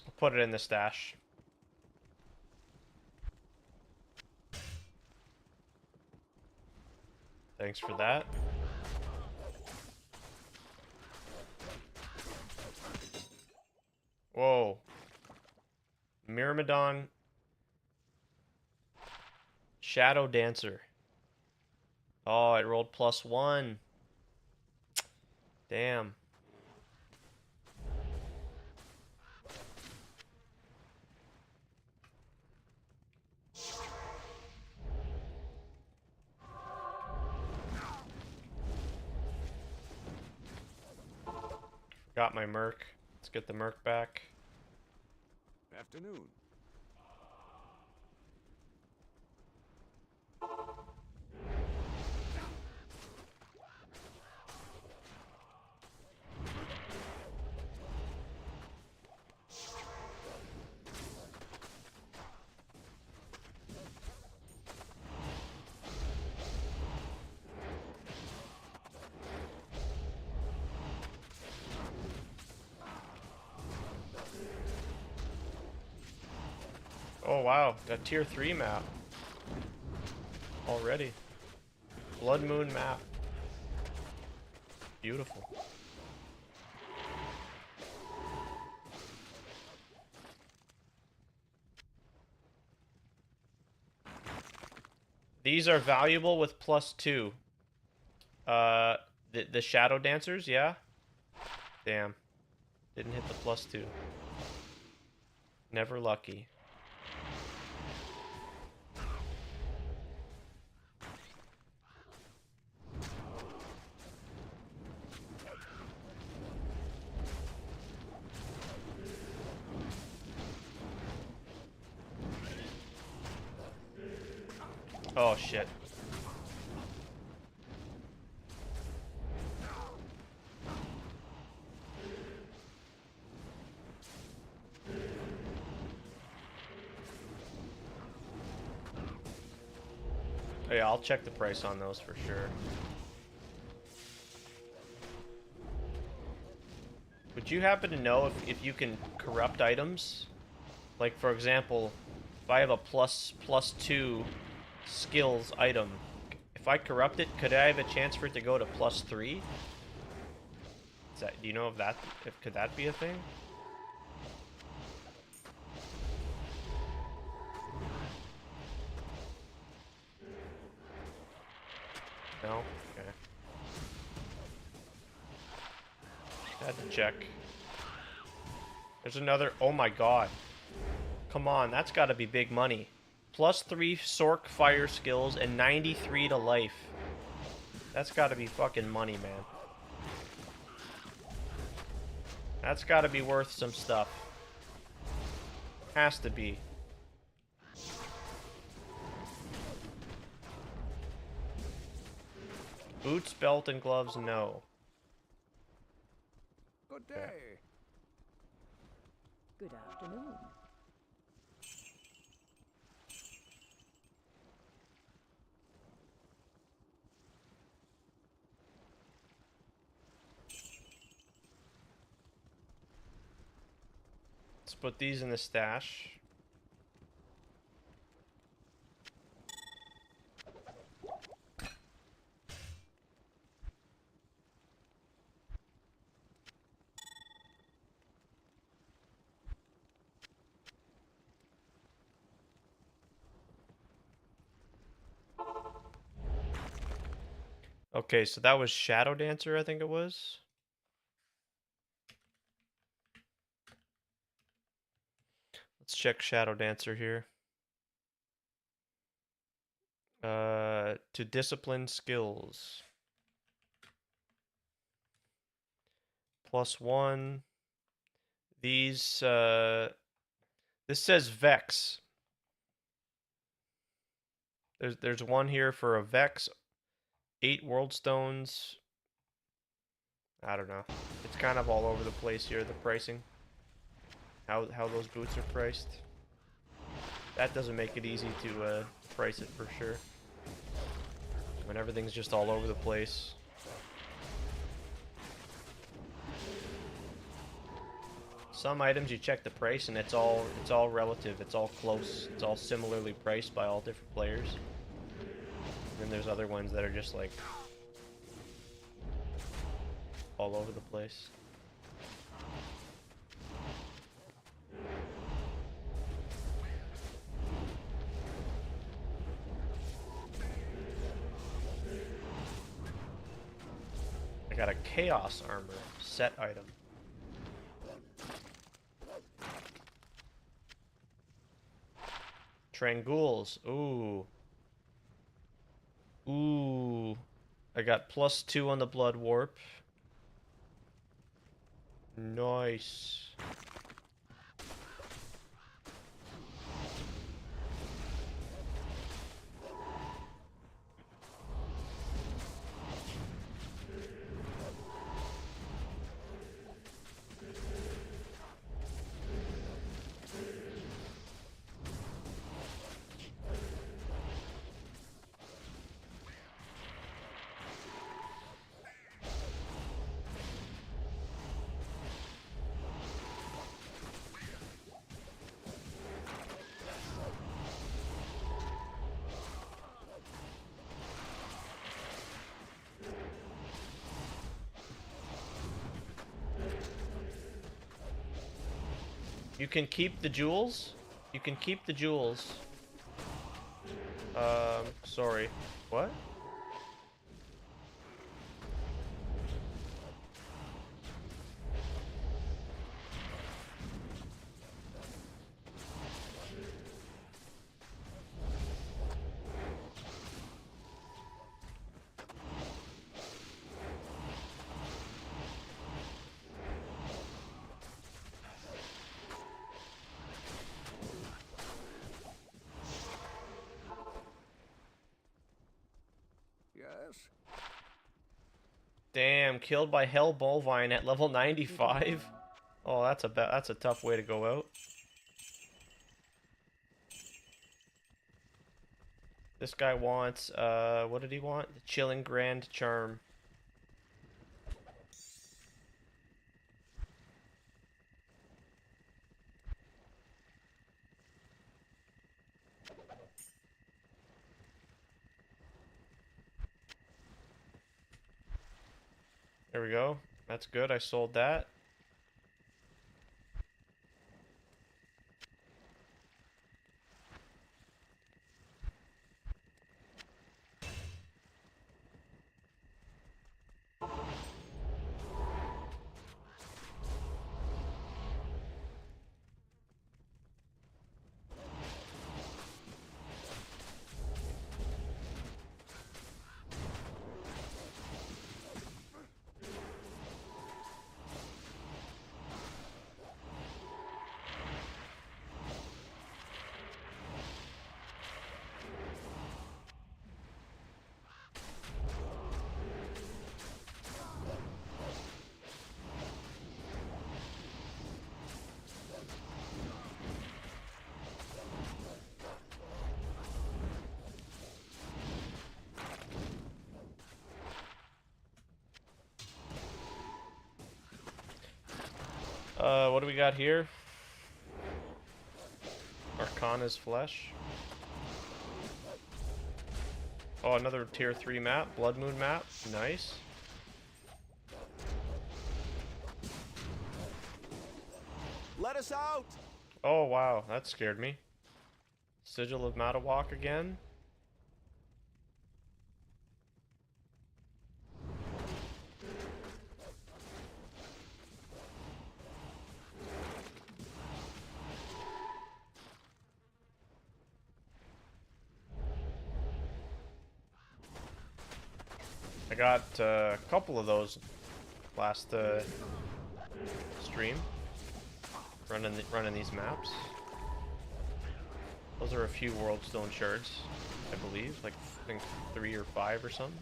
I'll put it in the stash. Thanks for that. Whoa. Myrmidon Shadow Dancer. Oh, it rolled +1. Damn. Got my Merc. Let's get the Merc back. Afternoon. Oh wow, got tier 3 map already. Blood Moon map. Beautiful. These are valuable with +2. The Shadow Dancers, yeah? Damn. Didn't hit the +2. Never lucky. Oh shit. Oh, yeah, I'll check the price on those for sure. Would you happen to know if you can corrupt items? Like, for example, if I have a +2 skills item, if I corrupt it, could I have a chance for it to go to +3? Is that, do you know if that, could that be a thing? No? Okay. Had to check. There's another, oh my god. Come on, that's gotta be big money. +3 Sork fire skills and 93 to life. That's gotta be fucking money, man. That's gotta be worth some stuff. Has to be. Boots, belt, and gloves, no. Good day. Okay. Good afternoon. Let's put these in the stash. Okay, so that was Shadow Dancer, I think it was. Let's check Shadow Dancer here. To discipline skills. +1. These, this says Vex. There's one here for a Vex. 8 World Stones. I don't know. It's kind of all over the place here, the pricing. How those boots are priced. That doesn't make it easy to price it for sure. When everything's just all over the place. Some items you check the price and it's all relative, it's all close, it's all similarly priced by all different players. And then there's other ones that are just like all over the place. I got a Chaos Armor set item. Trangools. Ooh. Ooh. I got +2 on the Blood Warp. Nice. You can keep the jewels. You can keep the jewels. Sorry. What? Yes. Damn, killed by Hell Bovine at level 95. Oh, that's a tough way to go out. This guy wants what did he want? The Chilling Grand Charm. There we go. That's good. I sold that. What do we got here? Arcana's Flesh. Oh, another tier 3 map. Blood Moon map. Nice. Let us out! Oh, wow. That scared me. Sigil of Matawalk again. I got a couple of those last stream. Running these maps. Those are a few World Stone shards, I believe. Like I think 3 or 5 or something.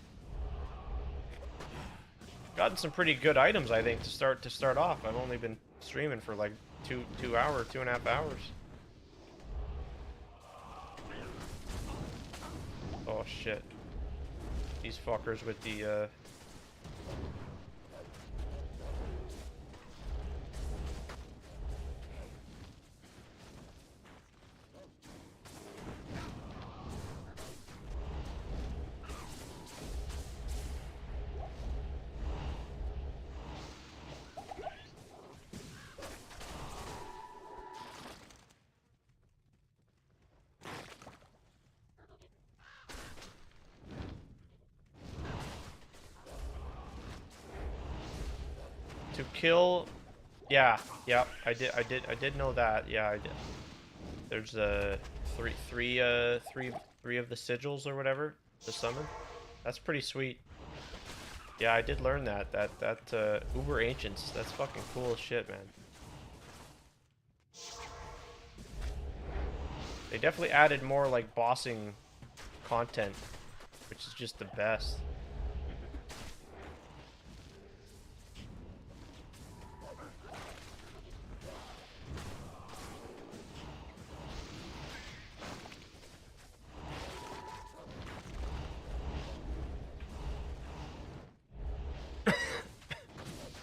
Gotten some pretty good items, I think, to start off. I've only been streaming for like 2.5 hours. Oh shit. These fuckers with the to kill. Yeah, I did know that. Yeah, I did. There's three of the sigils or whatever to summon. That's pretty sweet. Yeah, I did learn that Uber Ancients. That's fucking cool as shit, man. They definitely added more like bossing content, which is just the best.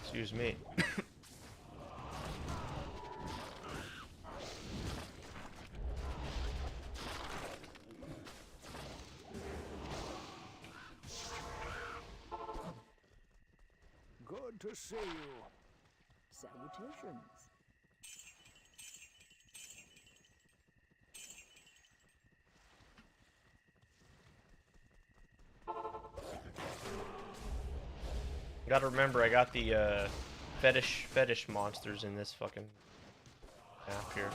Excuse me. Good to see you. Salutations. Gotta remember, I got the fetish monsters in this fucking map here.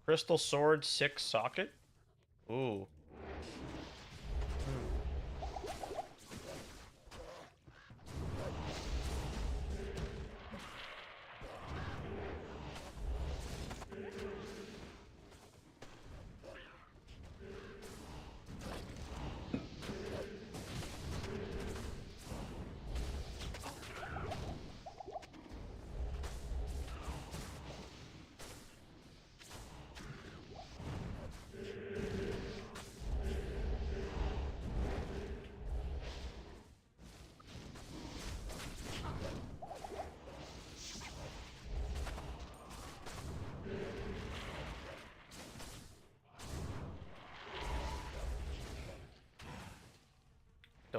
Crystal Sword 6 socket? Ooh.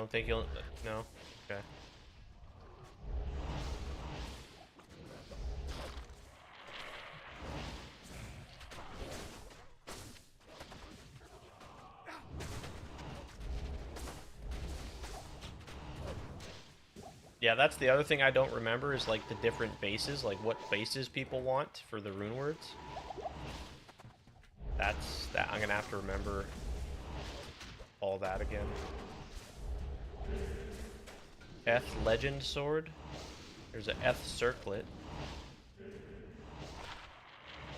Don't think you'll... No? Okay. Yeah, that's the other thing I don't remember is like the different bases, like what bases people want for the rune words. That's that I'm gonna have to remember all that again. Eth Legend Sword. There's a Eth Circlet.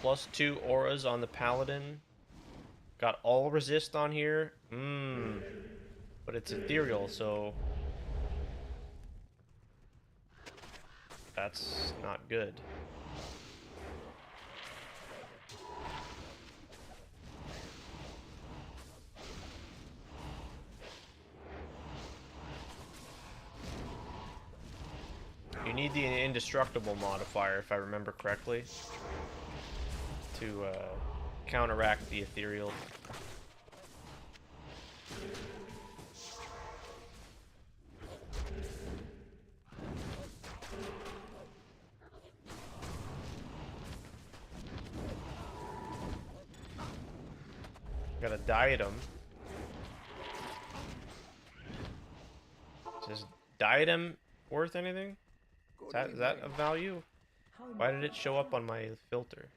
+2 auras on the Paladin. Got all resist on here. But it's ethereal, so that's not good. You need the indestructible modifier, if I remember correctly, to counteract the ethereal. Got a diadem. Is diadem worth anything? Is that a value? Why did it show up on my filter?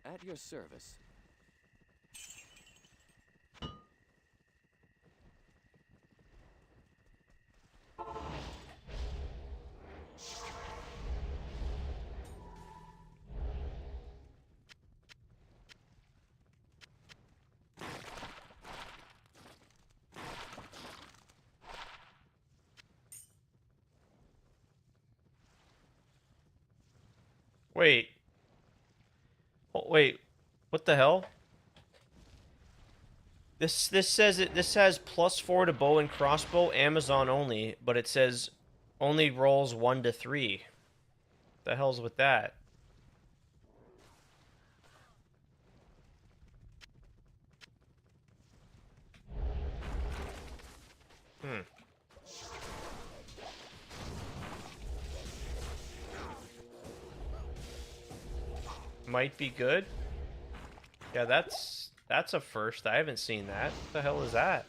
At your service. Wait. Oh, wait. What the hell? This says this has +4 to bow and crossbow, Amazon only, but it says only rolls 1 to 3. The hell's with that? Might be good. Yeah, that's a first. I haven't seen that. What the hell is that?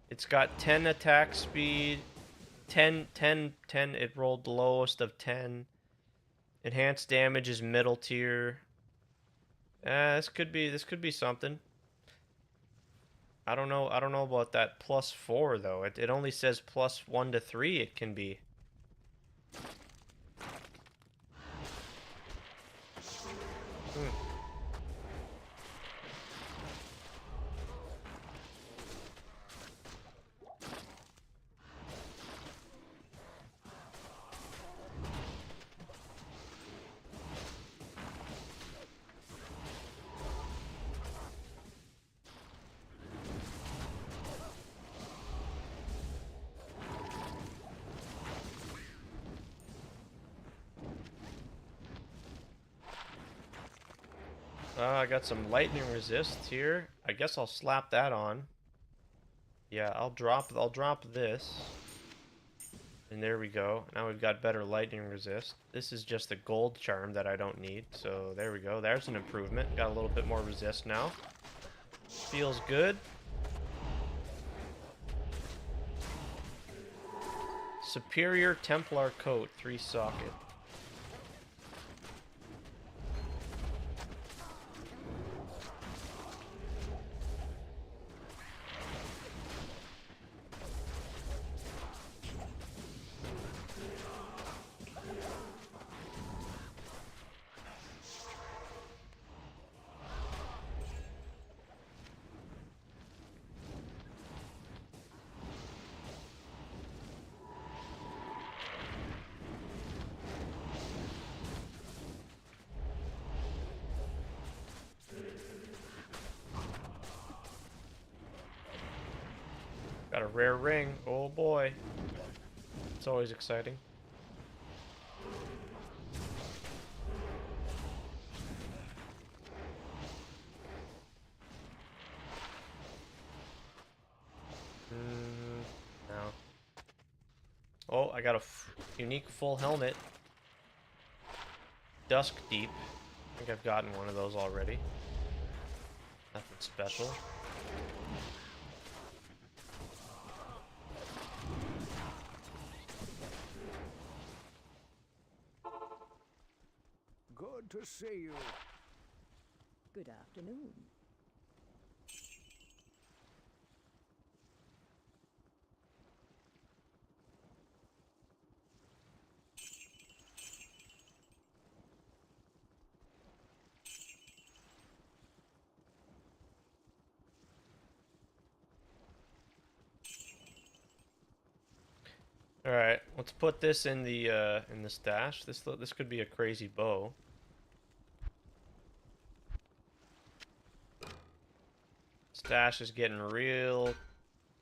It's got 10 attack speed, 10. It rolled the lowest of 10. Enhanced damage is middle tier. This could be something. I don't know about that +4 though. It only says +1 to 3 it can be. I got some lightning resist here. I guess I'll slap that on. Yeah, I'll drop this. And there we go. Now we've got better lightning resist. This is just a gold charm that I don't need. So there we go. There's an improvement. Got a little bit more resist now. Feels good. Superior Templar coat, 3 socket. Got a rare ring. Oh boy. It's always exciting. No. Oh, I got a unique full helmet. Dusk Deep. I think I've gotten one of those already. Nothing special. Good to see you. Good afternoon. All right, let's put this in the stash. This could be a crazy bow. Stash is getting real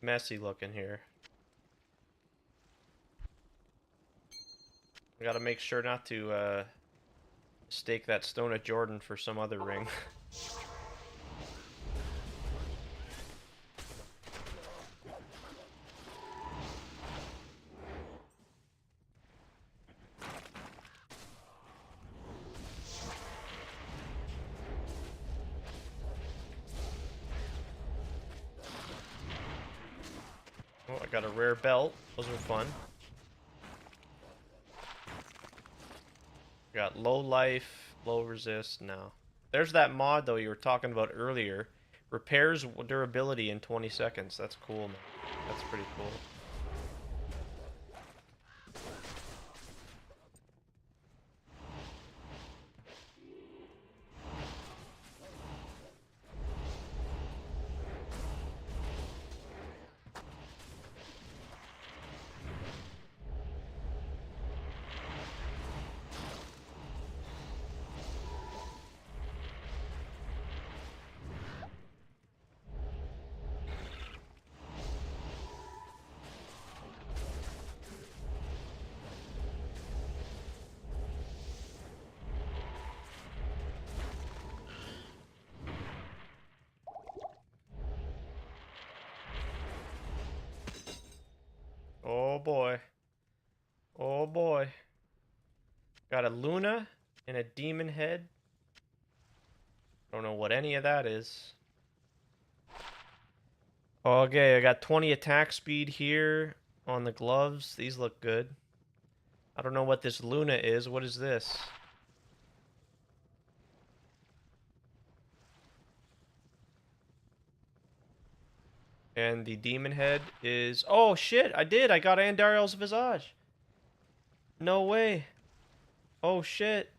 messy looking here. I gotta make sure not to stake that stone at Jordan for some other ring. Oh, I got a rare belt. Those are fun. Got low life, low resist. No. There's that mod, though, you were talking about earlier. Repairs durability in 20 seconds. That's cool, man. That's pretty cool. Oh boy. Oh boy. Got a Luna and a demon head. Don't know what any of that is. Okay, I got 20 attack speed here on the gloves. These look good. I don't know what this Luna is. What is this? And the demon head is... Oh, shit! I did! I got Andariel's Visage! No way! Oh, shit!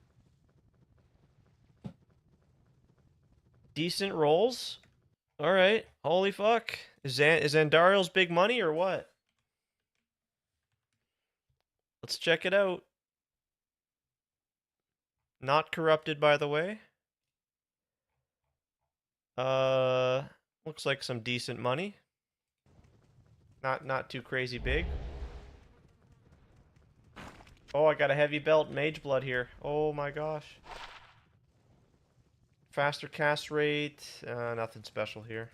Decent rolls? Alright. Holy fuck. Is Andariel's big money or what? Let's check it out. Not corrupted, by the way. Looks like some decent money. Not too crazy big. Oh, I got a heavy belt, mage blood here. Oh my gosh. Faster cast rate. Nothing special here.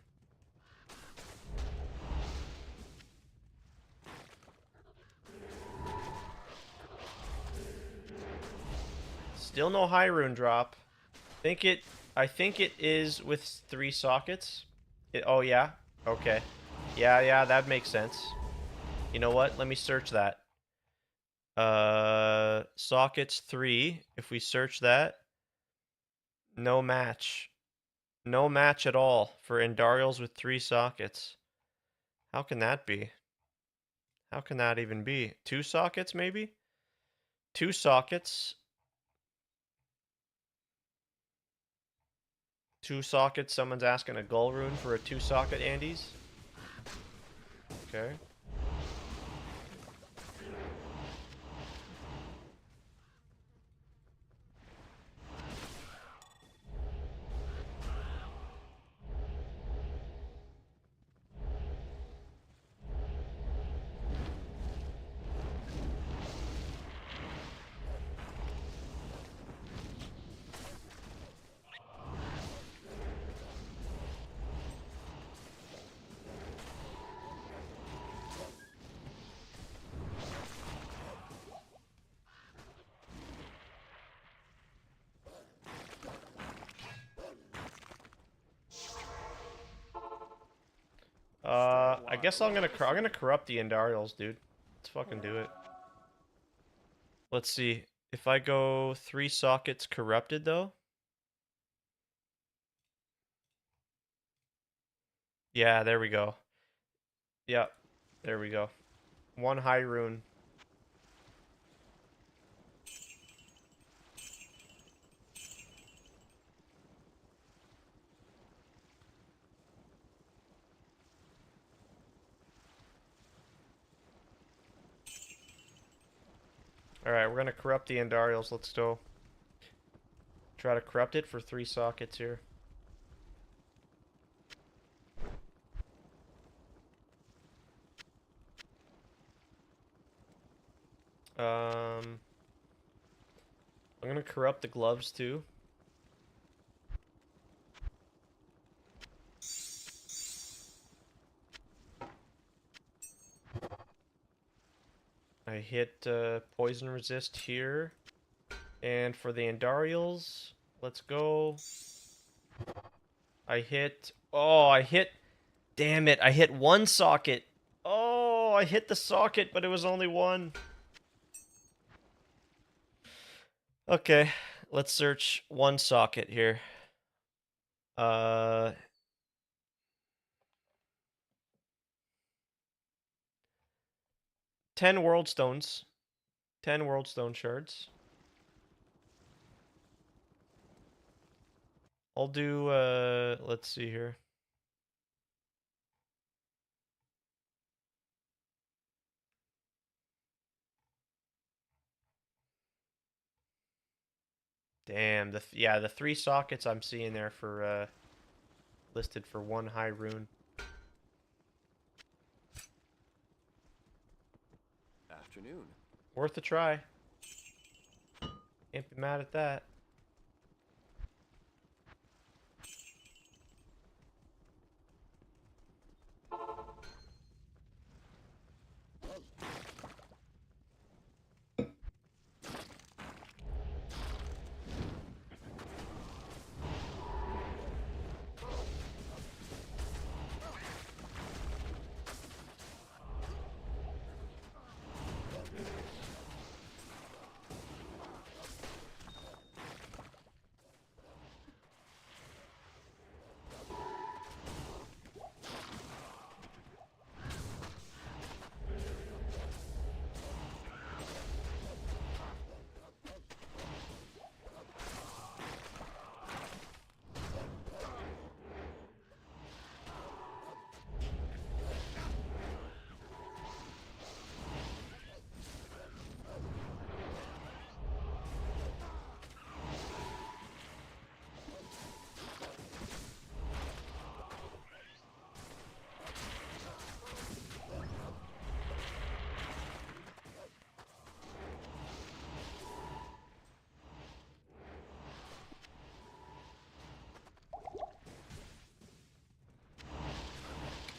Still no high rune drop. I think it is with 3 sockets. Oh yeah. Okay. Yeah, that makes sense. You know what? Let me search that. Sockets 3. If we search that, no match. No match at all for Andariel's with 3 sockets. How can that be? How can that even be? 2 sockets, maybe? 2 sockets. 2 sockets. Someone's asking a goal rune for a 2-socket Andes. Okay. I guess I'm gonna corrupt the Endarials, dude. Let's fucking do it. Let's see. If I go 3 sockets corrupted though. Yeah, there we go. Yep. There we go. 1 high rune. Alright, we're gonna corrupt the Endarials. Let's go. Try to corrupt it for 3 sockets here. I'm gonna corrupt the gloves too. I hit poison resist here. And for the Endarials, let's go. I hit... Oh, I hit... Damn it, I hit 1 socket. Oh, I hit the socket, but it was only 1. Okay, let's search 1 socket here. 10 world stones. 10 world stone shards. I'll do, let's see here. Damn, the 3 sockets I'm seeing there for, listed for 1 high rune. Afternoon. Worth a try. Can't be mad at that.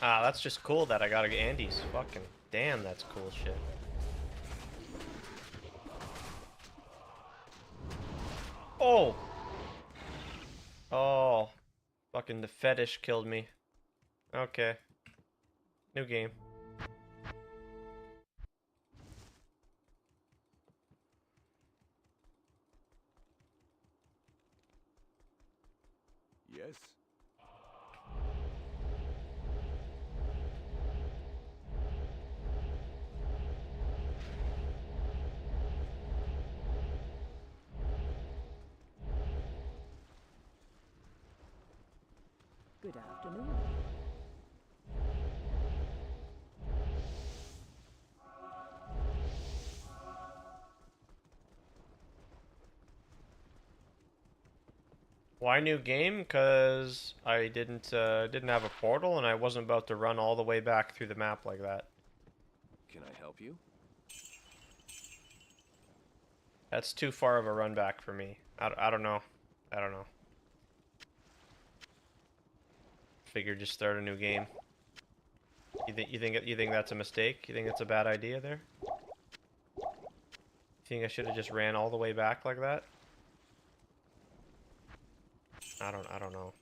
Ah, that's just cool that I got Andy's. Fucking damn, that's cool shit. Oh! Oh. Fucking the fetish killed me. Okay. New game. Yes? Good afternoon. Why new game? Cause I didn't have a portal and I wasn't about to run all the way back through the map like that. Can I help you? That's too far of a run back for me. I don't know. I don't know. Figured just start a new game. You think that's a mistake? You think it's a bad idea there? You think I should have just ran all the way back like that? I don't know.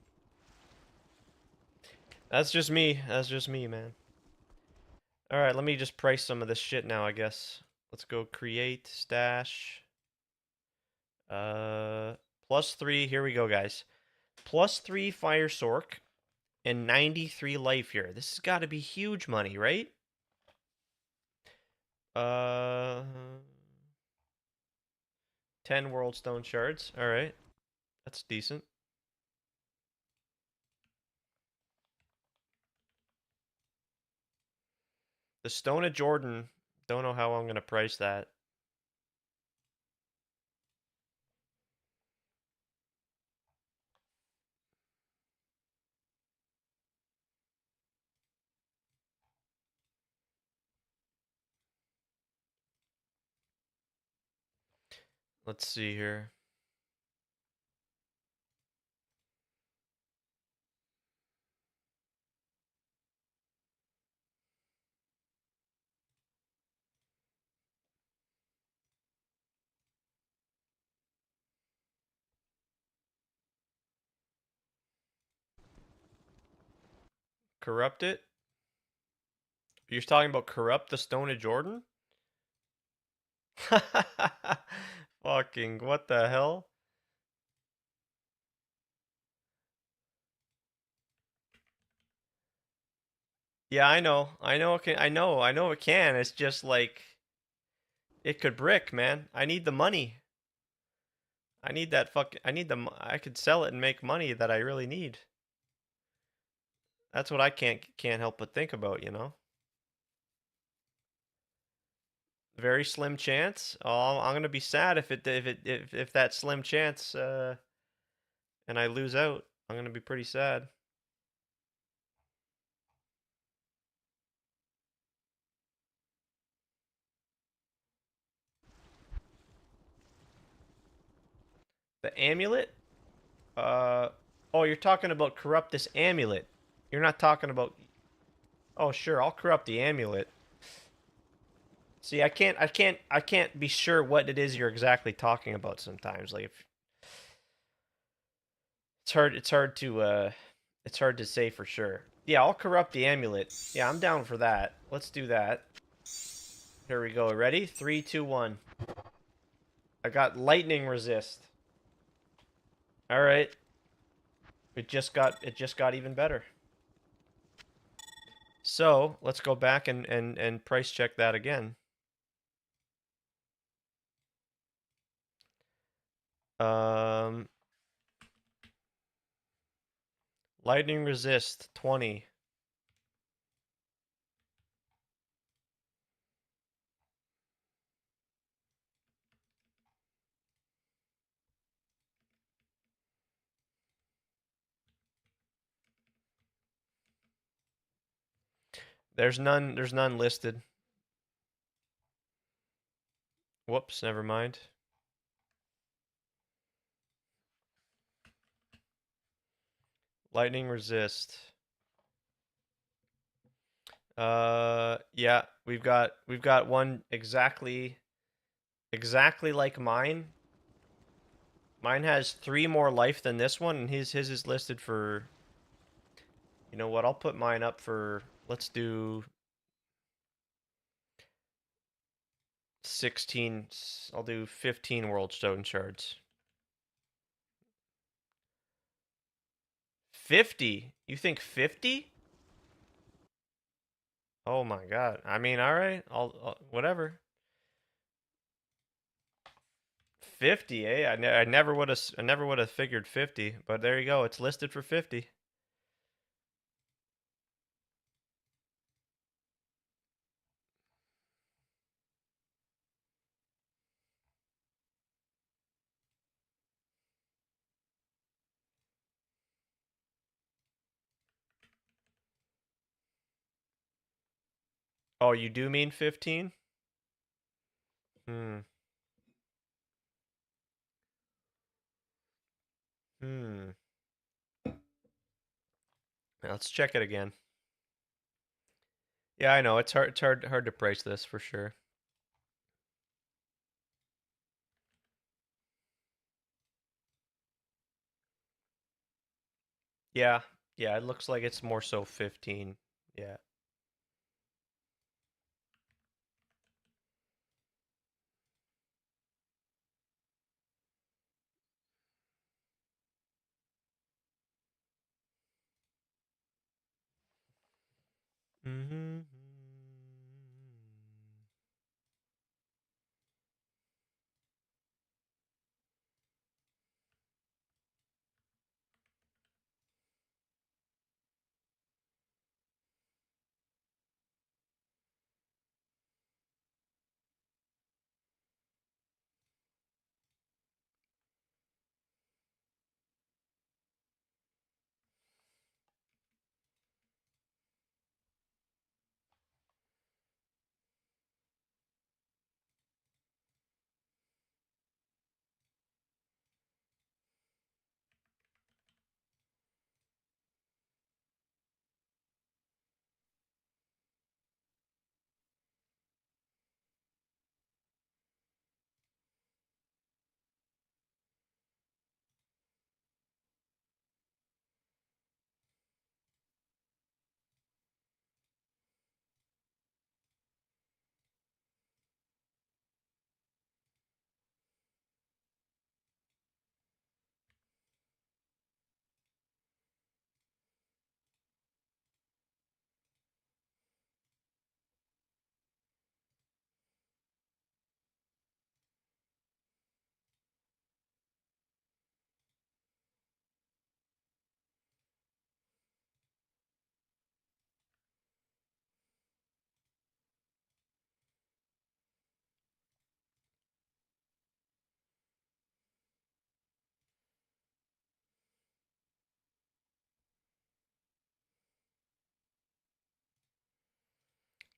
That's just me. That's just me, man. Alright, let me just price some of this shit now, I guess. Let's go create, stash. +3. Here we go, guys. +3 Fire Sork and 93 life here. This has got to be huge money, right? 10 World Stone Shards. Alright. That's decent. The Stone of Jordan. Don't know how I'm going to price that. Let's see here. Corrupt it? You're talking about corrupt the Stone of Jordan? Fucking what the hell? Yeah, I know. I know it can. I know it can. It's just like it could brick, man. I need the money. I need that I need I could sell it and make money that I really need. That's what I can't help but think about, you know. Very slim chance. Oh, I'm gonna be sad if that slim chance and I lose out. I'm gonna be pretty sad. The amulet? Oh, you're talking about corrupt this amulet. You're not talking about. Oh, sure, I'll corrupt the amulet. See, I can't be sure what it is you're exactly talking about sometimes. Like, if it's hard to say for sure. Yeah, I'll corrupt the amulet. Yeah, I'm down for that. Let's do that. Here we go. Ready? 3, 2, 1. I got lightning resist. All right. It just got even better. So let's go back and price check that again. Lightning resist 20. There's none listed. Whoops, never mind. Lightning resist. Yeah, we've got one exactly like mine. Mine has 3 more life than this one, and his is listed for. You know what? I'll put mine up for. Let's do 16. I'll do 15 World Stone Shards. 50? You think 50? Oh my god. I mean, all right. I'll whatever. 50, eh? I never would have figured 50, but there you go. It's listed for 50. Oh, you do mean 15? Hmm. Hmm. Let's check it again. Yeah, I know. It's hard to price this for sure. Yeah. Yeah, it looks like it's more so 15. Yeah. Mm-hmm.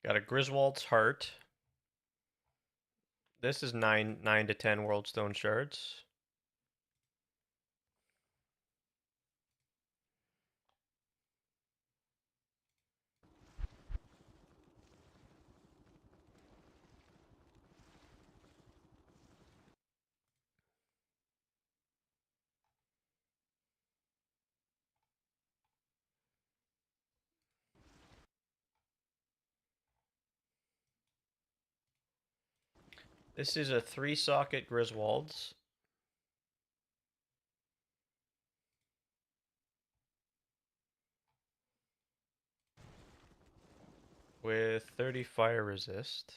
Got a Griswold's Heart. This is 9 to 10 Worldstone Shards. This is a 3-socket Griswold's. With 30 fire resist.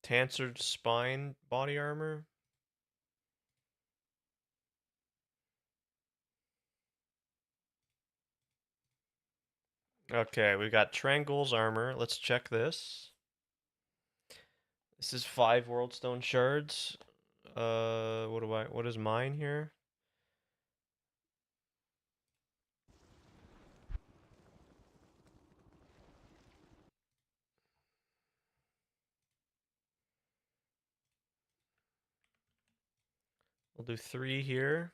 Tansered Spine body armor. Okay, we got Trangle's armor. Let's check this. This is 5 Worldstone Shards. What is mine here? We'll do 3 here.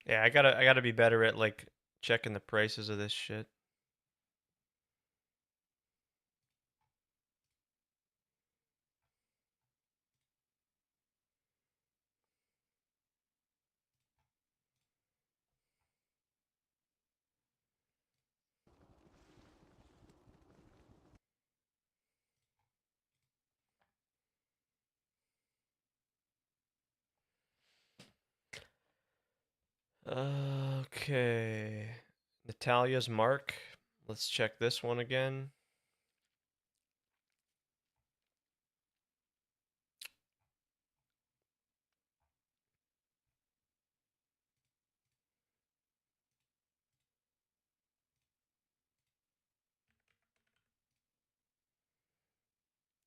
Yeah, I gotta be better at like checking the prices of this shit. Okay. Natalia's mark. Let's check this one again.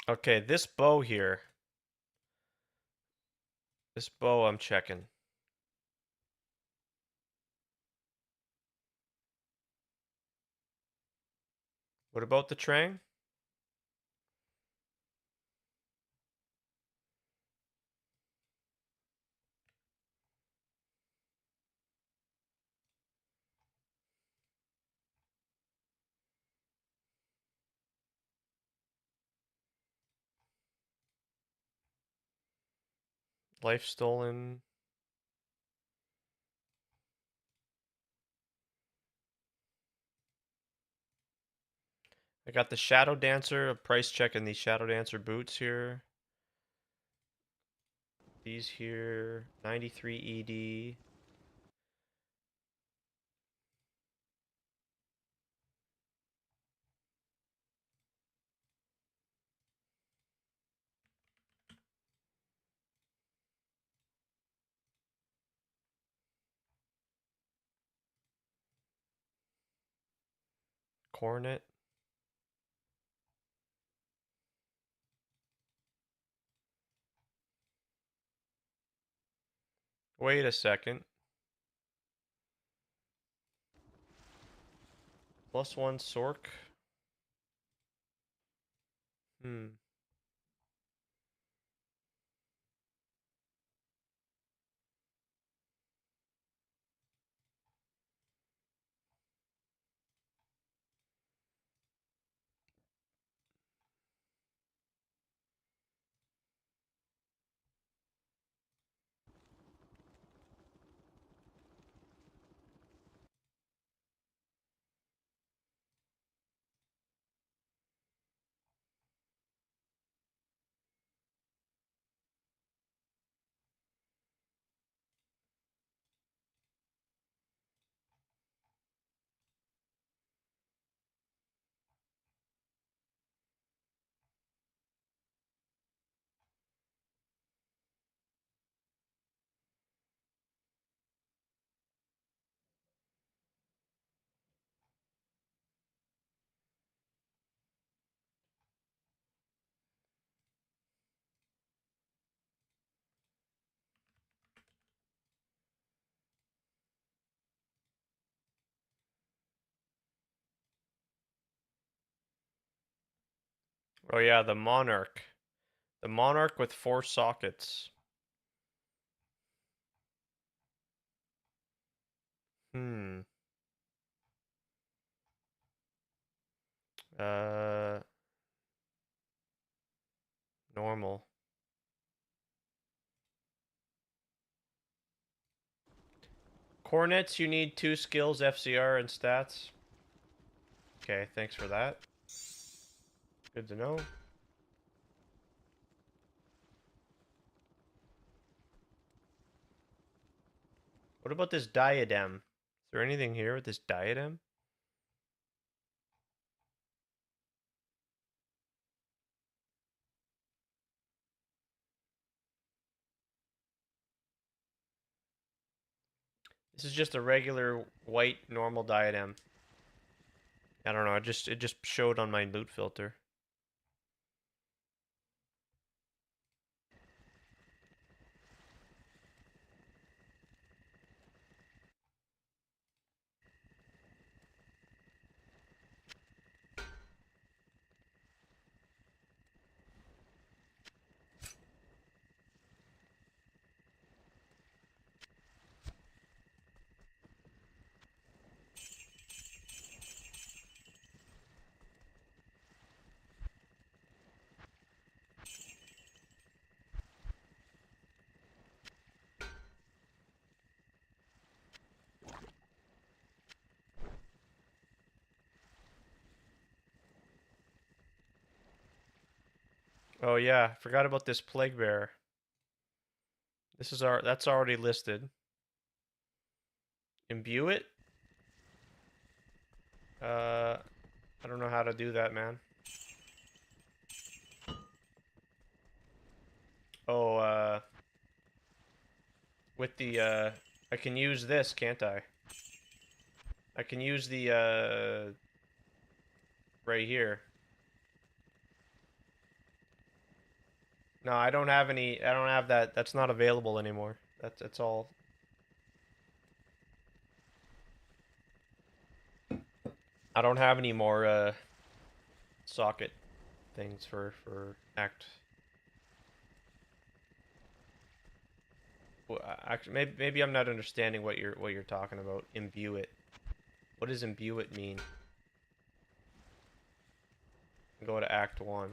Okay, this bow here. This bow I'm checking. What about the Trang? Life stolen. I got the Shadow Dancer, a price check in these Shadow Dancer boots here. These here, 93 ED. Coronet. Wait a second. +1 Sork. Hmm. Oh yeah, the Monarch. The Monarch with 4 sockets. Hmm. Uh, normal. Cornets, you need 2 skills, FCR, and stats. Okay, thanks for that. Good to know. What about this diadem? Is there anything here with this diadem? This is just a regular white normal diadem. I don't know, it just showed on my loot filter. Oh yeah, forgot about this plague bearer. This is that's already listed. Imbue it? I don't know how to do that, man. Oh, with the, I can use this, can't I? I can use the, right here. No, I don't have any, I don't have that. That's not available anymore. That's all. I don't have any more, socket things for Act. Well, actually, maybe I'm not understanding what you're talking about. Imbue it. What does imbue it mean? Go to Act 1.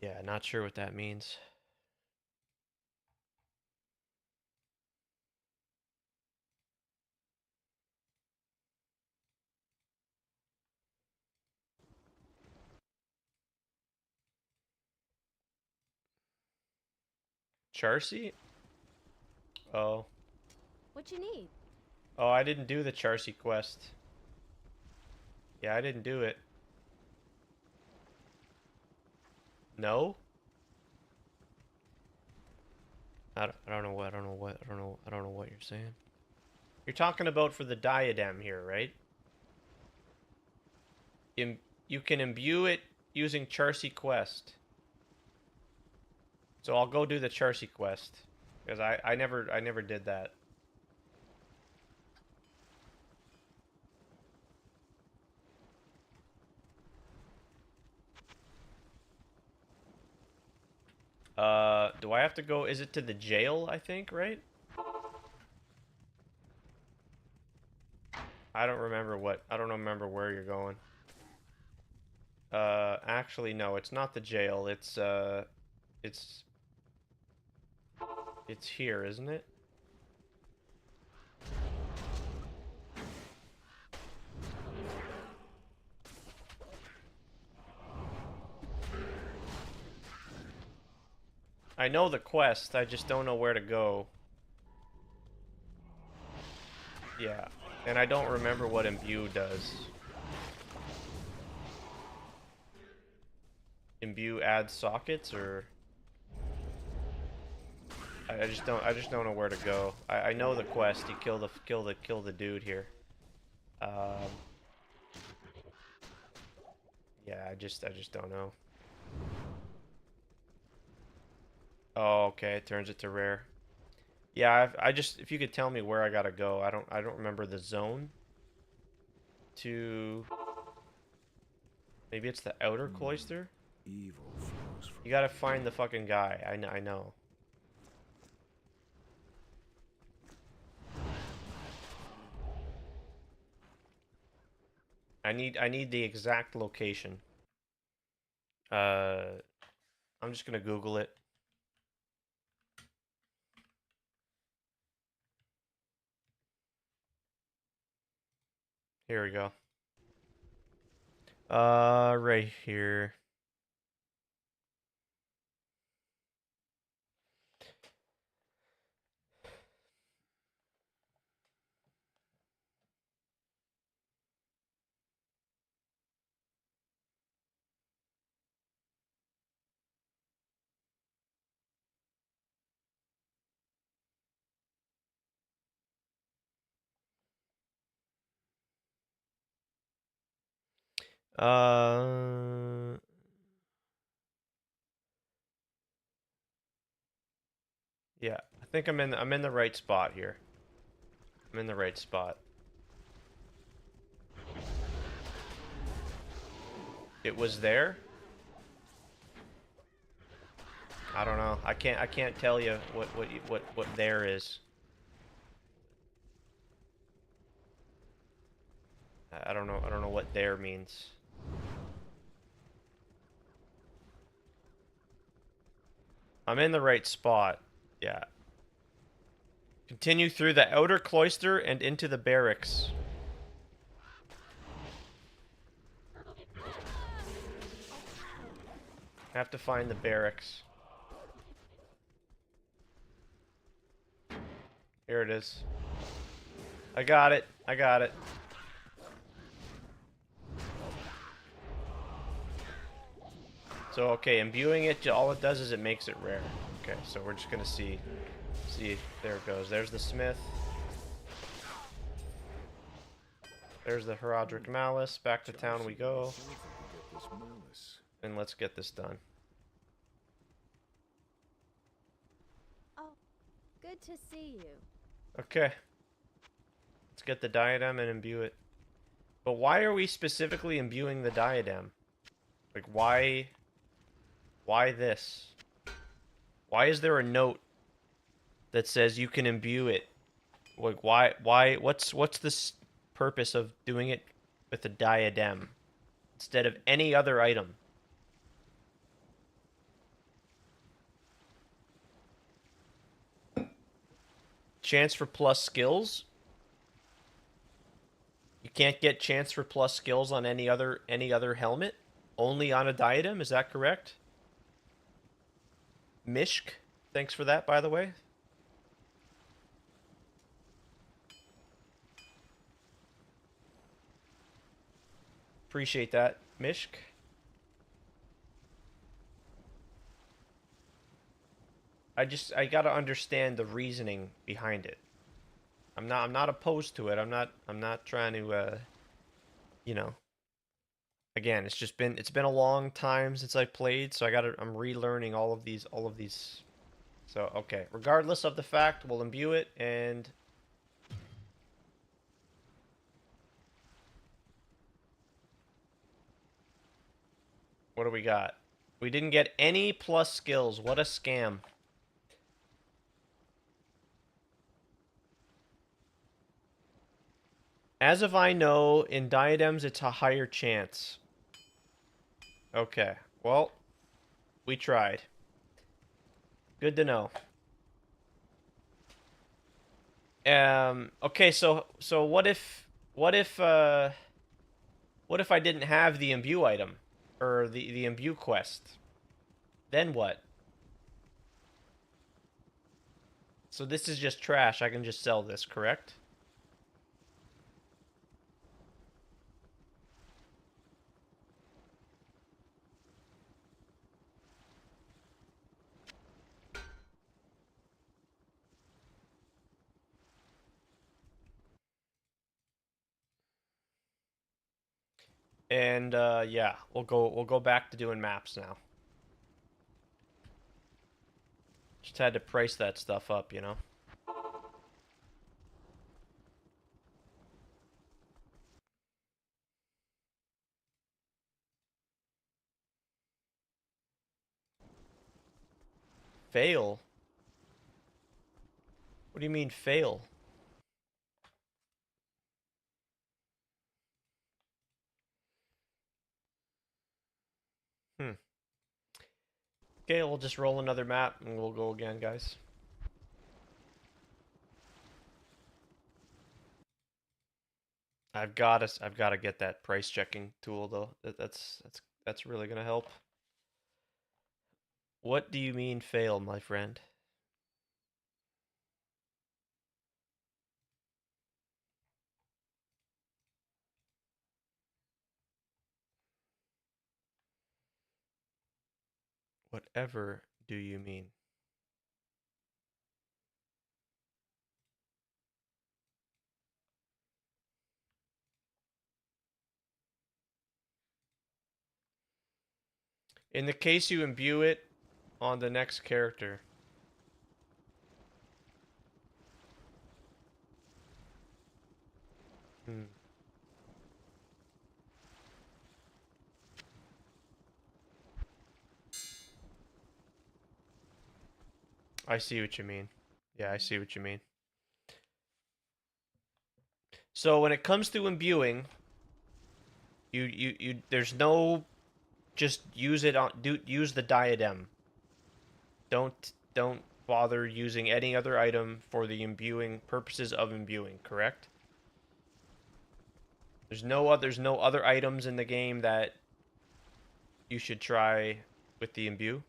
Yeah, not sure what that means. Charcy? Oh. What you need? Oh, I didn't do the Charcy quest. Yeah, I didn't do it. No? I don't know what you're saying. You're talking about for the diadem here, right? You can imbue it using Charcy quest. So I'll go do the Charcy quest because I never did that. Do I have to go? Is it to the jail, I think, right? I don't remember where you're going. Actually, no, it's not the jail. It's here, isn't it? I know the quest, I just don't know where to go. Yeah, and I don't remember what imbue does. Imbue adds sockets, or I just don't know where to go. I know the quest. You kill the dude here. Yeah, I just don't know. Oh, okay, it turns it to rare. Yeah, if you could tell me where I gotta go. I don't remember the zone. To maybe it's the outer cloister. Evil flows from You gotta find the fucking guy. I know. I need the exact location. I'm just gonna Google it. Here we go. Right here. Uh, yeah, I think I'm in the right spot here. I'm in the right spot. It was there? I don't know. I can't tell you what there is. I don't know what there means. I'm in the right spot. Yeah. Continue through the outer cloister and into the barracks. I have to find the barracks. Here it is. I got it. I got it. So, okay, imbuing it, all it does is it makes it rare. Okay, so we're just gonna see. There it goes. There's the smith. There's the Herodric Malice. Back to town we go. And let's get this done. Oh, good to see you. Okay. Let's get the diadem and imbue it. But why are we specifically imbuing the diadem? Like, why this? Why is there a note that says you can imbue it? Like, what's this purpose of doing it with a diadem instead of any other item? Chance for plus skills? You can't get chance for plus skills on any other helmet? Only on a diadem, is that correct? Mishk, thanks for that, by the way. Appreciate that, Mishk. I gotta understand the reasoning behind it. I'm not opposed to it. I'm not trying to you know. Again, it's been a long time since I played, so I'm relearning all of these So, okay, regardless of the fact, we'll imbue it and what do we got? We didn't get any plus skills. What a scam. As of I know, in diadems, it's a higher chance. Okay, well, we tried. Good to know. Okay, so what if I didn't have the imbue item or the imbue quest? Then what? So this is just trash. I can just sell this, correct? And yeah, we'll go back to doing maps now. Just had to price that stuff up, you know. Fail? What do you mean fail? Okay, we'll just roll another map and we'll go again, guys. I've got to get that price checking tool though. That's really gonna help. What do you mean fail, my friend? Whatever do you mean? In the case you imbue it on the next character. I see what you mean. Yeah, I see what you mean. So when it comes to imbuing, you there's no just use it on use the diadem. Don't bother using any other item for the imbuing purposes of imbuing, correct? There's no other items in the game that you should try with the imbue.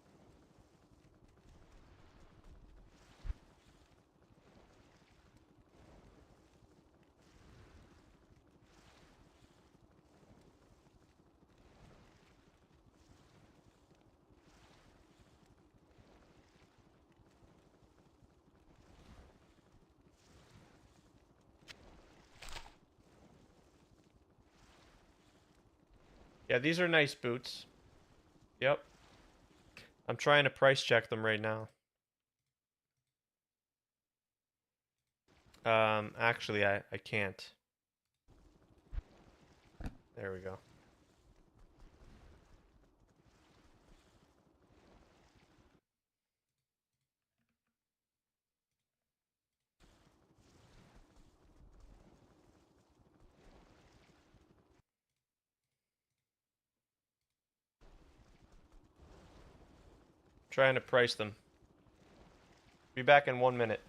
Yeah, these are nice boots. Yep. I'm trying to price check them right now. Actually, I can't. There we go. Trying to price them. Be back in 1 minute.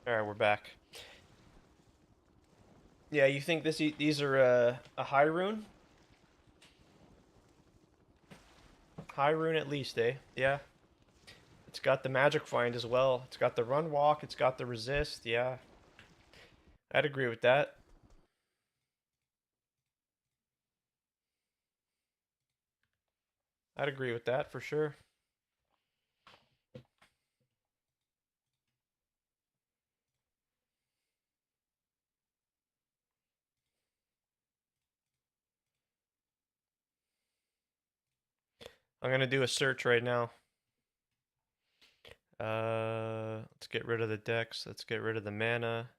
All right, we're back. Yeah, you think these are a high rune? High rune at least, eh? Yeah. It's got the magic find as well. It's got the run walk. It's got the resist. Yeah. I'd agree with that. I'd agree with that for sure. I'm gonna do a search right now. Let's get rid of the dex. Let's get rid of the mana.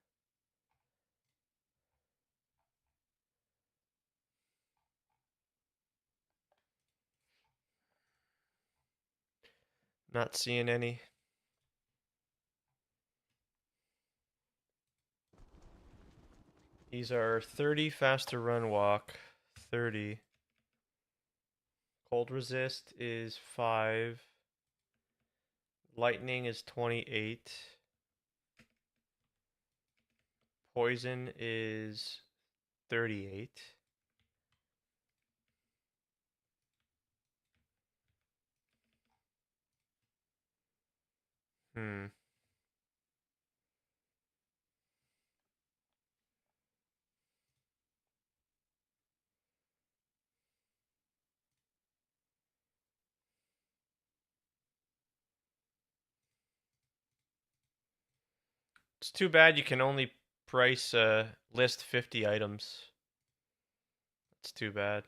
Not seeing any. These are 30 faster run walk. 30. Cold resist is 5. Lightning is 28. Poison is 38. Hmm. It's too bad you can only price list 50 items. It's too bad.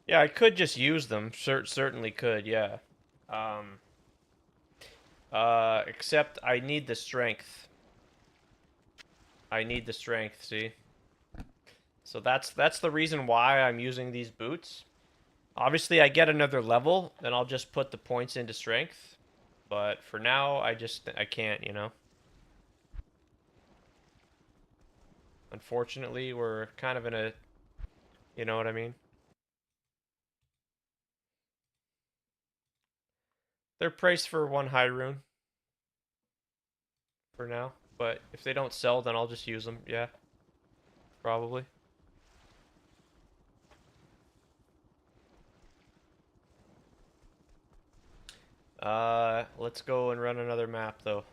Yeah, I could just use them. Certainly could, yeah. Except I need the strength. I need the strength, see? So that's the reason why I'm using these boots. Obviously, I get another level, then I'll just put the points into strength. But for now, I can't, you know? Unfortunately, we're kind of in a... You know what I mean? They're priced for 1 high rune. For now. But if they don't sell, then I'll just use them, yeah. Probably. Let's go and run another map, though.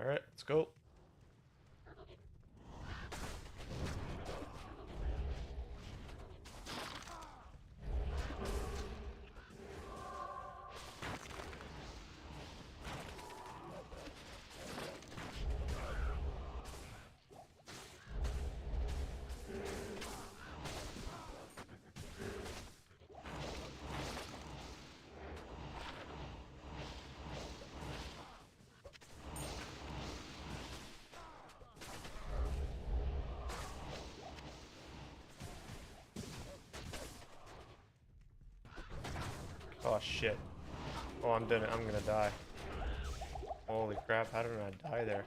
Alright, let's go. Oh shit. Oh, I'm gonna die. Holy crap, how did I die there?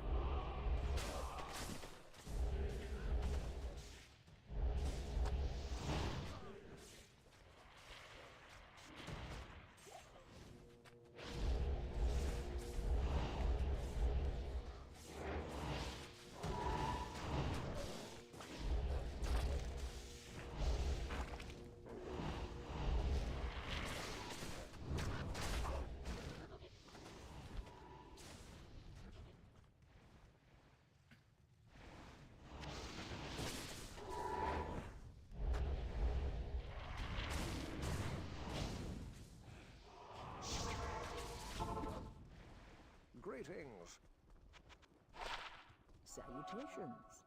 Greetings. Salutations.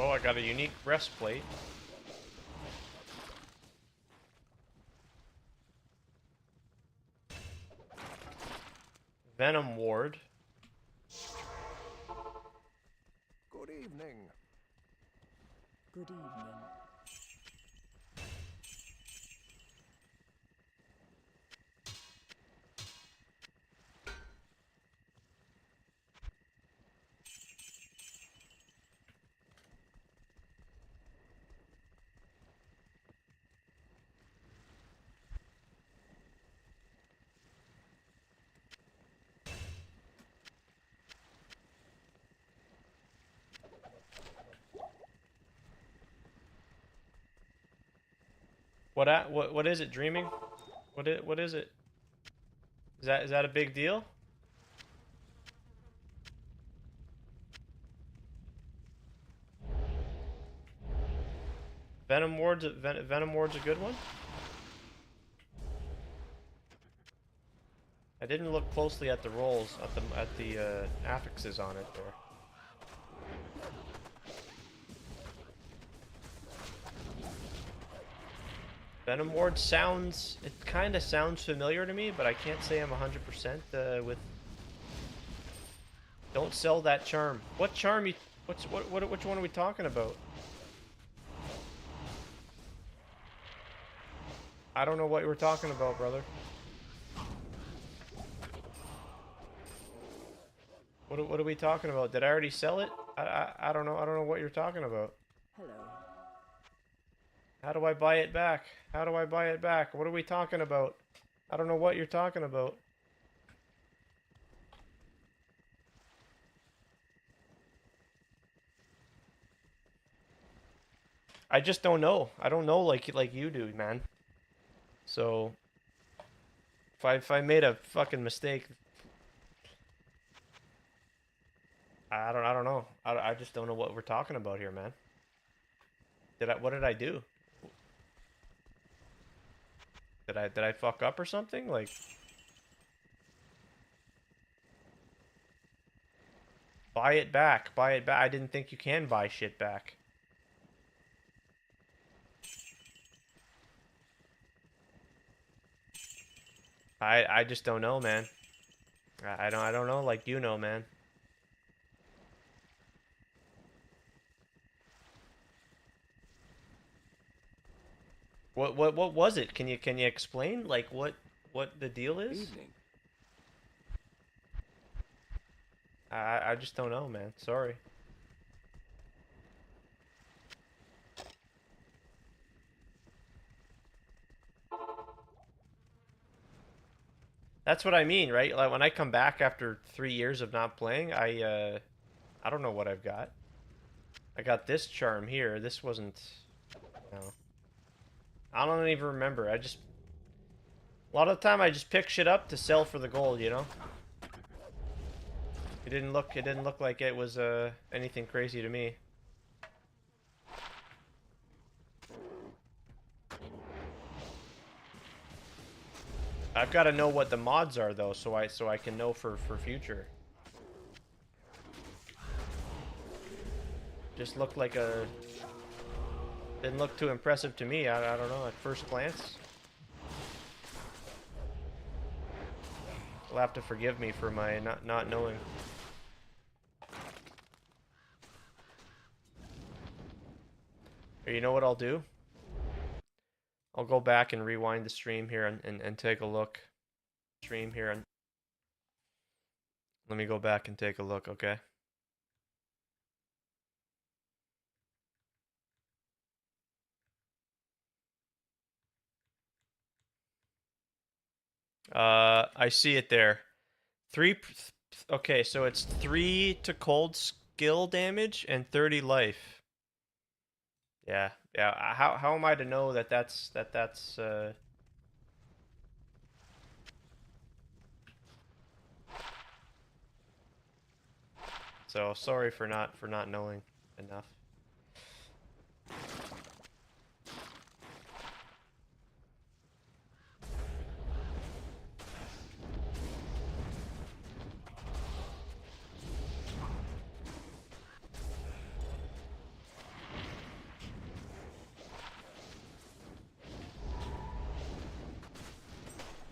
Oh, I got a unique breastplate. Venom Ward. Good evening. Good evening. What is it? Dreaming? What is it? Is that a big deal? Venom Ward's a good one. I didn't look closely at the rolls at the affixes on it there. Venom Ward sounds, it kind of sounds familiar to me, but I can't say I'm 100% with. Don't sell that charm. What charm you? Which one are we talking about? I don't know what you were talking about, brother. What are we talking about? Did I already sell it? I don't know. I don't know what you're talking about. Hello. How do I buy it back? How do I buy it back? What are we talking about? I don't know what you're talking about. I just don't know. I don't know like you do, man. So if I made a fucking mistake, I don't know. I just don't know what we're talking about here, man. What did I do? Did I fuck up or something? Like, buy it back. Buy it back. I didn't think you can buy shit back. I just don't know, man. I don't know like you know, man. What was it? Can you explain like what the deal is? Evening. I just don't know, man. Sorry. That's what I mean, right? Like when I come back after 3 years of not playing, I don't know what I've got. I got this charm here. This wasn't, no. I don't even remember. A lot of the time I just pick shit up to sell for the gold, you know? It didn't look like it was anything crazy to me. I've got to know what the mods are though, so I can know for future. Just looked like a didn't look too impressive to me. I don't know at first glance. You'll have to forgive me for my not knowing. Or you know what I'll do? I'll go back and rewind the stream here and take a look. Stream here and let me go back and take a look, okay? I see it there. Okay, so it's 3 to cold skill damage and 30 life. Yeah. How am I to know that that's So sorry for not knowing enough.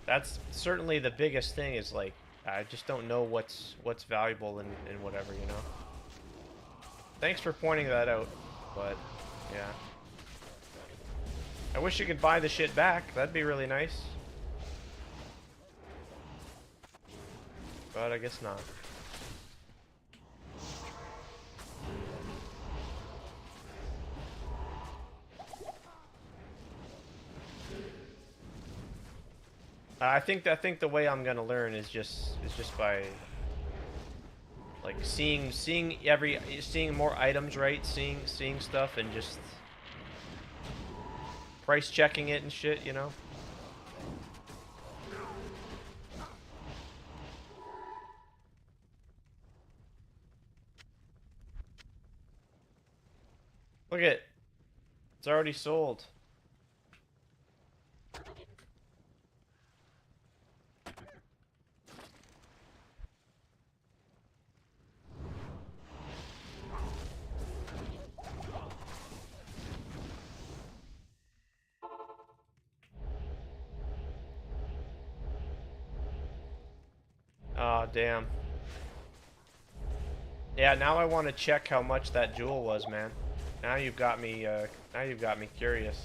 That's certainly the biggest thing is like I just don't know what's valuable in whatever, you know. Thanks for pointing that out, but yeah. I wish you could buy the shit back. That'd be really nice. But I guess not. I think the way I'm gonna learn is just by like seeing more items, right? Seeing stuff and just price checking it and shit, you know. Look at it. It's already sold. Oh, damn. Yeah, now I want to check how much that jewel was, man. Now you've got me curious.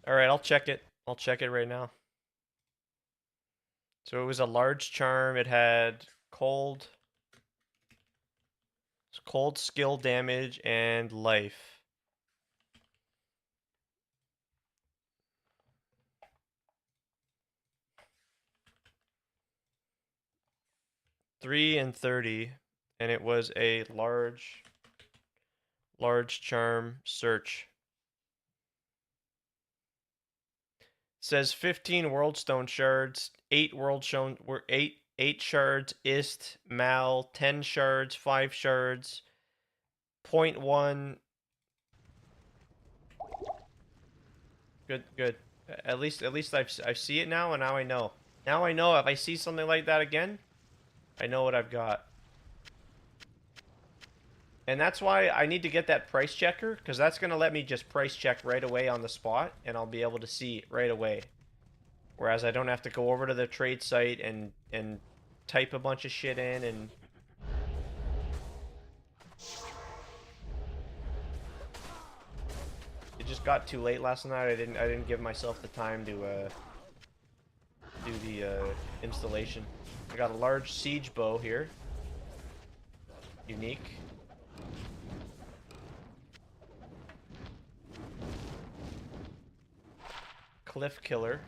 Alright, I'll check it. I'll check it right now. So it was a large charm. It had cold skill damage and life. $3 and $30, and it was a large charm search. Says 15 world stone shards, 8 8 shards, ist, mal, 10 shards, 5 shards, 0.1 Good, good. At least I see it now, and now I know. Now I know if I see something like that again, I know what I've got. And that's why I need to get that price checker, because that's going to let me just price check right away on the spot, and I'll be able to see it right away. Whereas I don't have to go over to the trade site and type a bunch of shit in and... It just got too late last night. I didn't give myself the time to do the installation. I got a large siege bow here. Unique. Cliff Killer.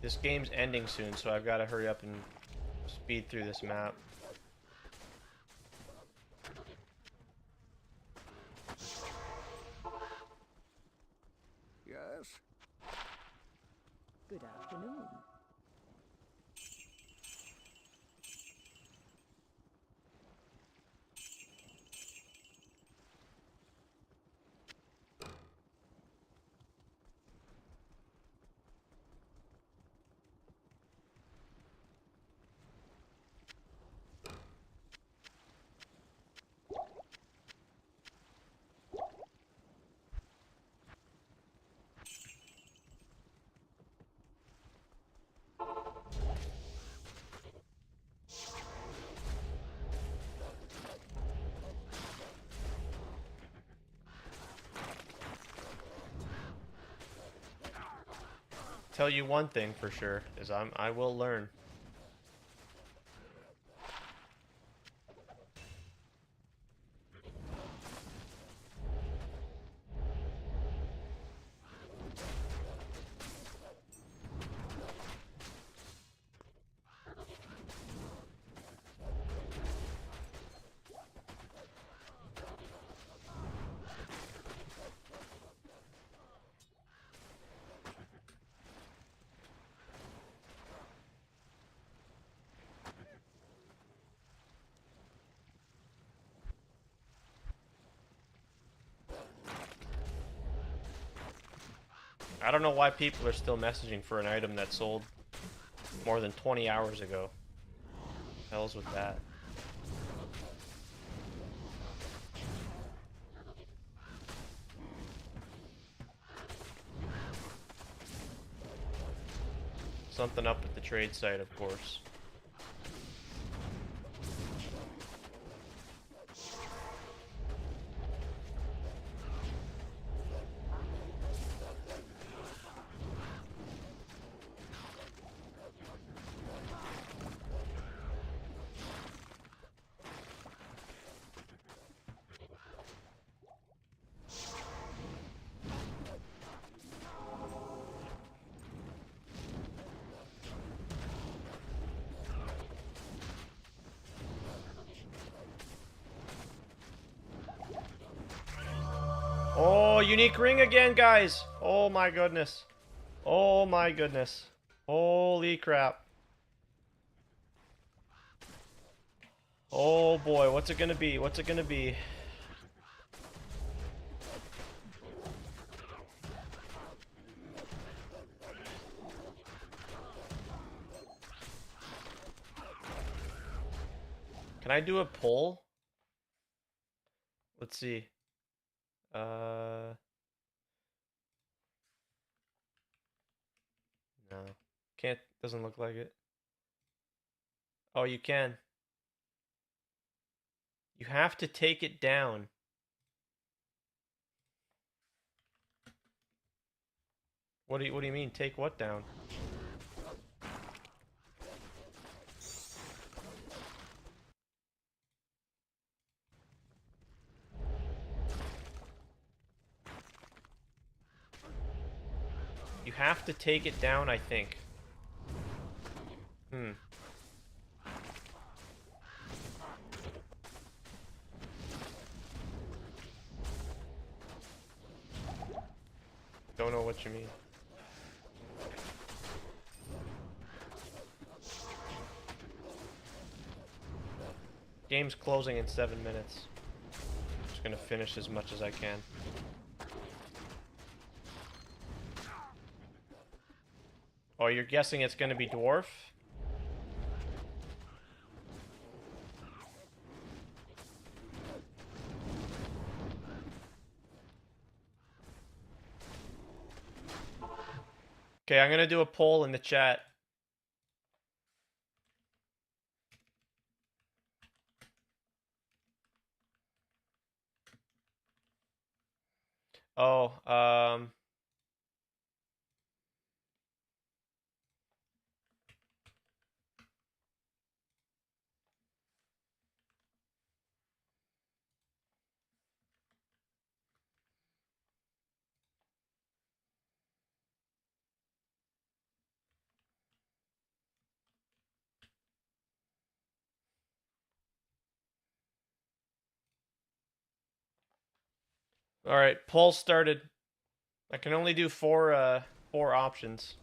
This game's ending soon, so I've got to hurry up and speed through this map. Yes? Good afternoon. Tell you one thing for sure is I will learn. I don't know why people are still messaging for an item that sold more than 20 hours ago. Hell's with that. Something up at the trade site, of course. Oh, unique ring again, guys. Oh my goodness. Oh my goodness. Holy crap. Oh boy, what's it gonna be? What's it gonna be? Can I do a poll? Let's see. No. Can't, doesn't look like it. Oh, you can. You have to take it down. What do you mean, take what down? have to take it down, I think. Don't know what you mean. Game's closing in 7 minutes. Just gonna finish as much as I can. Oh, you're guessing it's gonna be dwarf? Okay, I'm gonna do a poll in the chat. Oh, all right, poll started. I can only do four options.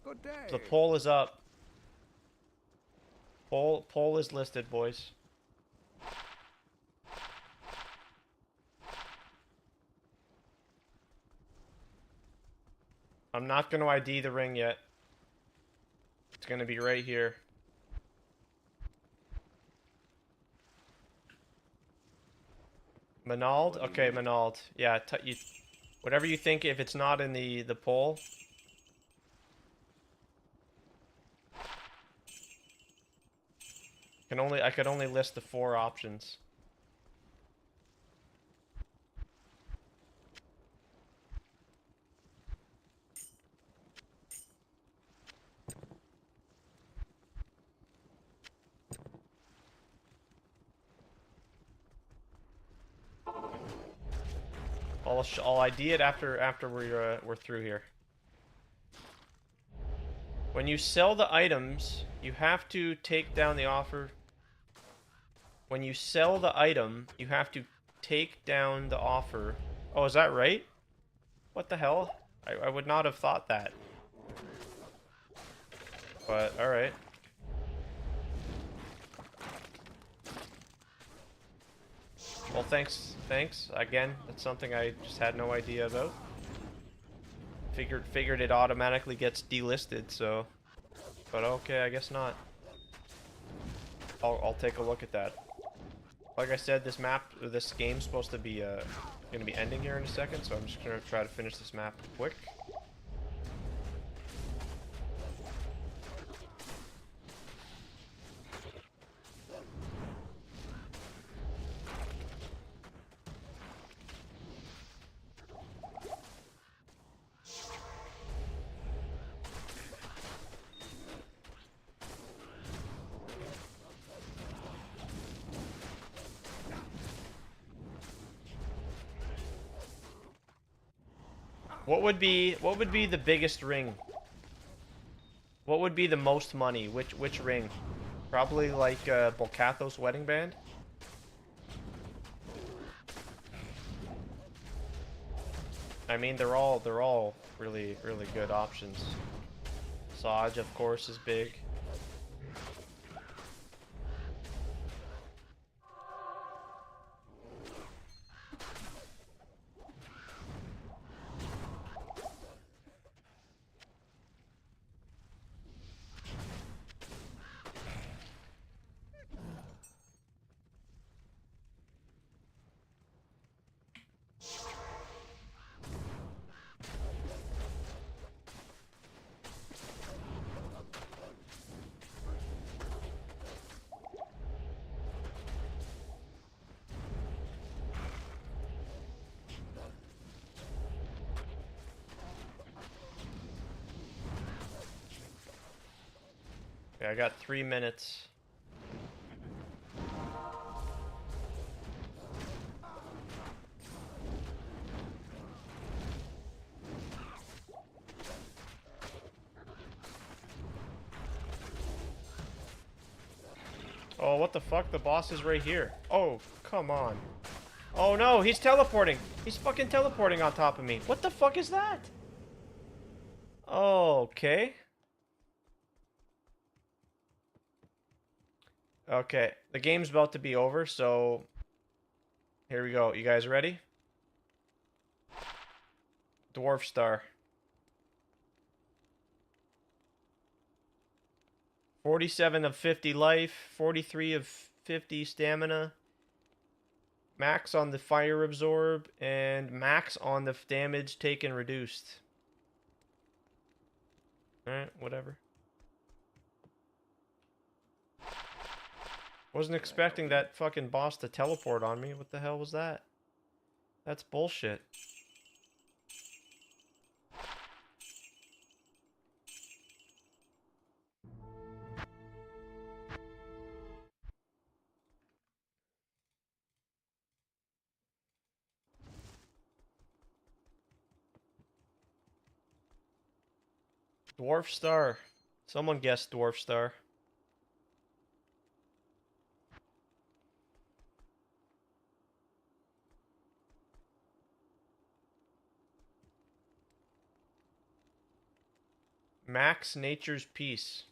Good day. The poll is up. Poll is listed, boys. I'm not going to ID the ring yet. It's going to be right here. Manald? Okay, Manald. Yeah, whatever you think, if it's not in the poll. I could only list the 4 options. I'll ID it after we're through here. When you sell the items, you have to take down the offer. When you sell the item, you have to take down the offer. Oh, is that right? What the hell? I would not have thought that. But, alright. Well, thanks. Again, that's something I just had no idea about. Figured it automatically gets delisted, so... But okay, I guess not. I'll take a look at that. Like I said, this game's supposed to be gonna be ending here in a second, so I'm just gonna try to finish this map quick. What would be the biggest ring? What would be the most money? Which ring? Probably like Bolcathos wedding band. I mean, they're all really good options. Saj, of course, is big. Okay, I got 3 minutes. Oh, what the fuck? The boss is right here. Oh, come on. Oh no, he's teleporting. He's fucking teleporting on top of me. What the fuck is that? Okay. Okay, the game's about to be over, so here we go. You guys ready? Dwarf Star. 47 of 50 life, 43 of 50 stamina, max on the fire absorb, and max on the damage taken reduced. Alright, whatever. Wasn't expecting that fucking boss to teleport on me. What the hell was that? That's bullshit. Dwarf Star. Someone guessed Dwarf Star. Max Nature's Peace.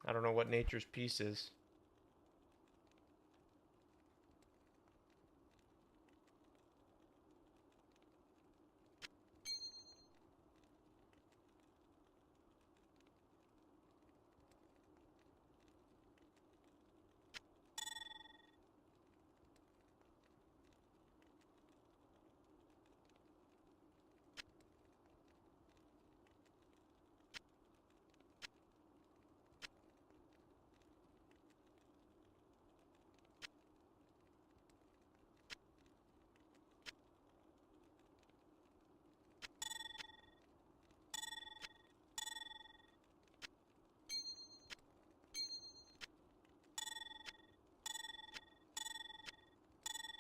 I don't know what Nature's Peace is.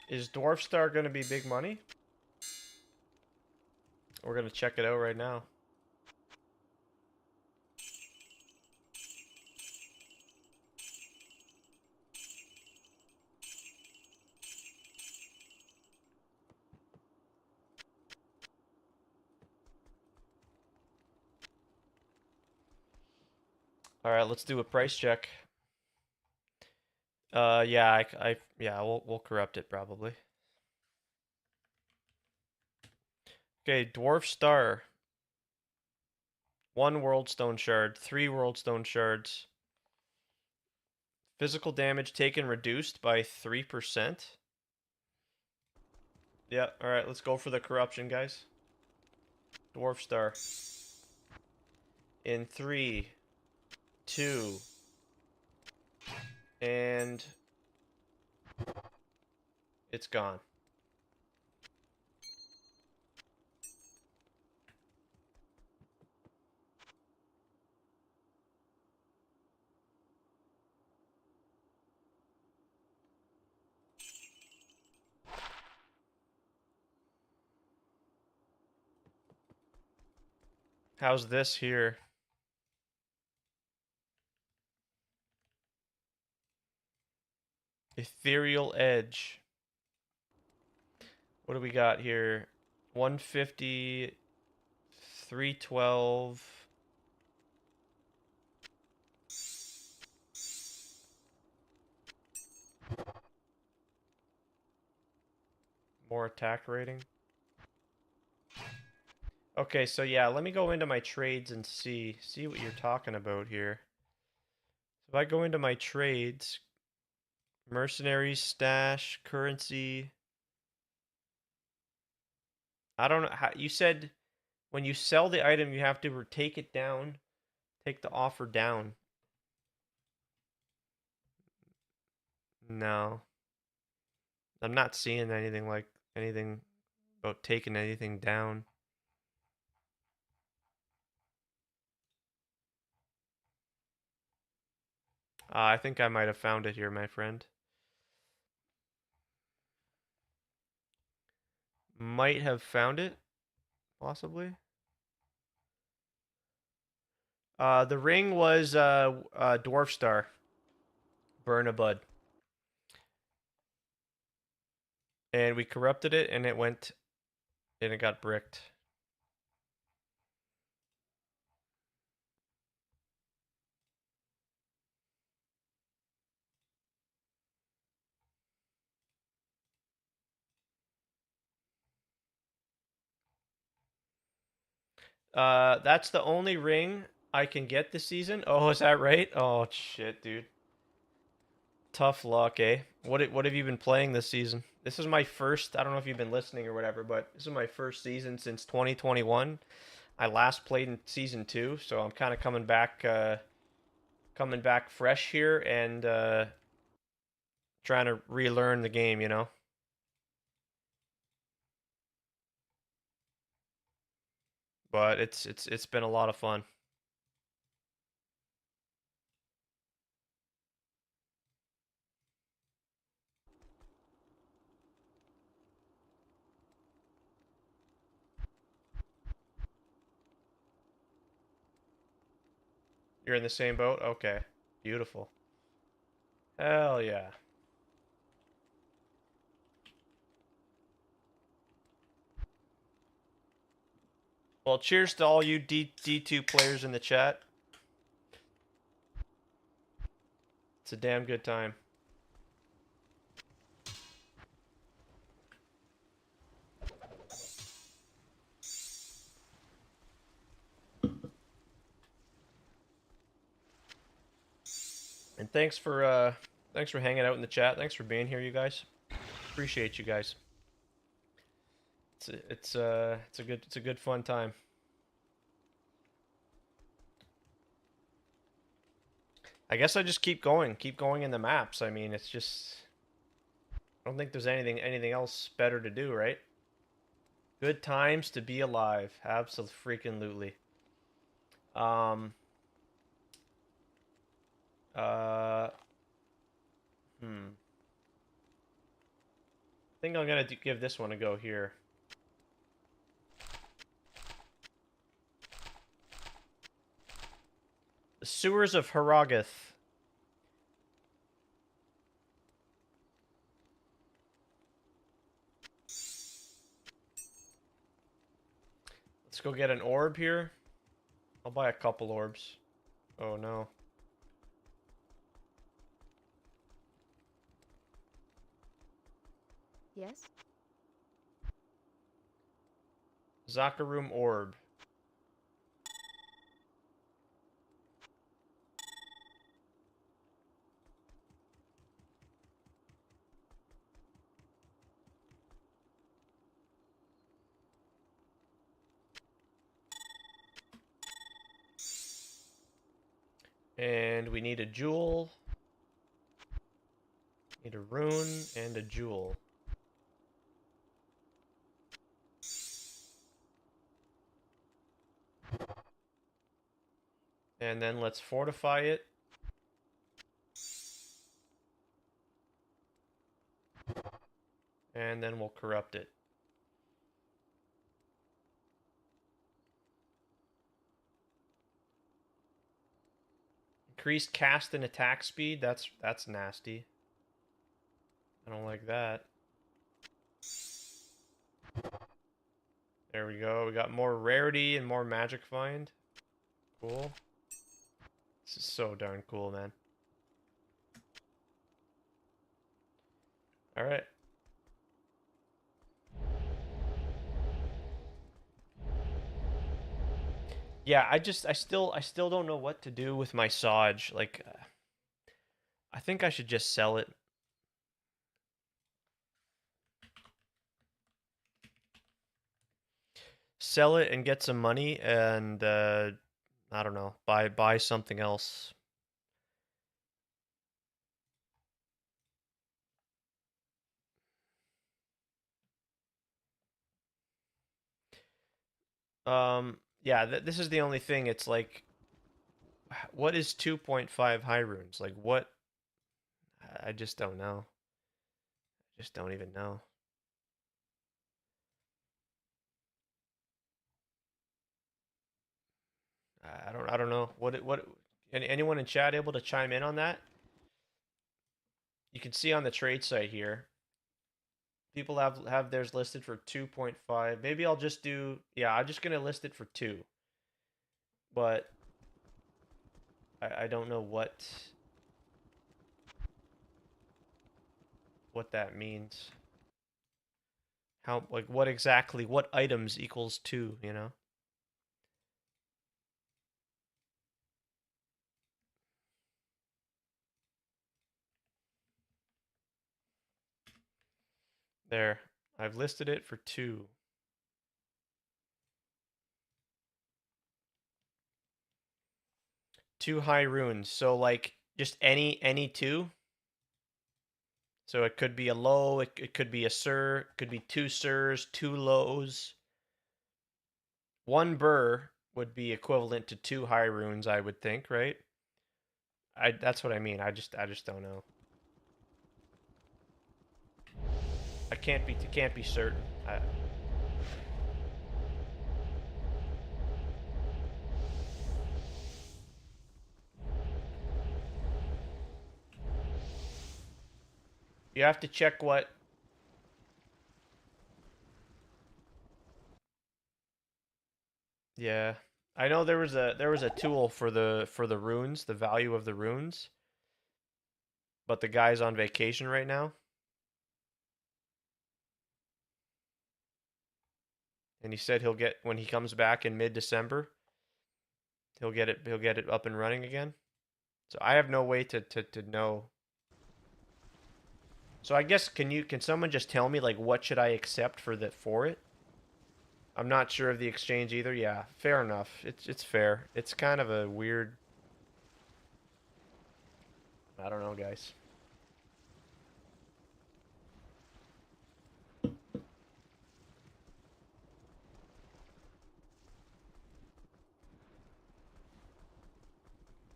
Is Dwarf Star going to be big money? We're going to check it out right now. All right, let's do a price check. Yeah, yeah, we'll corrupt it probably. Okay, Dwarf Star. 1 World Stone Shard, 3 World Stone Shards. Physical damage taken reduced by 3%. Yeah, alright, let's go for the corruption, guys. Dwarf Star. In 3, 2, and it's gone. How's this here? Ethereal Edge. What do we got here? 150, 312. More attack rating. Okay, so yeah, let me go into my trades and see what you're talking about here. If I go into my trades, mercenaries, stash, currency. I don't know how you said when you sell the item you have to take it down, take the offer down. No. I'm not seeing anything about taking anything down. I think I might have found it here, my friend. Might have found it, possibly. The ring was Dwarf Star. Burn a bud. And we corrupted it, and it went, and it got bricked. That's the only ring I can get this season. Oh, is that right? Oh shit, dude. Tough luck, eh? What have you been playing this season? This is my first. I don't know if you've been listening or whatever, but this is my first season since 2021. I last played in season 2, so I'm kind of coming back fresh here and trying to relearn the game, you know. But it's been a lot of fun. You're in the same boat? Okay. Beautiful. Hell yeah. Well, cheers to all you D2 players in the chat. It's a damn good time. And thanks for hanging out in the chat. Thanks for being here, you guys. Appreciate you guys. It's a good fun time. I guess I just keep going in the maps. I mean, it's just I don't think there's anything else better to do, right? Good times to be alive. Absolutely. Um uh I think I'm gonna give this one a go here. The sewers of Harrogath. Let's go get an orb here. I'll buy a couple orbs. Oh no. Yes? Zakarum orb. And we need a jewel. Need a rune and a jewel. And then let's fortify it. And then we'll corrupt it. Increased cast and attack speed. That's nasty. I don't like that. There we go. We got more rarity and more magic find. Cool. This is so darn cool, man. All right. Yeah, I still don't know what to do with my Saj. Like, I think I should just sell it. Sell it and get some money, and I don't know, buy something else. Yeah, this is the only thing. It's like, what is 2.5 high runes? Like, what? I just don't know. Just don't even know. I don't know. Anyone in chat able to chime in on that? you can see on the trade site here, people have theirs listed for 2.5. Maybe I'll just do, yeah, I'm just gonna list it for 2. But I don't know what that means. How, like, what exactly, what items equals 2, you know? There, I've listed it for 2. Two high runes, so like just any 2. So it could be a low, it could be a Sir, it could be 2 Sirs, 2 lows. 1 Burr would be equivalent to 2 high runes, I would think, right? That's what I mean. I just don't know. I can't be certain. You have to check what. Yeah, I know there was a tool for the runes, the value of the runes, but the guy's on vacation right now, and he said he'll get, when he comes back in mid-December, he'll get it up and running again. So I have no way to know. So I guess can someone just tell me, like, what should I accept for it? I'm not sure of the exchange either. Yeah, fair enough. It's fair. It's kind of a weird. I don't know, guys.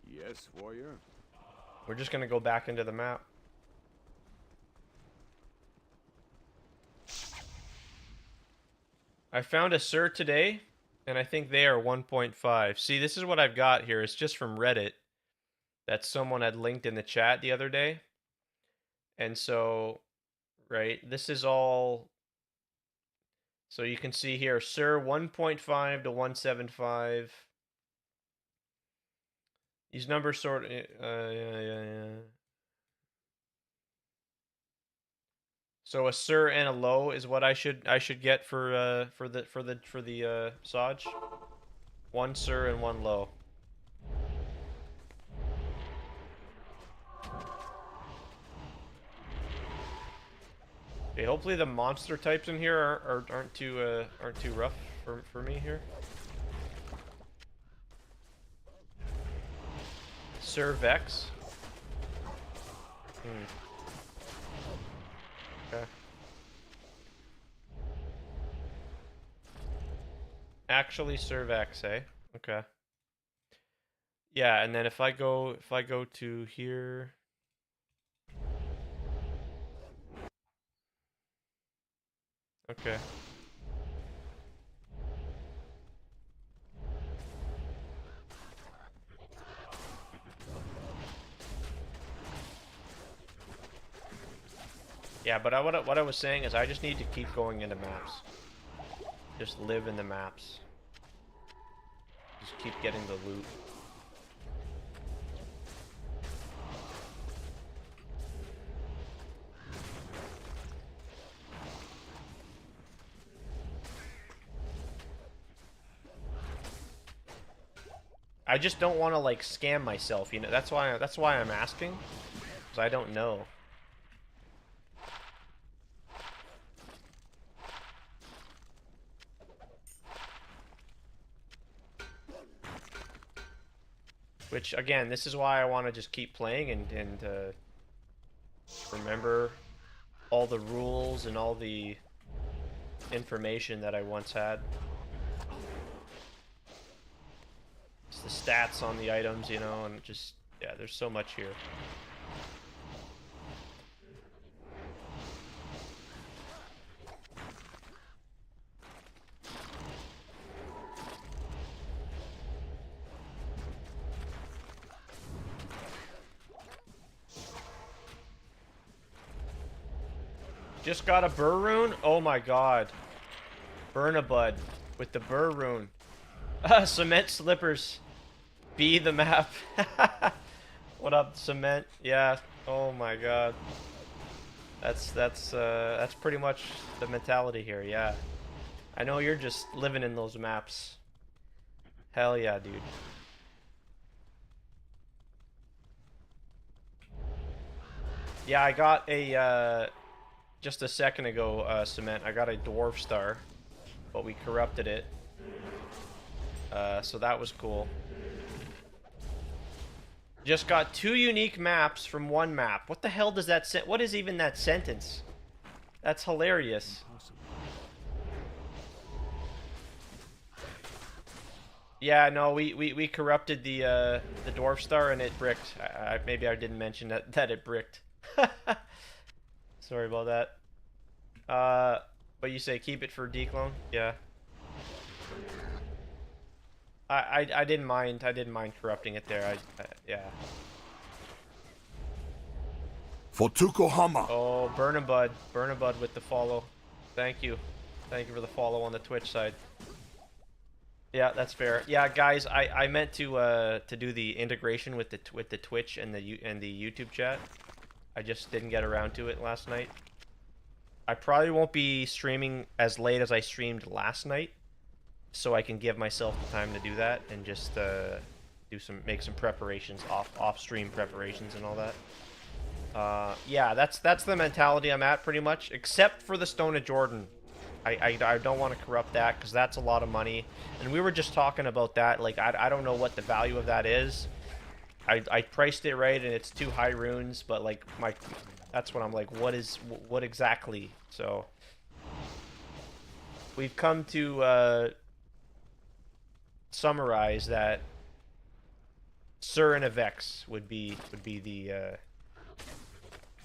Yes, warrior. We're just gonna go back into the map. I found a Sir today, and I think they are 1.5. See, this is what I've got here. It's just from Reddit that someone had linked in the chat the other day. And so, right, this is all. So you can see here, Sir 1.5 to 175. These numbers sort of, yeah. So a Sir and a low is what I should get for the Saj. 1 Sir and 1 low. Okay, hopefully the monster types in here aren't too rough for me here. Sir Vex. Okay. Actually, Sir Vex, eh? Okay. Yeah, and then if I go to here. Okay. Yeah, but what I was saying is I just need to keep going into maps. Just live in the maps. Just keep getting the loot. I just don't want to, like, scam myself, you know. That's why I'm asking, because I don't know. Which, again, this is why I want to just keep playing and remember all the rules and all the information that I once had. It's the stats on the items, you know, and just, yeah, there's so much here. Just got a burr rune? Oh my god. Burnabud with the burr rune. Cement slippers. Be the map. What up, cement? Yeah. Oh my god. That's pretty much the mentality here, yeah. I know you're just living in those maps. Hell yeah, dude. Yeah, I got a, just a second ago, Cement, I got a Dwarf Star, but we corrupted it. So that was cool. Just got 2 unique maps from 1 map. What the hell does that say? What is even that sentence? That's hilarious. Yeah, no, we corrupted the Dwarf Star and it bricked. Maybe I didn't mention that it bricked. Sorry about that. But you say keep it for declone? Yeah. I didn't mind. I didn't mind corrupting it there. Yeah. For Tukohama. Oh, Burnabud. Burnabud with the follow. Thank you. Thank you for the follow on the Twitch side. Yeah, that's fair. Yeah, guys, I meant to do the integration with the Twitch and the YouTube chat. I just didn't get around to it last night. I probably won't be streaming as late as I streamed last night, so I can give myself the time to do that and just make some preparations, off stream preparations and all that. Yeah, that's the mentality I'm at pretty much, except for the Stone of Jordan. I don't want to corrupt that because that's a lot of money, and we were just talking about that. Like I don't know what the value of that is. I priced it right and it's 2 high runes, but like that's what I'm like, what exactly? So we've come to summarize that Sur and a Vex would be the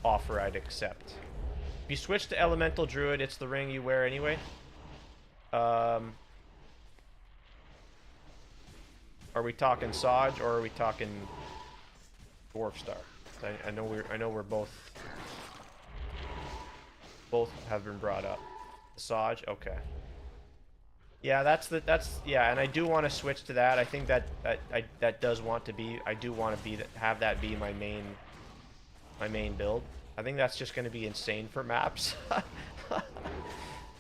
offer I'd accept. If you switch to Elemental Druid, it's the ring you wear anyway. Are we talking Saj or are we talking Dwarf Star? I know we're both have been brought up. Saj, okay. Yeah, yeah, and I do want to switch to that. I think that does want to be. I do want to have that be my main build. I think that's just going to be insane for maps.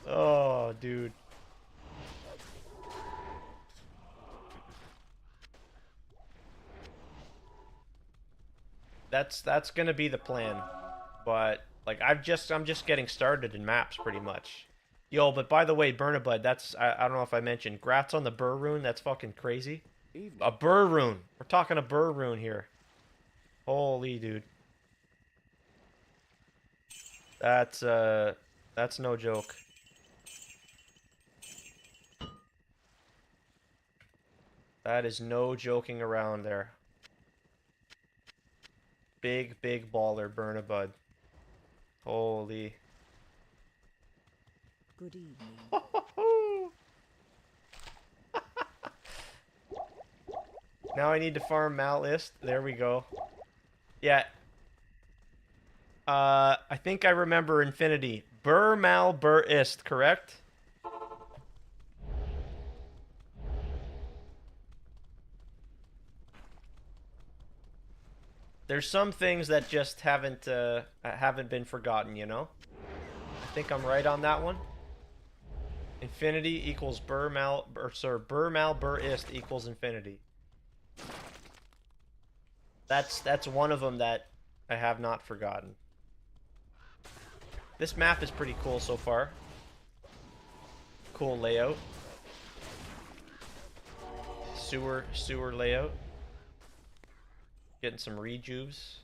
Oh, dude. That's going to be the plan. But like I'm just getting started in maps pretty much. Yo, but by the way, Burnabud, that's I don't know if I mentioned. Grats on the Burr rune. That's fucking crazy. Evening. A Burr rune. We're talking a Burr rune here. Holy dude. That's no joke. That is no joking around there. Big baller, Burnabud. Holy. Good evening. Now I need to farm Malist. There we go. Yeah. I think I remember Infinity. Burr Mal Burr Ist, correct? There's some things that just haven't been forgotten, you know? I think I'm right on that one. Infinity equals Burr Mal Burr Ist equals Infinity. That's one of them that I have not forgotten. This map is pretty cool so far. Cool layout. Sewer layout. Getting some rejuves.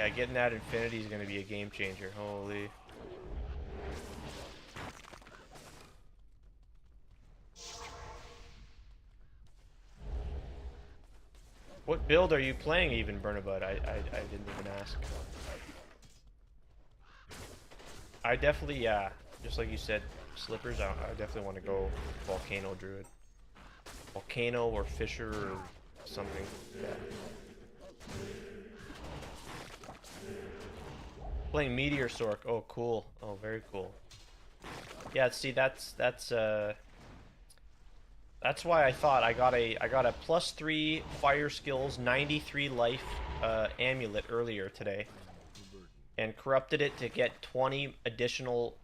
Yeah, getting that infinity is going to be a game changer. Holy. What build are you playing even, Bernabud? I didn't even ask. I definitely, yeah, just like you said, Slippers, I definitely want to go Volcano Druid. Volcano or Fisher or something. Yeah. Playing Meteor Sork. Oh, cool. Oh, very cool. Yeah, see, that's why I thought I got a +3 fire skills, 93 life amulet earlier today, and corrupted it to get 20 additional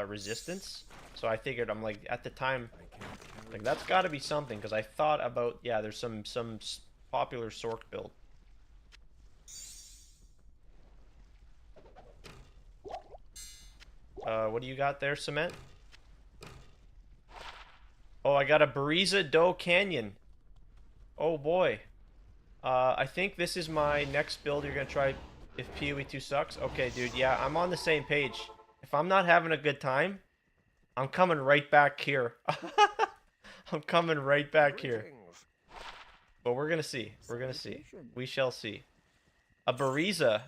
resistance. So I figured, I'm like, at the time, like, that's got to be something, because I thought about, yeah, there's some popular Sork build. What do you got there, Cement? Oh, I got a Bariza Do Canyon. Oh boy. I think this is my next build you're gonna try if PoE2 sucks. Okay, dude, yeah, I'm on the same page. If I'm not having a good time, I'm coming right back here. I'm coming right back here. But we're gonna see. We're gonna see. We shall see. A Bariza.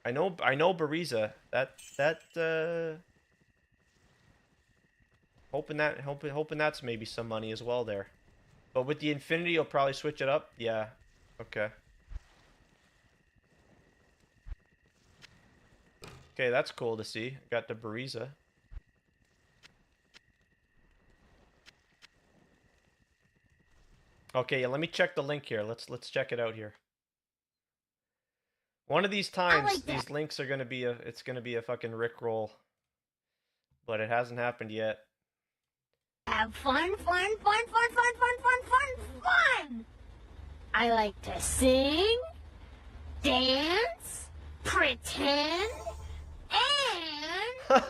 I know Bariza. Hoping that's maybe some money as well there. But with the infinity, you'll probably switch it up. Yeah. Okay. Okay, that's cool to see. Got the Bariza. Okay, yeah, let me check the link here. Let's check it out here. One of these times, these links are gonna be it's gonna be a fucking Rickroll. But it hasn't happened yet. Have fun, fun, fun, fun, fun, fun, fun, fun, fun! I like to sing, dance, pretend, and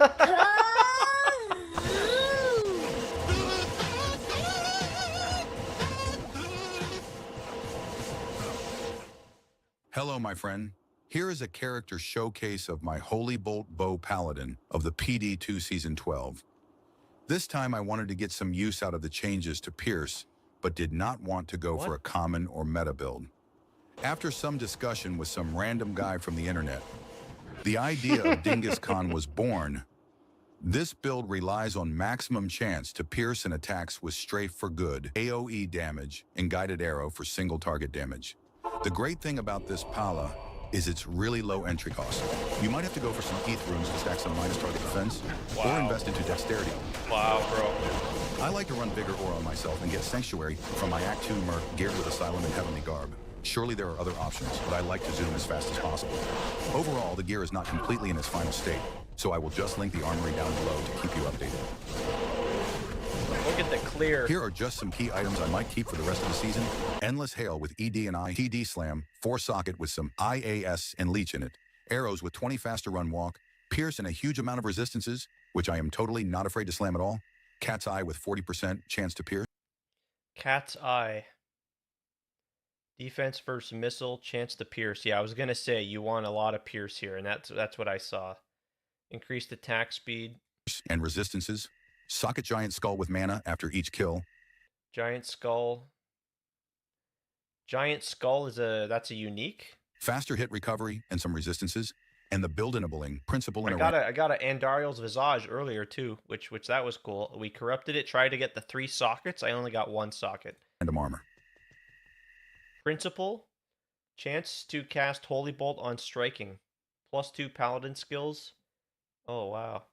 Hello, my friend. Here is a character showcase of my Holy Bolt Bow Paladin of the PD2 Season 12. This time I wanted to get some use out of the changes to Pierce, but did not want to go for a common or meta build. After some discussion with some random guy from the internet, the idea of Dingus Khan was born. This build relies on maximum chance to pierce and attacks with strafe for good, AoE damage, and guided arrow for single target damage. The great thing about this Pala is its really low entry cost. You might have to go for some ETH runes to stack some minus target defense, or invest into dexterity. Wow, bro. I like to run Vigor Aura on myself and get Sanctuary from my Act 2 Merc geared with Asylum and Heavenly Garb. Surely there are other options, but I like to zoom as fast as possible. Overall, the gear is not completely in its final state, so I will just link the armory down below to keep you updated. Look at the clear. Here are just some key items I might keep for the rest of the season. Endless Hail with ED and I, TD Slam, 4 socket with some IAS and Leech in it, arrows with 20 faster run walk, Pierce and a huge amount of resistances, which I am totally not afraid to slam at all, Cat's Eye with 40% chance to pierce. Cat's Eye. Defense versus missile, chance to pierce. Yeah, I was gonna say you want a lot of pierce here, and that's what I saw. Increased attack speed. And resistances. Socket Giant Skull with mana after each kill. Giant Skull. Giant Skull is that's a unique. Faster hit recovery and some resistances. And the build enabling principle in I got a Andariel's Visage earlier too, which that was cool. We corrupted it, tried to get the 3 sockets. I only got 1 socket. Random armor. Principle. Chance to cast Holy Bolt on striking. +2 paladin skills. Oh wow.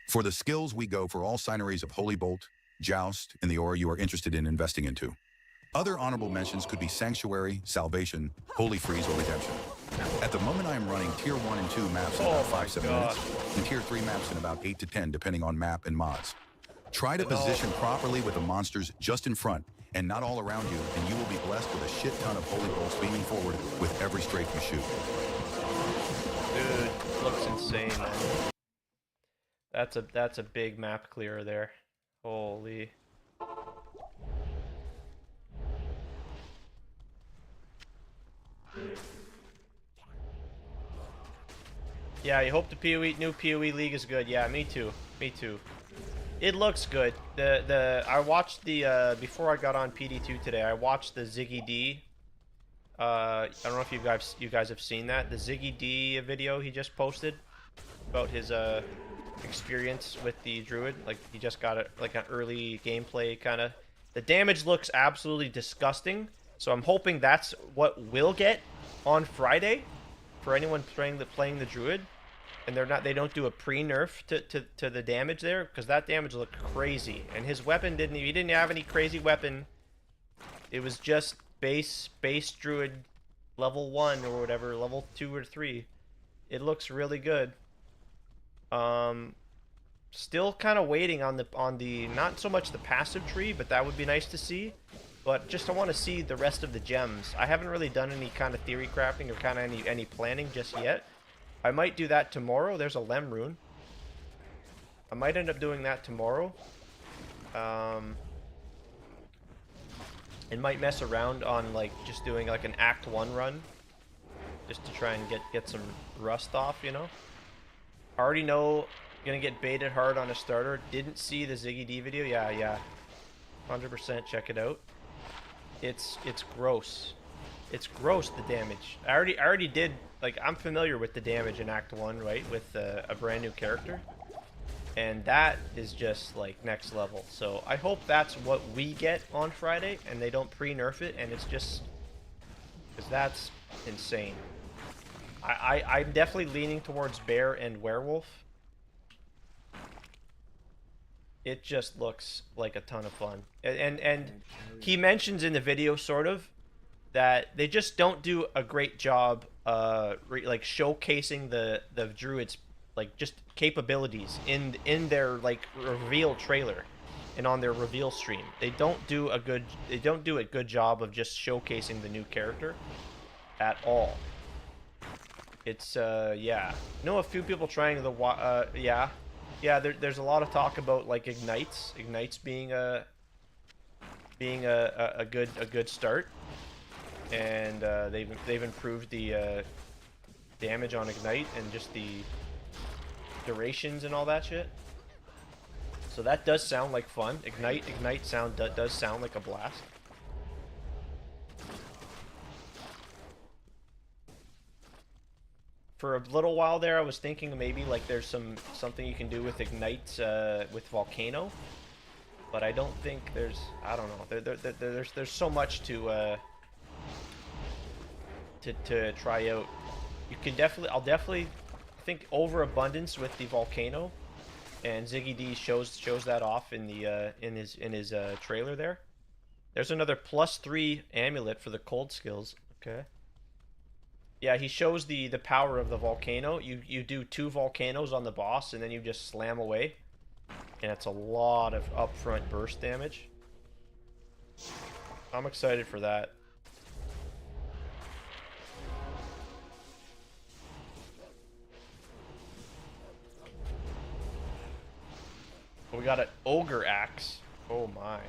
For the skills, we go for all signeries of Holy Bolt, Joust, and the aura you are interested in investing into. Other honorable mentions could be Sanctuary, Salvation, Holy Freeze, or Redemption. At the moment, I am running Tier 1 and 2 maps in about 5-7 minutes, and Tier 3 maps in about 8 to 10, depending on map and mods. Try to position properly with the monsters just in front, and not all around you, and you will be blessed with a shit ton of Holy Bolts beaming forward with every strafe you shoot. Dude, looks insane, man. That's a big map clearer there. Holy. Yeah, you hope the new PoE League is good. Yeah, me too. Me too. It looks good. I watched the before I got on PD2 today. I watched the Ziggy D. I don't know if you guys have seen that, the Ziggy D video he just posted about his experience with the Druid. Like he just got it like an early gameplay kind of. The damage looks absolutely disgusting. So I'm hoping that's what we'll get on Friday for anyone playing the Druid. And they don't do a pre-nerf to the damage there, because that damage looked crazy. And his weapon he didn't have any crazy weapon. It was just base Druid level 1 or whatever, level 2 or 3. It looks really good. Still kind of waiting on the not so much the passive tree, but that would be nice to see. But just I want to see the rest of the gems. I haven't really done any kind of theory crafting or kind of any planning just yet. I might do that tomorrow. There's a Lem rune. I might end up doing that tomorrow. And might mess around on like just doing like an Act 1 run, just to try and get some rust off, you know. I already know gonna get baited hard on a starter. Didn't see the Ziggy D video. Yeah, 100% check it out. It's gross. It's gross, the damage. I already did, like, I'm familiar with the damage in Act 1, right, with a brand new character. And that is just, like, next level. So I hope that's what we get on Friday, and they don't pre-nerf it, and it's just... because that's insane. I'm definitely leaning towards Bear and Werewolf. It just looks like a ton of fun. And he mentions in the video, sort of, that they just don't do a great job like showcasing the Druid's like just capabilities in their like reveal trailer and on their reveal stream. They don't do a good job of just showcasing the new character at all. It's yeah. I know a few people trying the yeah, there's a lot of talk about like ignites being a good start. And they've improved the damage on ignite and just the durations and all that shit. So that does sound like fun. Ignite does sound like a blast. For a little while there, I was thinking maybe like there's something you can do with ignite with Volcano, but I don't think there's. I don't know. There's so much to try out. You can I'll definitely think overabundance with the Volcano, and Ziggy D shows that off in the in his trailer there. There's another +3 amulet for the cold skills. Okay. Yeah, he shows the power of the Volcano. You do 2 volcanoes on the boss, and then you just slam away, and it's a lot of upfront burst damage. I'm excited for that. We got an ogre axe. Oh my.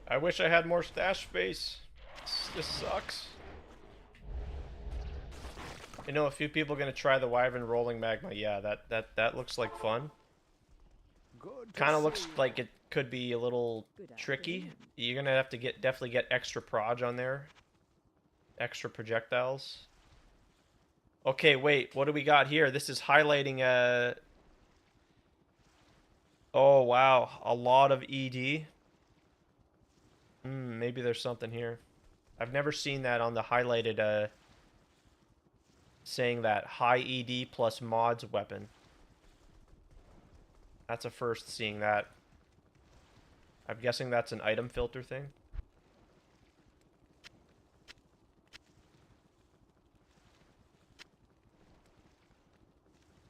I wish I had more stash space. This sucks. You know, a few people are gonna try the Wyvern rolling magma. Yeah, that looks like fun. Kind of looks like it could be a little tricky. You're gonna have to definitely get extra proj on there. Extra projectiles. Okay, wait, what do we got here? This is highlighting oh wow, a lot of ED. Maybe there's something here. I've never seen that on the highlighted saying that high ED plus mods weapon. That's a first seeing that. I'm guessing that's an item filter thing.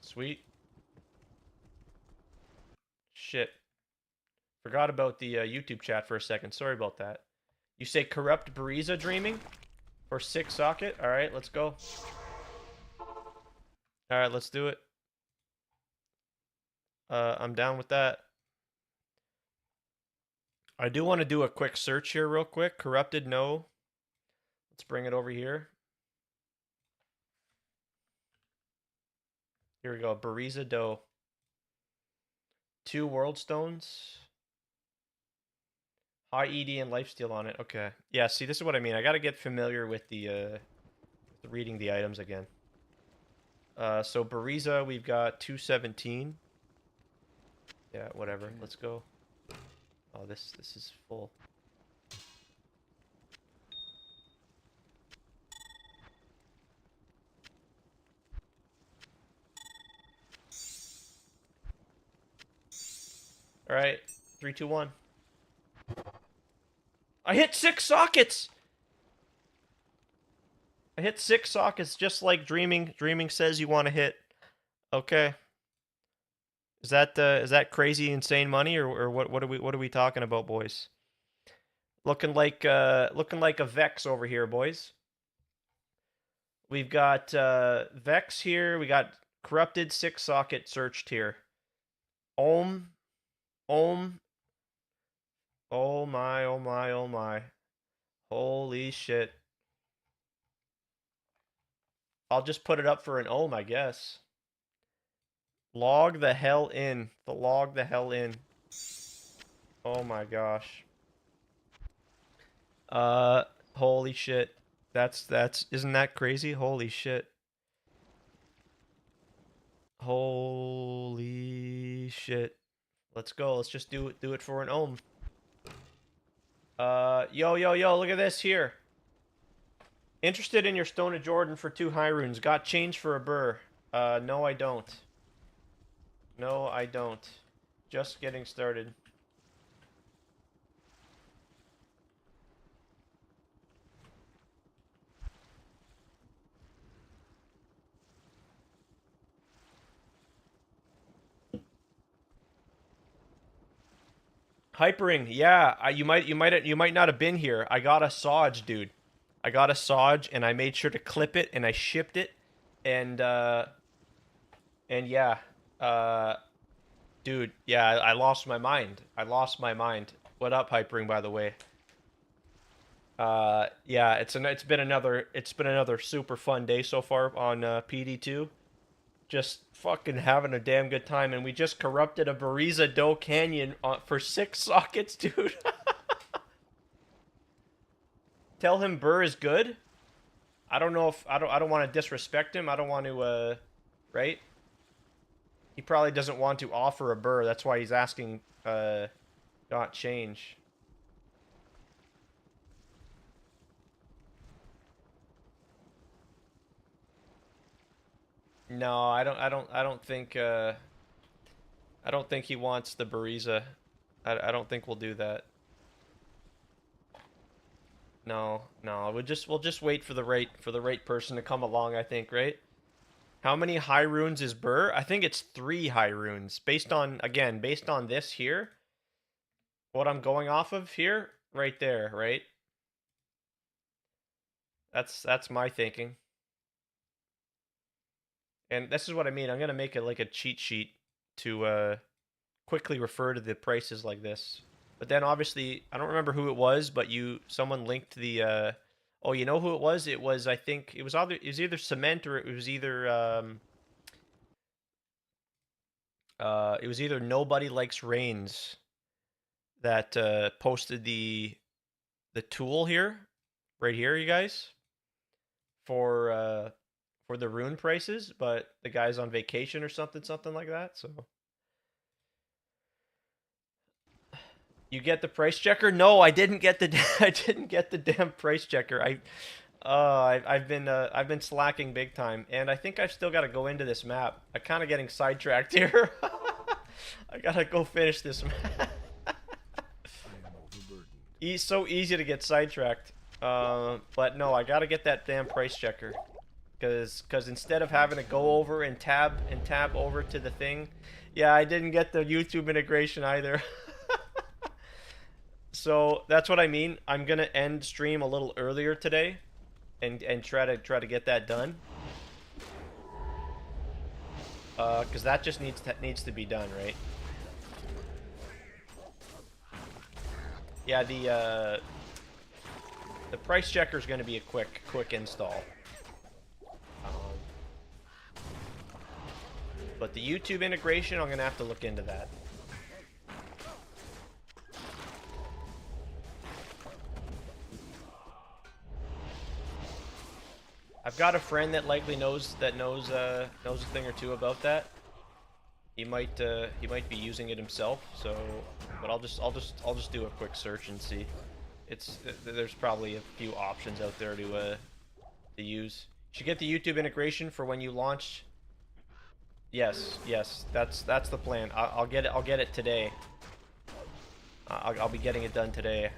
Sweet. Shit. Forgot about the YouTube chat for a second. Sorry about that. You say corrupt Bariza dreaming? For 6 socket? Alright, let's go. Alright, let's do it. I'm down with that. I do want to do a quick search here real quick. Corrupted, no. Let's bring it over here. Here we go. Bariza Dough. 2 world stones. High ED and lifesteal on it. Okay. Yeah, see, this is what I mean. I gotta get familiar with the reading the items again. So Bariza, we've got 217. Yeah, whatever. Let's go. Oh, this is full. All right, 3, 2, 1. I hit 6 sockets. I hit 6 sockets, just like Dreaming says you want to hit. Okay. Is that crazy insane money, or what are we talking about, boys? Looking like a Vex over here, boys. We've got Vex here. We got Corrupted 6 socket searched here. Ohm. Oh my, oh my, oh my. Holy shit. I'll just put it up for an ohm, I guess. Log the hell in. Log the hell in. Oh my gosh. Holy shit. Isn't that crazy? Holy shit. Holy shit. Let's go. Let's just do it for an ohm. Yo, look at this here. Interested in your Stone of Jordan for 2 high runes. Got change for a burr. No, I don't. No, I don't. Just getting started. Hypering, yeah. You might not have been here. I got a Saj, dude. I got a Saj, and I made sure to clip it, and I shipped it, and yeah, dude, yeah, I lost my mind. I lost my mind. What up, Hypering? By the way. Yeah, it's been another super fun day so far on PD2. Just fucking having a damn good time, and we just corrupted a Bariza Dough Canyon for 6 sockets, dude. Tell him Burr is good. I don't know if I don't want to disrespect him. I don't want to right? He probably doesn't want to offer a Burr. That's why he's asking not change. No, I don't think he wants the Bariza. I don't think we'll do that. No, we'll just wait for the right person to come along, I think, right? How many high runes is Burr? I think it's 3 high runes. Based on this here, what I'm going off of here, right there, right? That's my thinking. And this is what I mean. I'm gonna make it like a cheat sheet to quickly refer to the prices like this. But then obviously, I don't remember who it was, but someone linked the oh, you know who it was? It was, I think it was either Cement, or it was either Nobody Likes Rains that posted the tool here, right here, you guys, for the rune prices, but the guy's on vacation or something like that. So you get the price checker? No, I didn't get the I didn't get the damn price checker. I've been slacking big time, and I think I've still got to go into this map. I'm kind of getting sidetracked here. I gotta go finish this map. It's so easy to get sidetracked. But no, I gotta get that damn price checker. Because instead of having to go over and tab over to the thing, yeah, I didn't get the YouTube integration either. So that's what I mean. I'm gonna end stream a little earlier today, and try to get that done. Because that just needs to be done, right? Yeah, the price checker is going to be a quick install. But the YouTube integration, I'm going to have to look into that. I've got a friend that likely knows a thing or two about that. He might be using it himself. So, but I'll just do a quick search and see. There's probably a few options out there to use. You should get the YouTube integration for when you launch. Yes, that's the plan. I'll get it today. I'll be getting it done today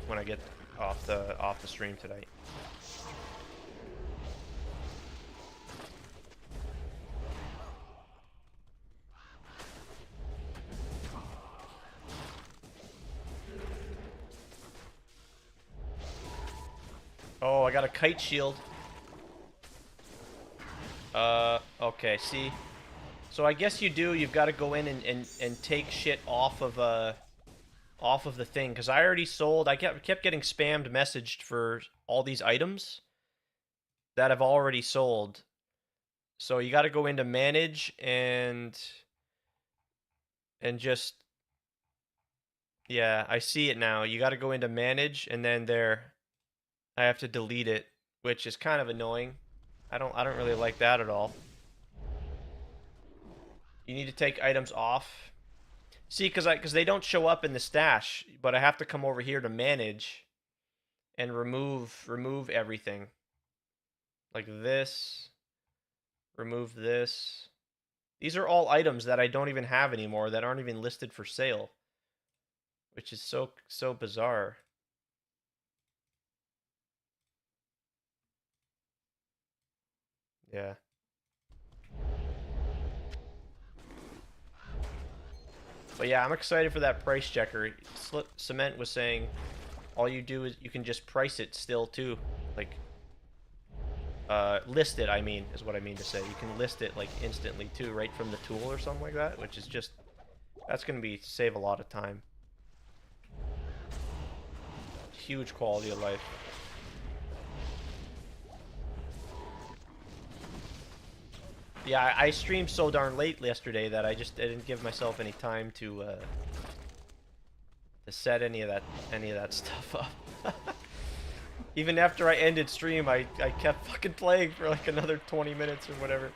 when I get off the stream tonight. Oh, I got a kite shield. Okay, see. So I guess you've got to go in and take shit off of the thing, because I already sold. I kept getting spammed messaged for all these items that I've already sold. So you got to go into manage and just, yeah, I see it now. You got to go into manage and then there I have to delete it, which is kind of annoying. I don't really like that at all. You need to take items off. See, because they don't show up in the stash, but I have to come over here to manage and remove everything. Like this. Remove this. These are all items that I don't even have anymore, that aren't even listed for sale. Which is so bizarre. Yeah. But yeah, I'm excited for that price checker. Cement was saying all you do is you can just price it still too. Like, list it, I mean, is what I mean to say. You can list it like instantly too, right from the tool or something like that, which is just, that's going to save a lot of time. Huge quality of life. Yeah, I streamed so darn late yesterday that I didn't give myself any time to set any of that stuff up. Even after I ended stream, I kept fucking playing for like another 20 minutes or whatever.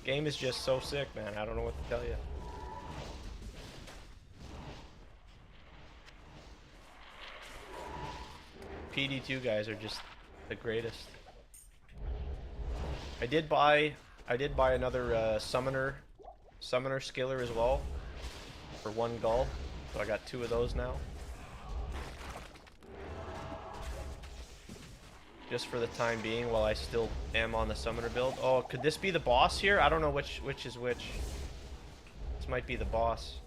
Game is just so sick, man. I don't know what to tell you. PD2 guys are just the greatest. I did buy another summoner skiller as well for 1 gold, so I got 2 of those now. Just for the time being, while I still am on the summoner build. Oh, could this be the boss here? I don't know which is which. This might be the boss.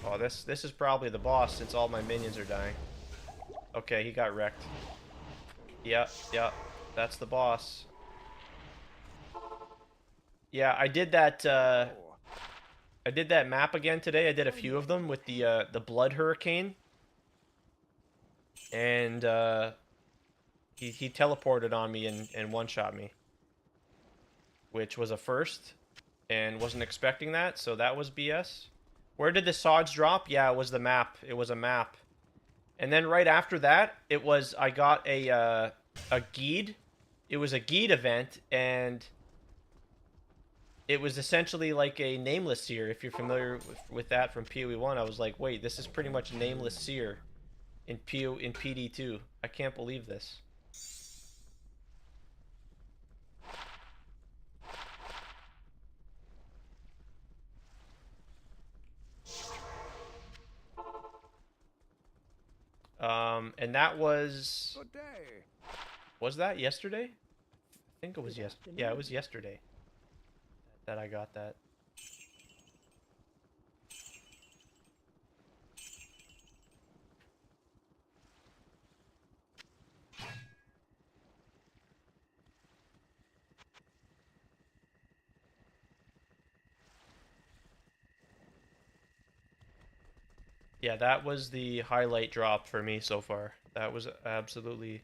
Oh, this is probably the boss since all my minions are dying. Okay, he got wrecked. Yep, that's the boss. Yeah, I did that map again today. I did a few of them with the blood hurricane. And he teleported on me and one-shot me. Which was a first, and wasn't expecting that, so that was BS. Where did the sods drop? Yeah, it was the map. It was a map. And then right after that, I got a Geed. It was a Geed event, and it was essentially like a Nameless Seer. If you're familiar with that from PoE 1, I was like, wait, this is pretty much Nameless Seer in PD2. I can't believe this. And that was... Good day. Was that yesterday? I think it was yesterday. Yeah, it was yesterday. that I got that. Yeah, that was the highlight drop for me so far. That was absolutely.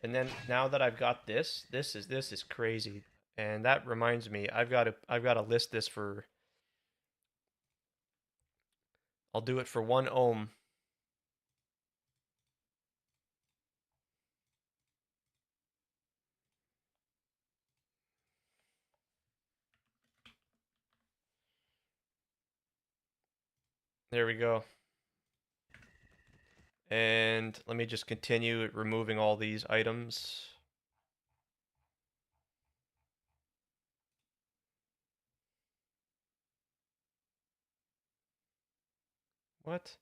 And then now that I've got this is crazy. And that reminds me, I've got to list this for. I'll do it for 1 ohm. There we go. And let me just continue removing all these items. What?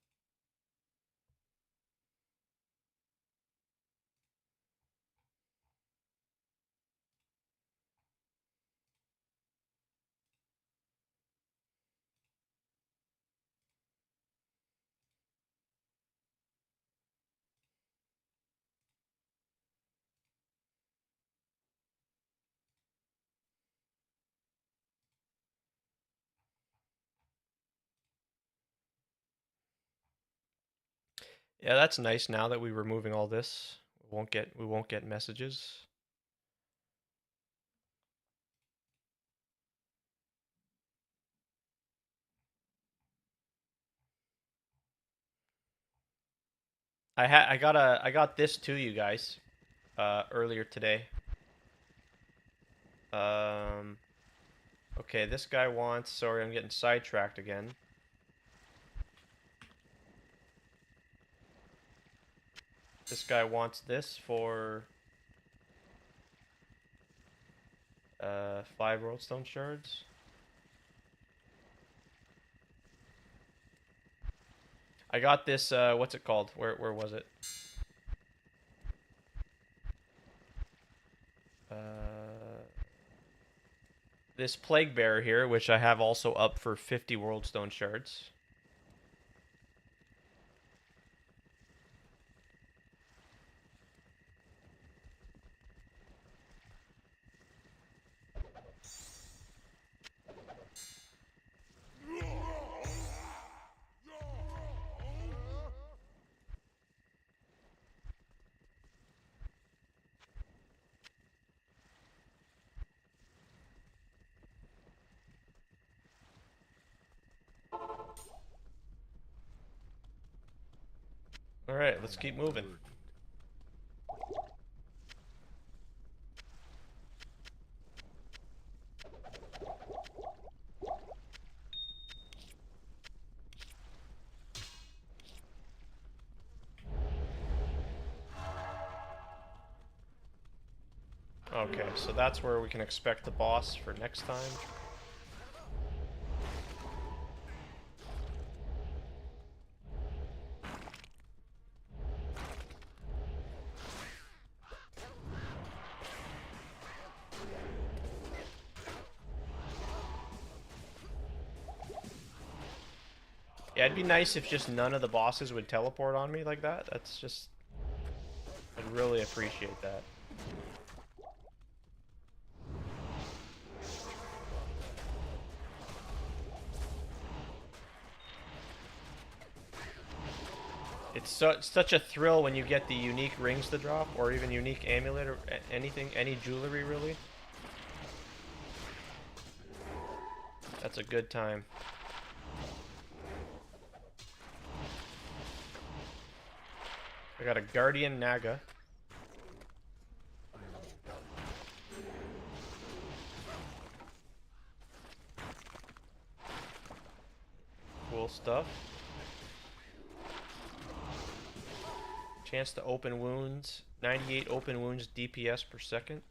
Yeah, that's nice now that we're removing all this. We won't get messages. I got this to you guys earlier today. Okay, this guy wants, sorry, I'm getting sidetracked again. This guy wants this for 5 roadstone shards. I got this, what's it called? Where was it? This plague bearer here, which I have also up for 50 worldstone shards. Alright, let's keep moving. Okay, so that's where we can expect the boss for next time. Yeah, it'd be nice if just none of the bosses would teleport on me like that. That's just... I'd really appreciate that. It's such a thrill when you get the unique rings to drop, or even unique amulet, or anything, any jewelry really. That's a good time. I got a Guardian Naga. Cool stuff. Chance to open wounds. 98 open wounds DPS per second.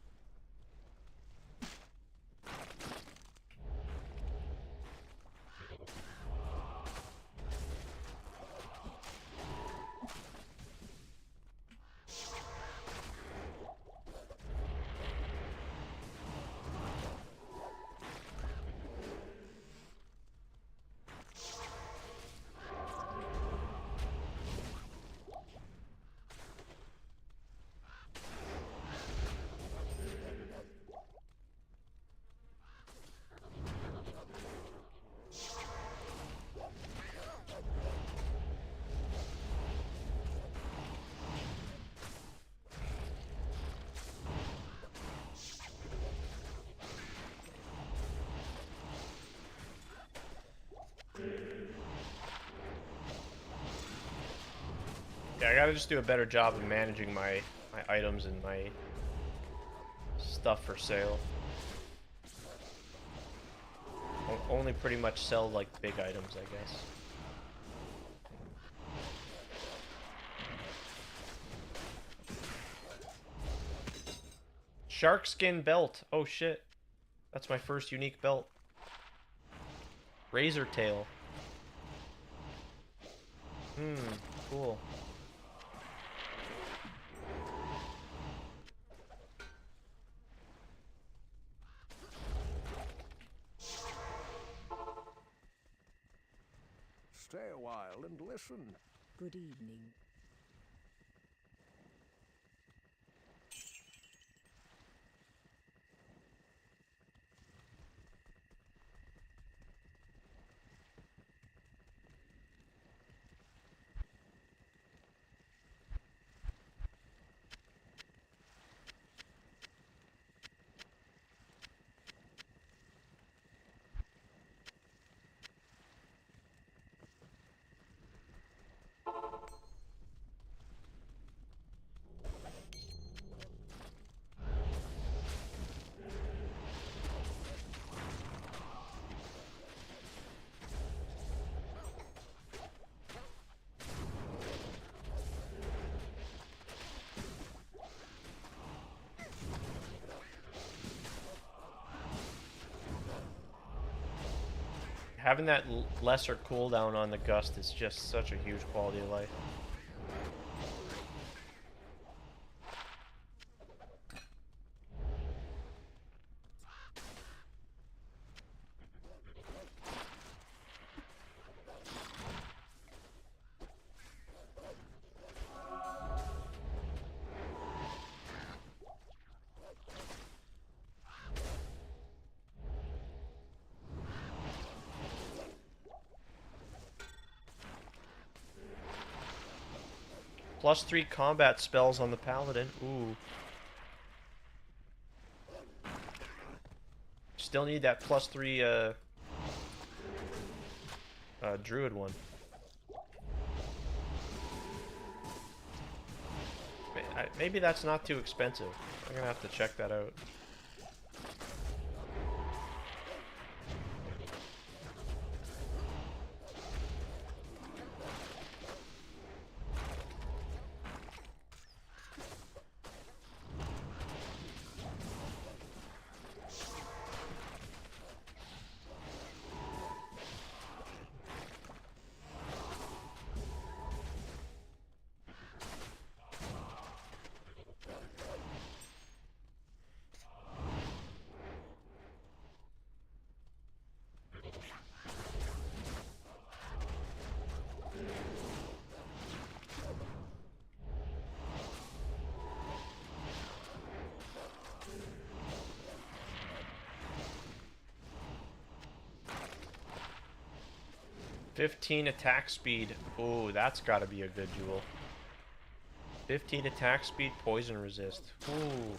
Yeah, I gotta just do a better job of managing my items and my stuff for sale. Only pretty much sell like big items, I guess. Shark skin belt. Oh shit. That's my first unique belt. Razor tail. Cool. Stay a while and listen. Good evening. Having that lesser cooldown on the gust is just such a huge quality of life. +3 combat spells on the paladin. Ooh. Still need that +3 druid one. Maybe that's not too expensive. I'm gonna have to check that out. +15 attack speed. Ooh, that's gotta be a good jewel. 15 attack speed, poison resist. Ooh.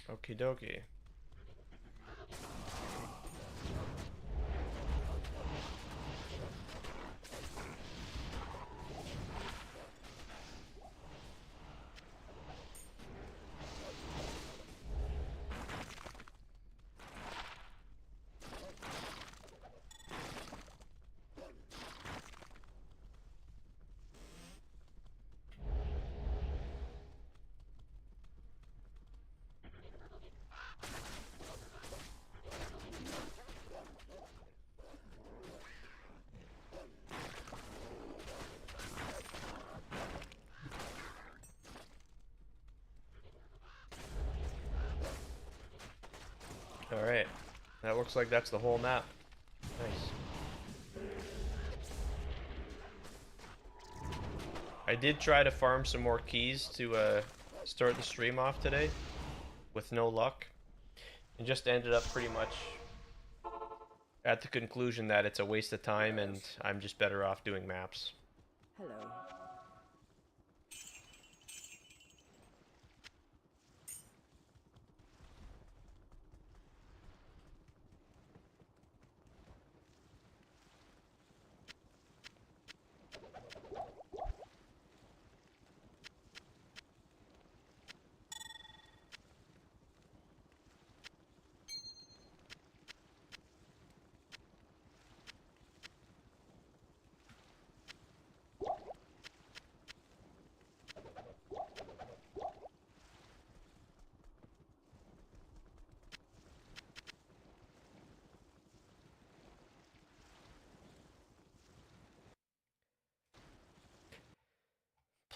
Okie dokie. looks like that's the whole map. Nice. I did try to farm some more keys to start the stream off today, with no luck. And just ended up pretty much at the conclusion that it's a waste of time and I'm just better off doing maps. Hello.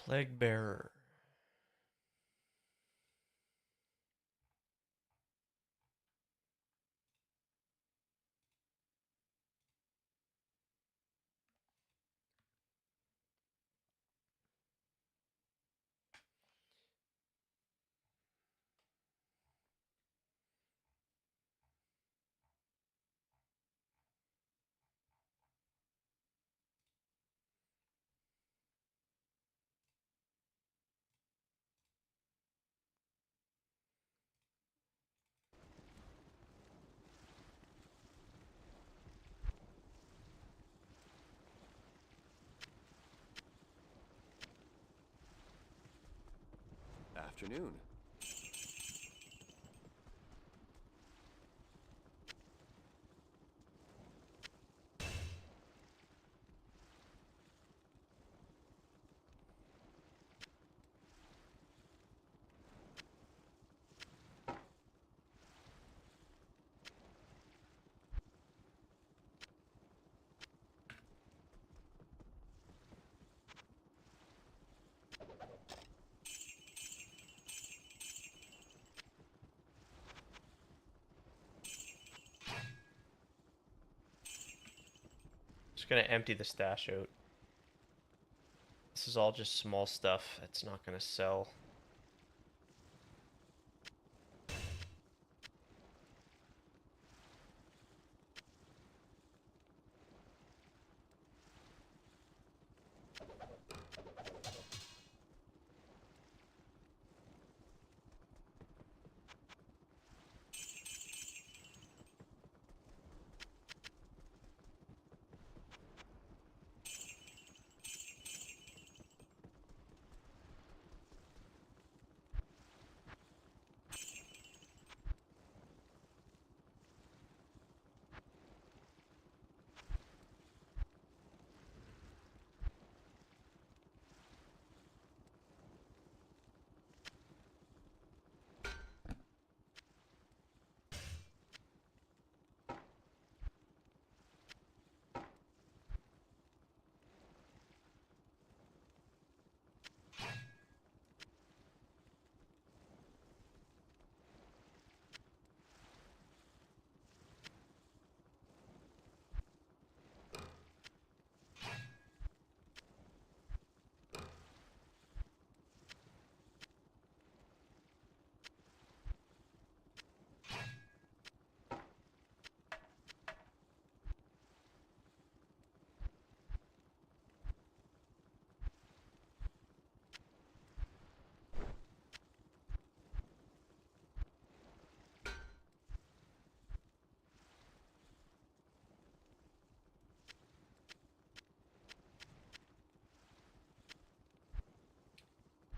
Plague Bearer. Afternoon. Just gonna empty the stash out. This is all just small stuff. It's not gonna sell.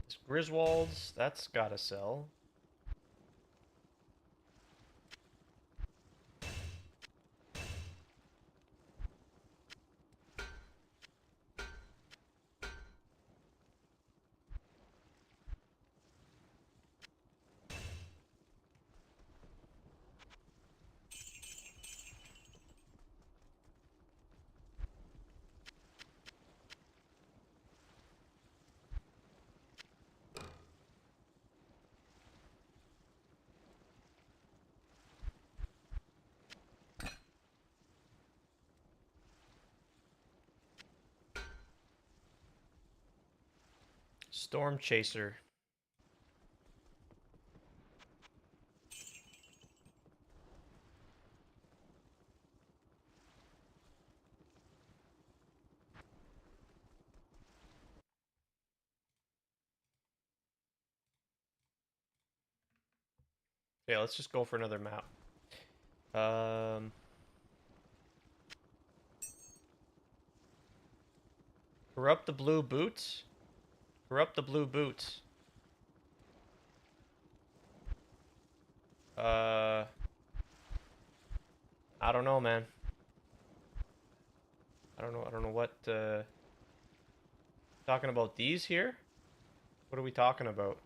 This Griswold's, that's gotta sell. Storm Chaser. Yeah, let's just go for another map. Corrupt the blue boots. Corrupt the blue boots. I don't know, man. I don't know what, talking about these here? What are we talking about?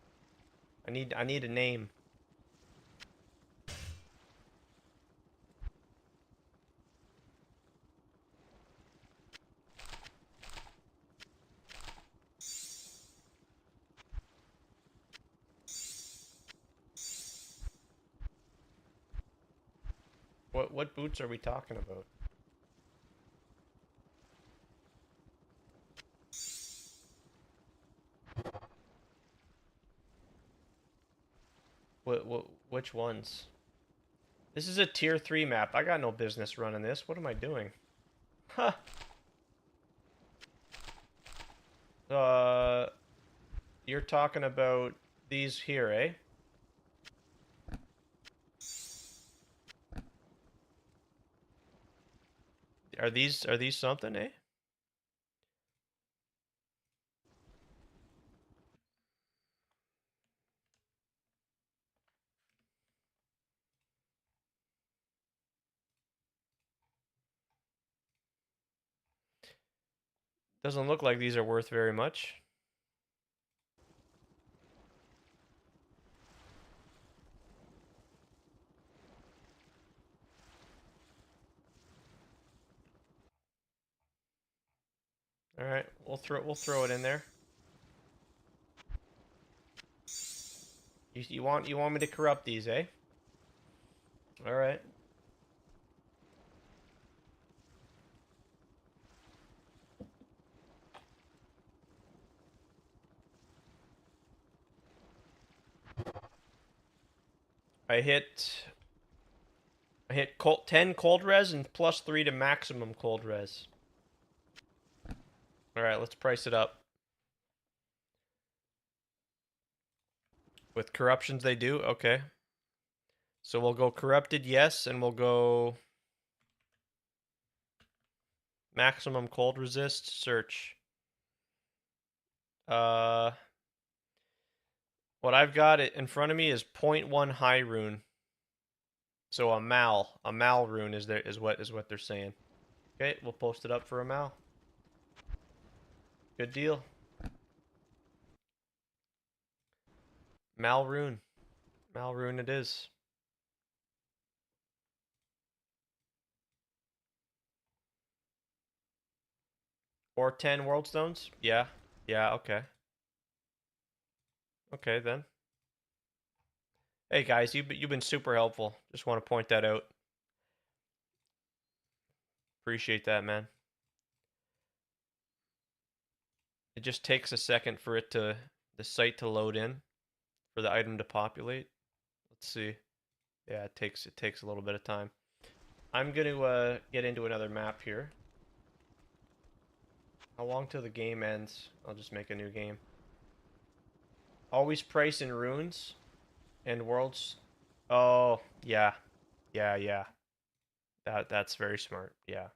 I need a name. What boots are we talking about? Which ones? This is a tier 3 map. I got no business running this. What am I doing? Huh. You're talking about these here, eh? Are these something, eh? Doesn't look like these are worth very much. All right, we'll throw it in there. You want me to corrupt these, eh? All right. I hit 10 cold res and +3 to maximum cold res. All right, let's price it up. With corruptions they do? Okay. So we'll go corrupted, yes, and we'll go maximum cold resist, search. What I've got in front of me is 0.1 high rune. So a mal rune is what they're saying. Okay, we'll post it up for a mal. Good deal. Mal rune it is. Or 10 world stones? Yeah. Yeah, okay. Okay then. Hey guys, you've been super helpful. Just want to point that out. Appreciate that, man. It just takes a second for the site to load in, for the item to populate. Let's see. Yeah, it takes a little bit of time. I'm gonna get into another map here. How long till the game ends? I'll just make a new game. Always price in runes and worlds. Oh, yeah. Yeah. That's very smart. Yeah.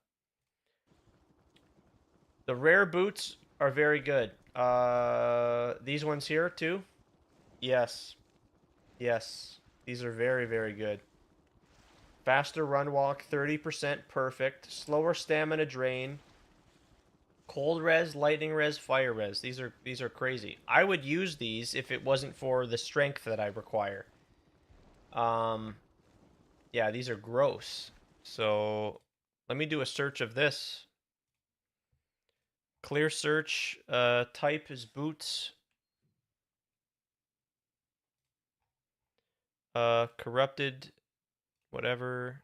The rare boots are very good. These ones here too? Yes. Yes. These are very, very good. Faster run walk, 30% perfect. Slower stamina drain. Cold res, lightning res, fire res. These are crazy. I would use these if it wasn't for the strength that I require. Yeah, these are gross. So let me do a search of this. Clear search, type is boots. Corrupted, whatever.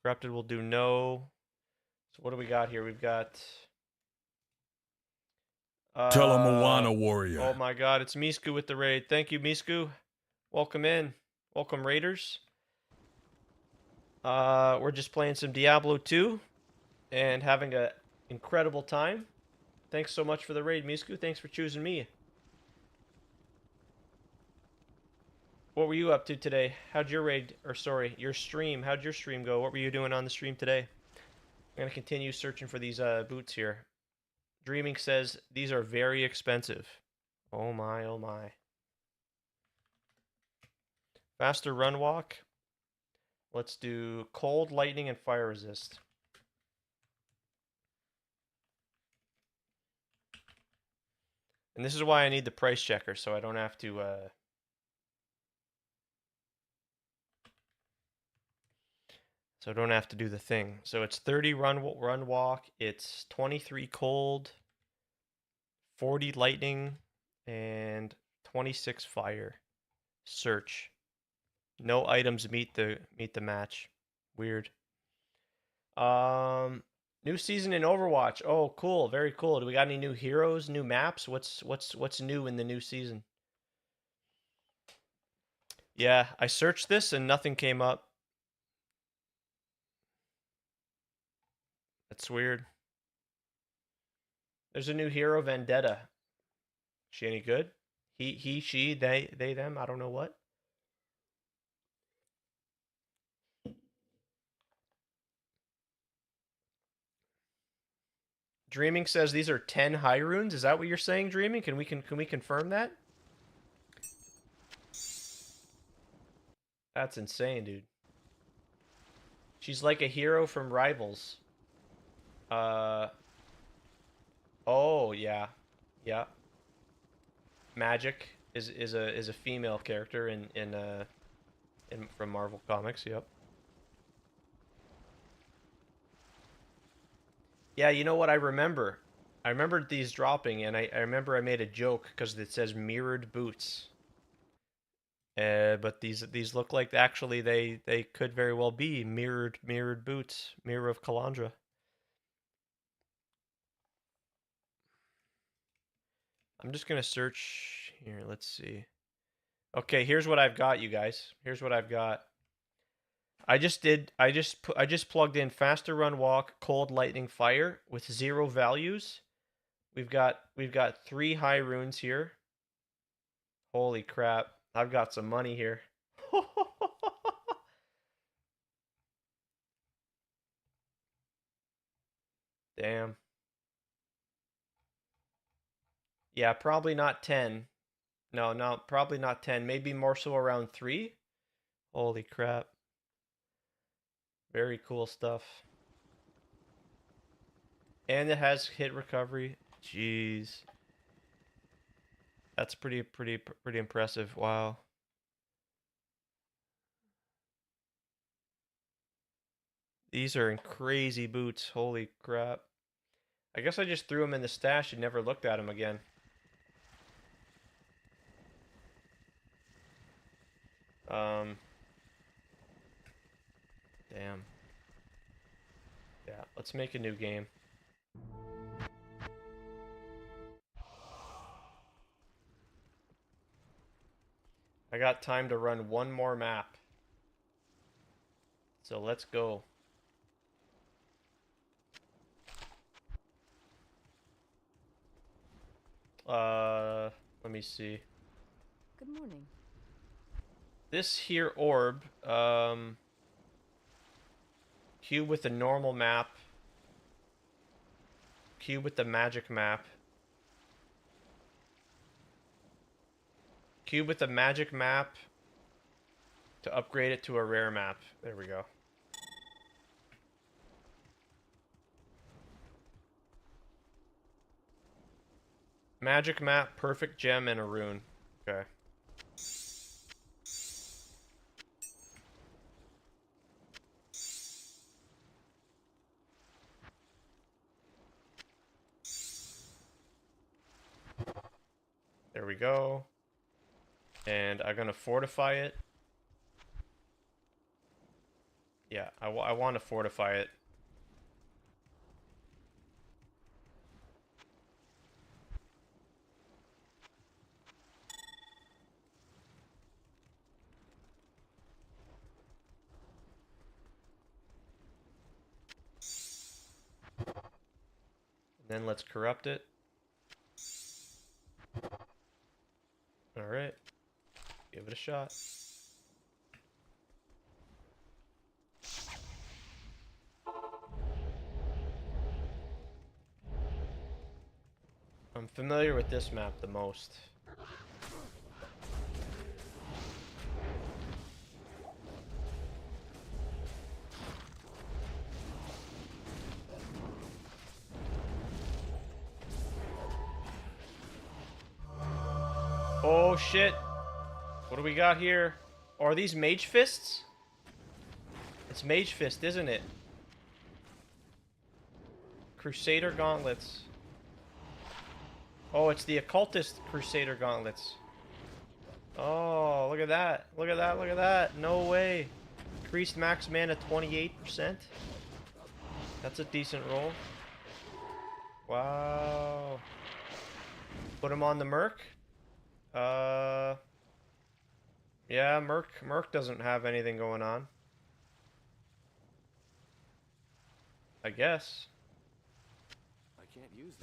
Corrupted will do no. So what do we got here? We've got Tell him Moana warrior. Oh my god, it's Misku with the raid. Thank you, Misku. Welcome in. Welcome, Raiders. We're just playing some Diablo 2 and having an incredible time. Thanks so much for the raid, Misku. Thanks for choosing me. What were you up to today? How'd your raid, or sorry, your stream, how'd your stream go? What were you doing on the stream today? I'm gonna continue searching for these boots here. Dreaming says these are very expensive. Oh my, oh my. Faster run walk. Let's do cold, lightning, and fire resist. And this is why I need the price checker, so I don't have to do the thing. So it's 30 run walk, it's 23 cold, 40 lightning, and 26 fire. Search. No items meet the match. Weird. New season in Overwatch. Oh, cool. Very cool. Do we got any new heroes, new maps? What's new in the new season? Yeah, I searched this and nothing came up. That's weird. There's a new hero, Vendetta. She any good? He, she, they, them. I don't know what. Dreaming says these are 10 high runes. Is that what you're saying, Dreaming? Can we confirm that? That's insane, dude. She's like a hero from Rivals. Oh yeah, yeah. Magic is a female character in from Marvel Comics. Yep. Yeah, you know what I remember? I remembered these dropping, and I remember I made a joke because it says mirrored boots. But these look like actually they could very well be mirrored boots, Mirror of Kalandra. I'm just gonna search here. Let's see. Okay, here's what I've got, you guys. Here's what I've got. I just plugged in faster run walk, cold lightning fire with 0 values. We've got 3 high runes here. Holy crap. I've got some money here. Damn. Yeah, probably not 10. No, probably not 10. Maybe more so around 3. Holy crap. Very cool stuff. And it has hit recovery. Jeez. That's pretty impressive. Wow. These are crazy boots. Holy crap. I guess I just threw them in the stash and never looked at them again. Damn. Yeah, let's make a new game. I got time to run one more map. So let's go. Let me see. Good morning. This here orb, cube with the normal map, cube with the magic map, cube with the magic map to upgrade it to a rare map. There we go. Magic map, perfect gem, and a rune. Okay. There we go. And I'm gonna fortify it. Yeah, I want to fortify it. Then let's corrupt it. Alright. Give it a shot. I'm familiar with this map the most. Oh shit. What do we got here? Oh, are these mage fists? It's mage fist, isn't it? Crusader gauntlets. Oh, it's the occultist Crusader gauntlets. Oh, look at that. Look at that, look at that. No way. Increased max mana 28%. That's a decent roll. Wow. Put him on the Merc. Yeah, Merc doesn't have anything going on. I guess. I can't use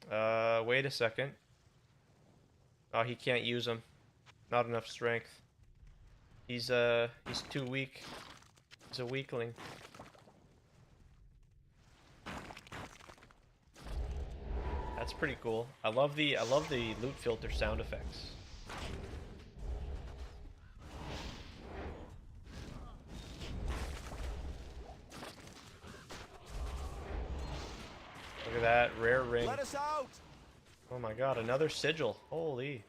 that. Wait a second. Oh, he can't use them. Not enough strength. He's too weak. He's a weakling. That's pretty cool. I love the loot filter sound effects. Look at that rare ring. Let us out! Oh my god, another sigil. Holy.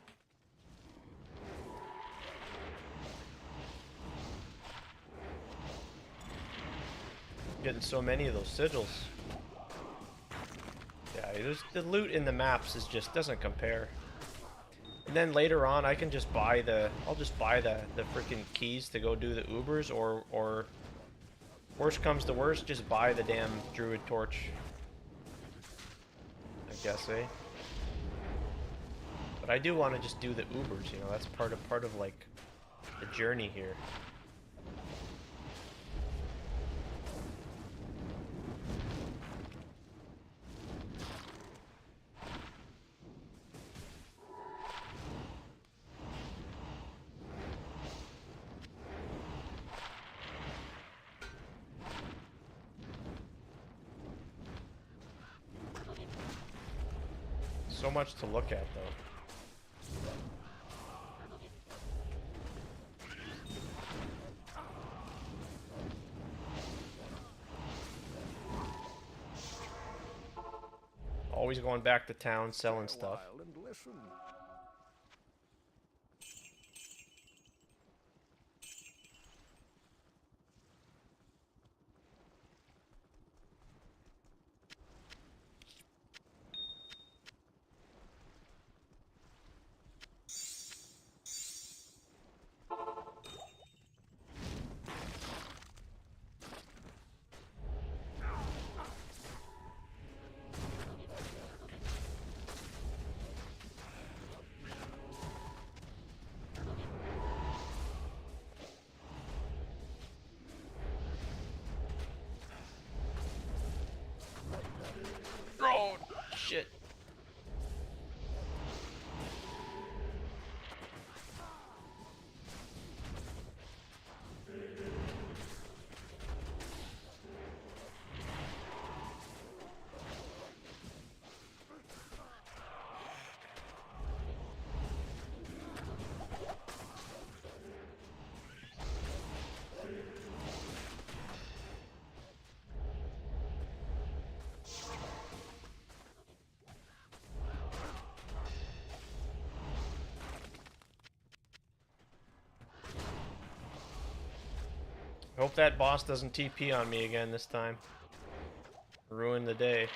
Getting so many of those sigils. Yeah, the loot in the maps is just doesn't compare. And then later on, I can just buy I'll just buy the freaking keys to go do the Ubers, or worst comes to worst, just buy the damn Druid torch. I guess, eh? But I do want to just do the Ubers, you know. That's part of like the journey here. So much to look at, though. Always going back to town, selling stuff. And listen. Oh, shit. I hope that boss doesn't TP on me again this time. Ruin the day.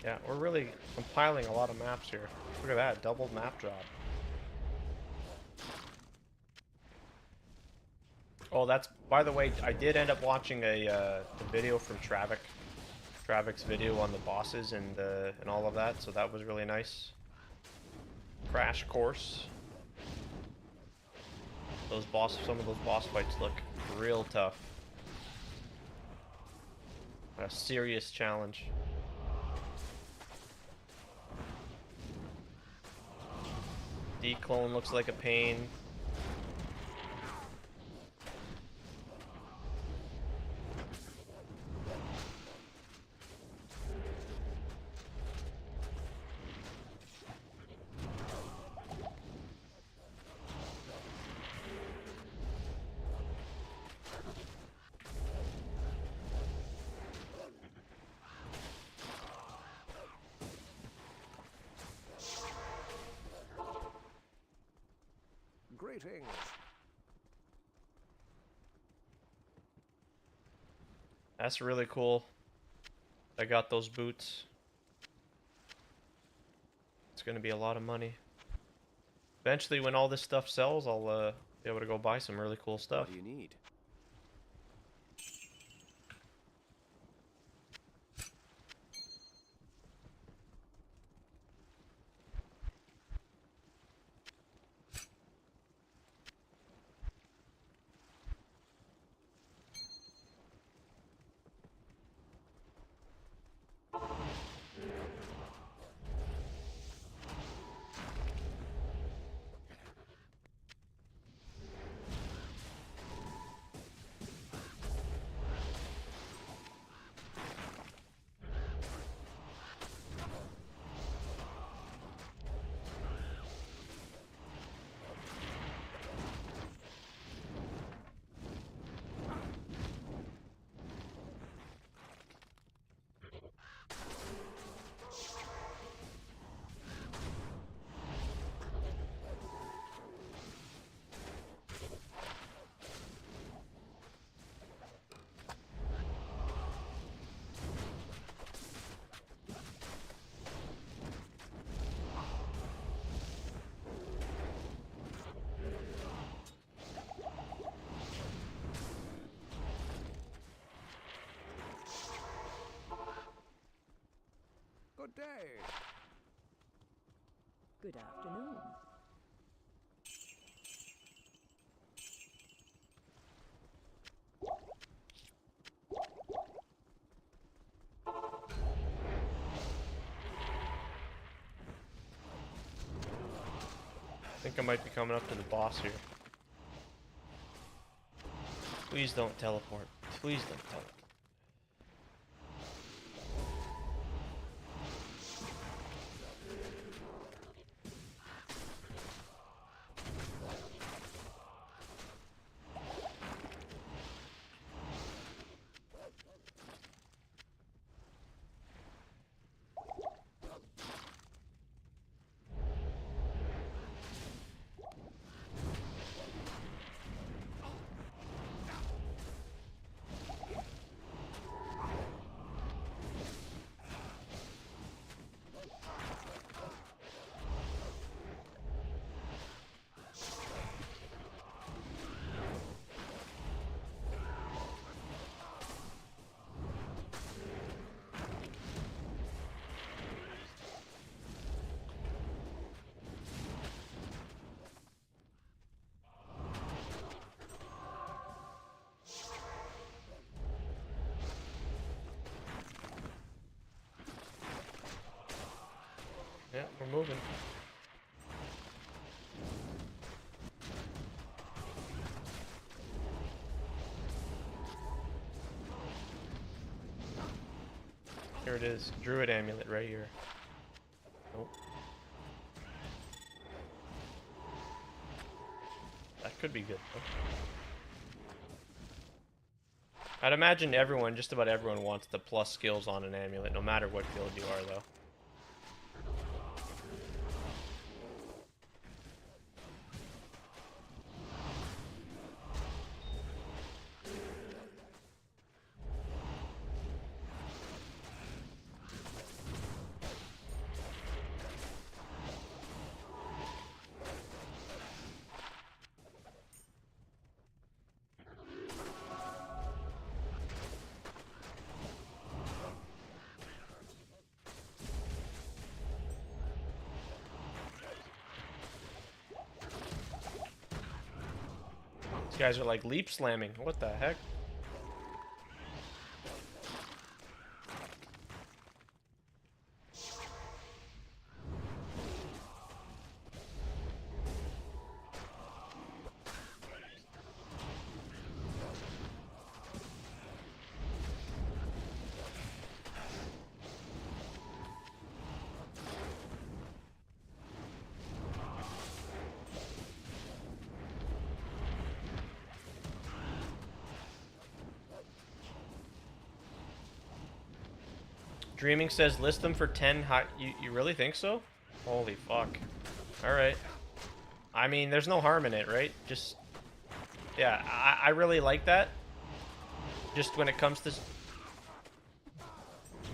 Yeah, we're really compiling a lot of maps here. Look at that, double map drop. Oh, that's, by the way, I did end up watching a the video from Travik's video on the bosses and all of that, so that was really nice. Crash course. Some of those boss fights look real tough. A serious challenge. Declone looks like a pain. Greetings. That's really cool. I got those boots. It's gonna be a lot of money. Eventually, when all this stuff sells, I'll be able to go buy some really cool stuff. What do you need? Good day. Good afternoon. I think I might be coming up to the boss here. Please don't teleport. Please don't teleport. Yeah, we're moving. Here it is, Druid amulet right here. Nope. That could be good though. I'd imagine everyone, just about everyone, wants the plus skills on an amulet, no matter what guild you are though. These guys are like leap slamming. What the heck? Dreaming says list them for 10 high. You really think so? Holy fuck. Alright. I mean, there's no harm in it, right? Just... Yeah, I really like that. Just when it comes to...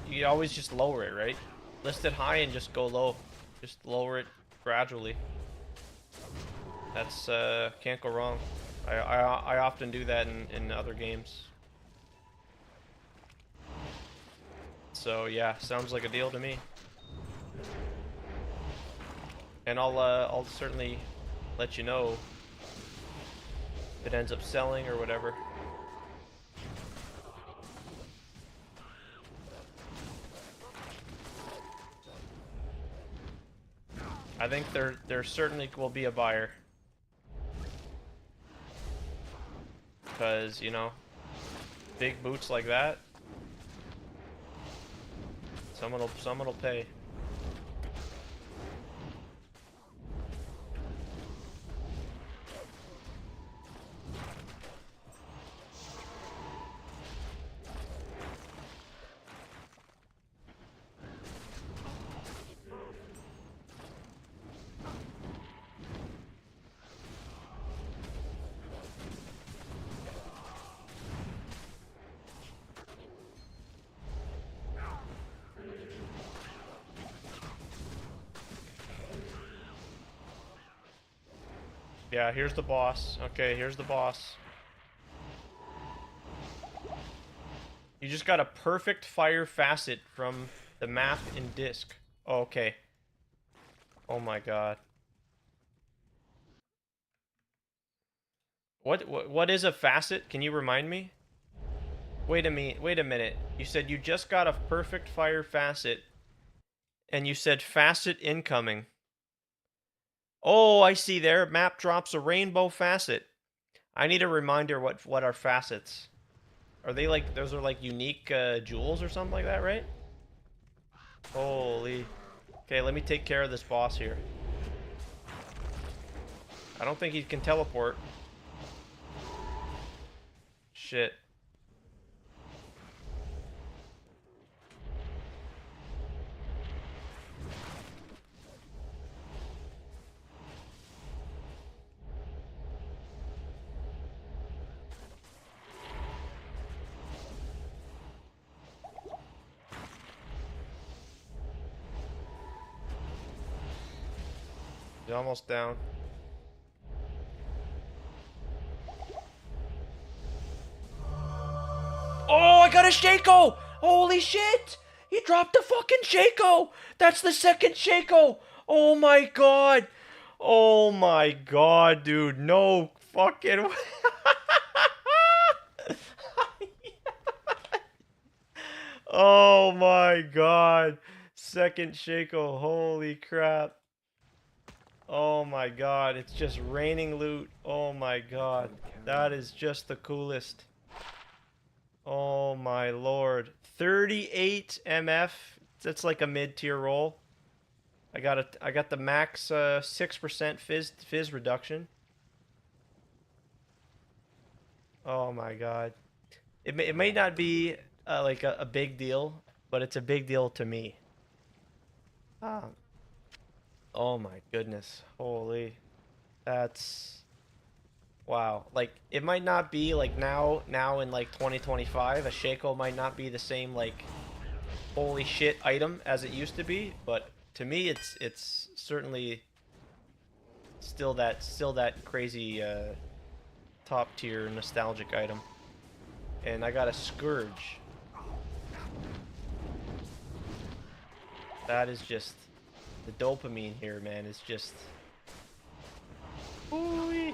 You always just lower it, right? List it high and just go low. Just lower it gradually. That's, can't go wrong. I often do that in other games. So yeah, sounds like a deal to me. And I'll certainly let you know if it ends up selling or whatever. I think there certainly will be a buyer. Because, you know, big boots like that, someone will pay. Yeah, here's the boss. Okay, here's the boss. You just got a perfect fire facet from the map in disc. Oh, okay. Oh my god. What is a facet? Can you remind me? Wait a minute. You said you just got a perfect fire facet and you said facet incoming. Oh, I see there. Map drops a rainbow facet. I need a reminder what are facets. Are they like, those are like unique jewels or something like that, right? Holy. Okay, let me take care of this boss here. I don't think he can teleport. Shit. He's almost down. Oh, I got a Shaco! Holy shit! He dropped a fucking Shaco! That's the second Shaco! Oh my god! Oh my god, dude. No fucking... Oh my god. Second Shaco. Holy crap. Oh my god, it's just raining loot. Oh my god. That is just the coolest. Oh my lord. 38 MF. That's like a mid-tier roll. I got the max 6% fizz reduction. Oh my god. It may not be like a big deal, but it's a big deal to me. Oh my goodness. Holy. That's... Wow. Like, it might not be, like, now in, like, 2025, a Shaco might not be the same, like, holy shit item as it used to be, but to me, it's certainly still that crazy, top-tier nostalgic item. And I got a Scourge. That is just... The dopamine here, man, is just... Ooh-wee.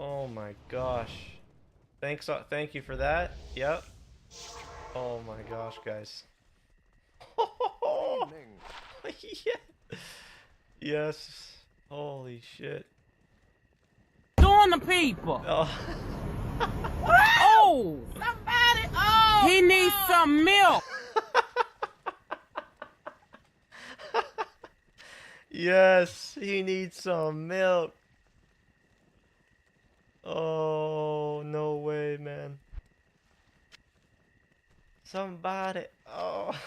Oh my gosh. Thanks, thank you for that. Yep. Oh my gosh, guys. Evening. Yeah. Yes. Holy shit. Doing the people. Oh. Oh! Somebody! Oh! He needs some milk. Yes, he needs some milk. Oh, no way, man. Somebody. Oh.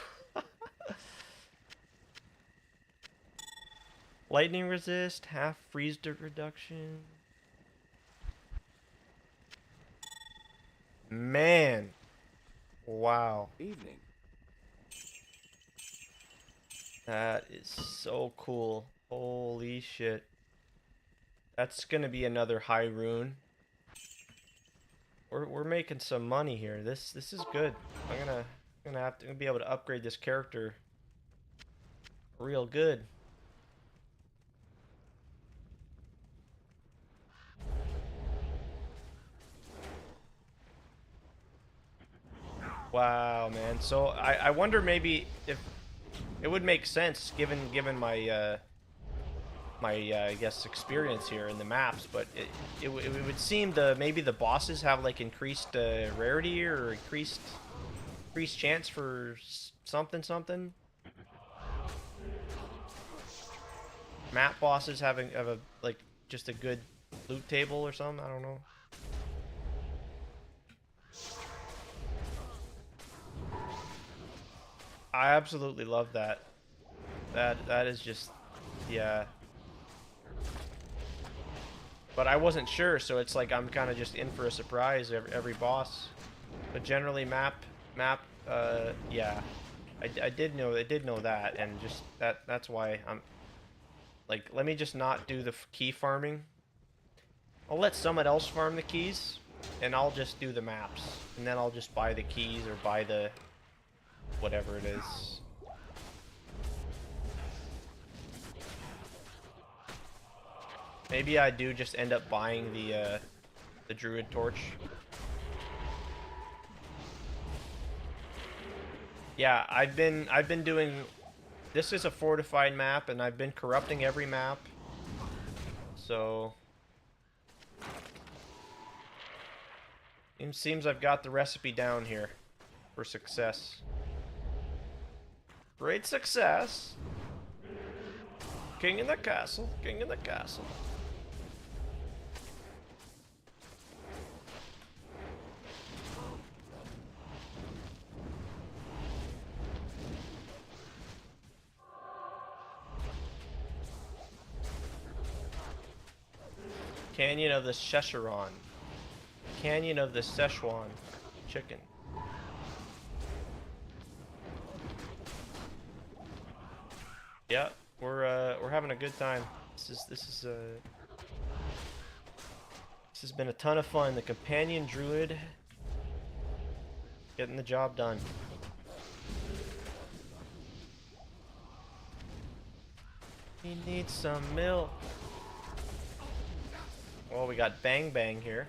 Lightning resist, half freeze reduction. Man. Wow. Evening. That is so cool. Holy shit. That's gonna be another high rune. We're making some money here. This is good. I'm gonna have to be able to upgrade this character real good. Wow, man. So I wonder maybe if it would make sense given my my I guess experience here in the maps, but it would seem maybe the bosses have like increased rarity or increased chance for something. Map bosses have a like just a good loot table or something. I don't know. I absolutely love that. That is just, yeah. But I wasn't sure, so it's like I'm kind of just in for a surprise every boss. But generally, map, yeah. I did know that, and just that's why I'm like, let me just not do the key farming. I'll let someone else farm the keys, and I'll just do the maps, and then I'll just buy the keys or buy the whatever it is. Maybe I do just end up buying the Druid torch. Yeah, I've been doing. This is a fortified map, and I've been corrupting every map. So it seems I've got the recipe down here for success. Great success. King in the castle. King in the castle. Canyon of the Szechuan. Canyon of the Szechuan chicken. Yeah, we're having a good time. This has been a ton of fun. The companion druid getting the job done. He needs some milk. Well, we got Bang Bang here.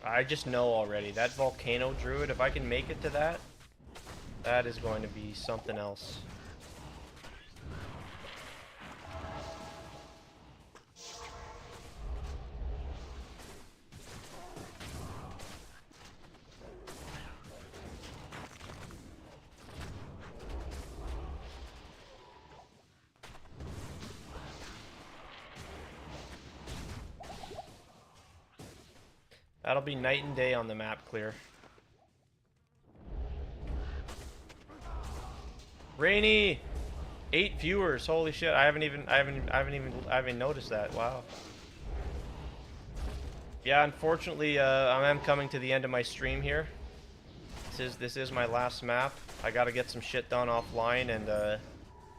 I just know already, that volcano druid, if I can make it to that, that is going to be something else. That'll be night and day on the map clear. Rainy! 8 viewers, holy shit, I haven't noticed that, wow. Yeah, unfortunately, I am coming to the end of my stream here. This is my last map. I gotta get some shit done offline and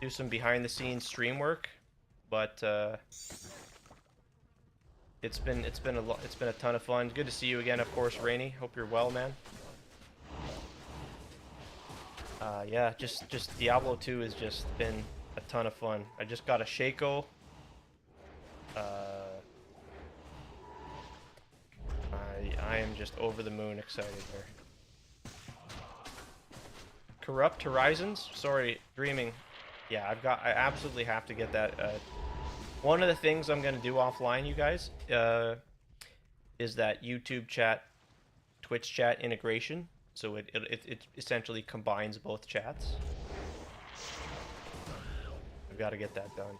do some behind-the-scenes stream work. But it's been a ton of fun. Good to see you again, of course, Rainy. Hope you're well, man. Yeah, just Diablo 2 has just been a ton of fun. I just got a Shaco. I am just over the moon excited here. Corrupt Horizons? Sorry, Dreaming. Yeah, I absolutely have to get that. One of the things I'm gonna do offline, you guys, is that YouTube chat, Twitch chat integration. So it essentially combines both chats. I've got to get that done.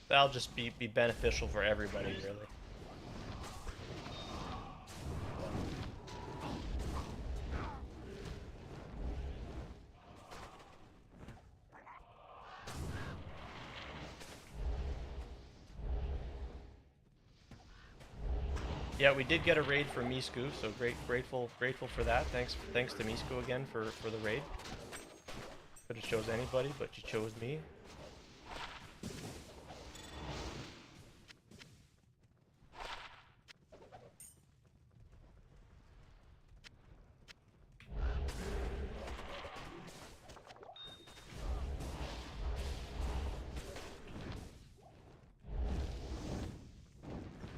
That'll just be beneficial for everybody, really. Yeah, we did get a raid from Misku, so grateful for that. Thanks to Misku again for the raid. Could have chose anybody, but you chose me.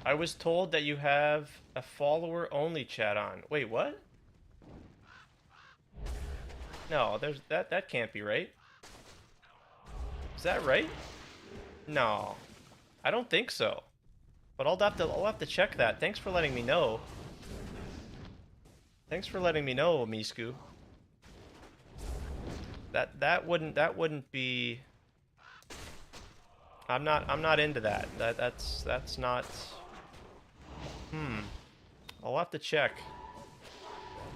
I was told that you have a follower-only chat on. Wait, what? No, that can't be right. Is that right? No, I don't think so. But I'll have to check that. Thanks for letting me know. Thanks for letting me know, Misku. That wouldn't be. I'm not into that. That's not. I'll have to check.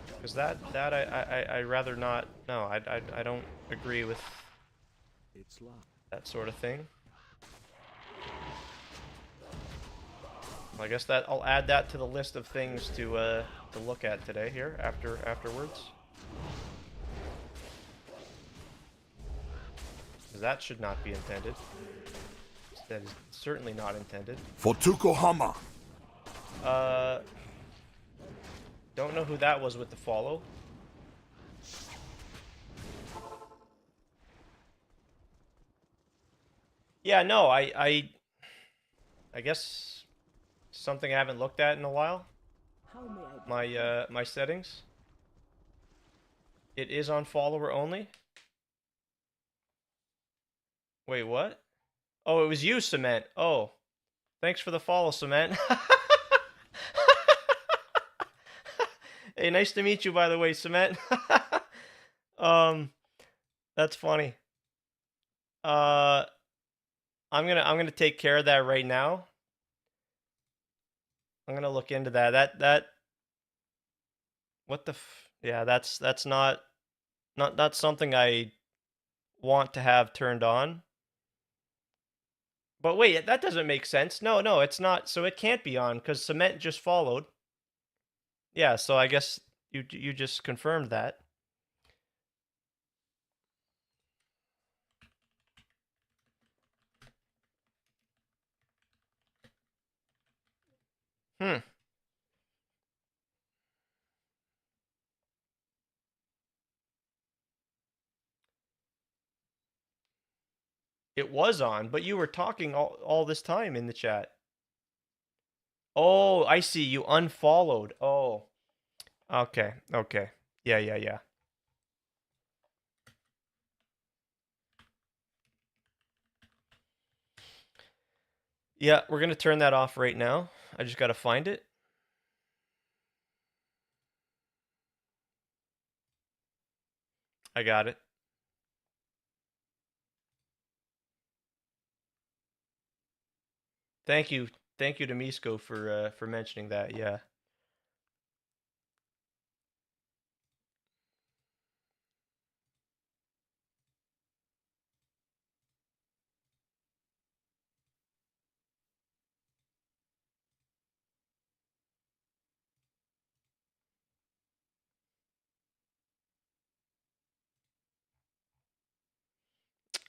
Because that I rather not. No, I don't agree with that sort of thing. I guess that I'll add that to the list of things to look at today here afterwards. Because that should not be intended. That is certainly not intended. For Tukohama. Don't know who that was with the follow. Yeah, no, I guess something I haven't looked at in a while. My settings. It is on follower only. Wait, what? Oh, it was you, Cement. Oh, thanks for the follow, Cement. Hey, nice to meet you, by the way, Cement. That's funny. I'm gonna take care of that right now. I'm gonna look into that. That what the yeah, that's not something I want to have turned on. But wait, that doesn't make sense. No, it's not. So it can't be on because Cement just followed. Yeah, so I guess you just confirmed that. It was on, but you were talking all this time in the chat. Oh, I see. You unfollowed. Oh. Okay. Yeah. Yeah, we're going to turn that off right now. I just got to find it. I got it. Thank you to Misko for mentioning that. Yeah.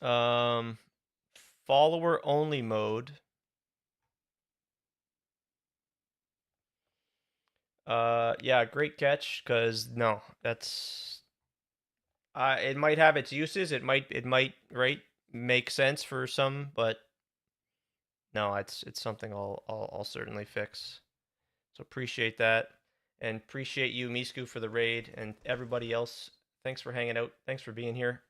Follower only mode. Yeah, great catch. Cause no, that's it might have its uses. It might right make sense for some, but no, it's something I'll certainly fix. So appreciate that, and appreciate you, Misku, for the raid, and everybody else. Thanks for hanging out. Thanks for being here.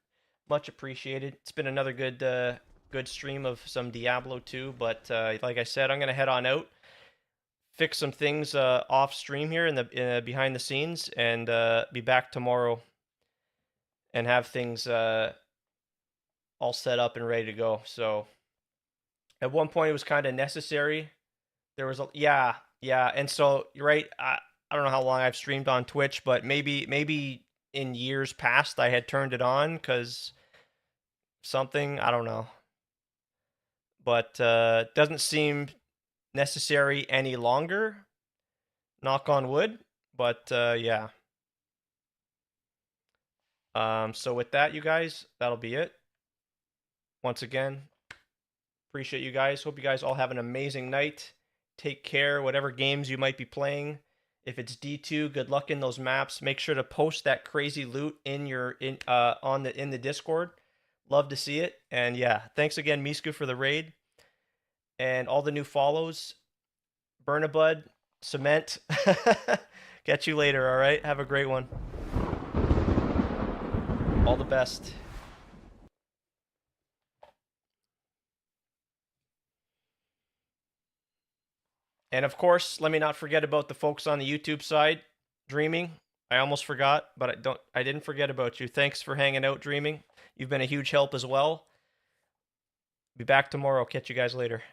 Much appreciated. It's been another good stream of some Diablo 2, but like I said, I'm gonna head on out, fix some things off stream here in the behind the scenes, and be back tomorrow and have things all set up and ready to go. So at one point it was kind of necessary. There was a yeah, and so you're right. I don't know how long I've streamed on Twitch, but maybe in years past I had turned it on because something, I don't know, but doesn't seem necessary any longer. Knock on wood, but yeah. So with that, you guys, that'll be it. Once again, appreciate you guys. Hope you guys all have an amazing night. Take care, whatever games you might be playing. If it's D2, good luck in those maps. Make sure to post that crazy loot in the Discord. Love to see it. And yeah, thanks again, Misku, for the raid and all the new follows. Burnabud, Cement. Catch you later. All right, have a great one. All the best. And of course, let me not forget about the folks on the YouTube side, Dreaming. I almost forgot, but I didn't forget about you. Thanks for hanging out, Dreaming. You've been a huge help as well. Be back tomorrow. Catch you guys later.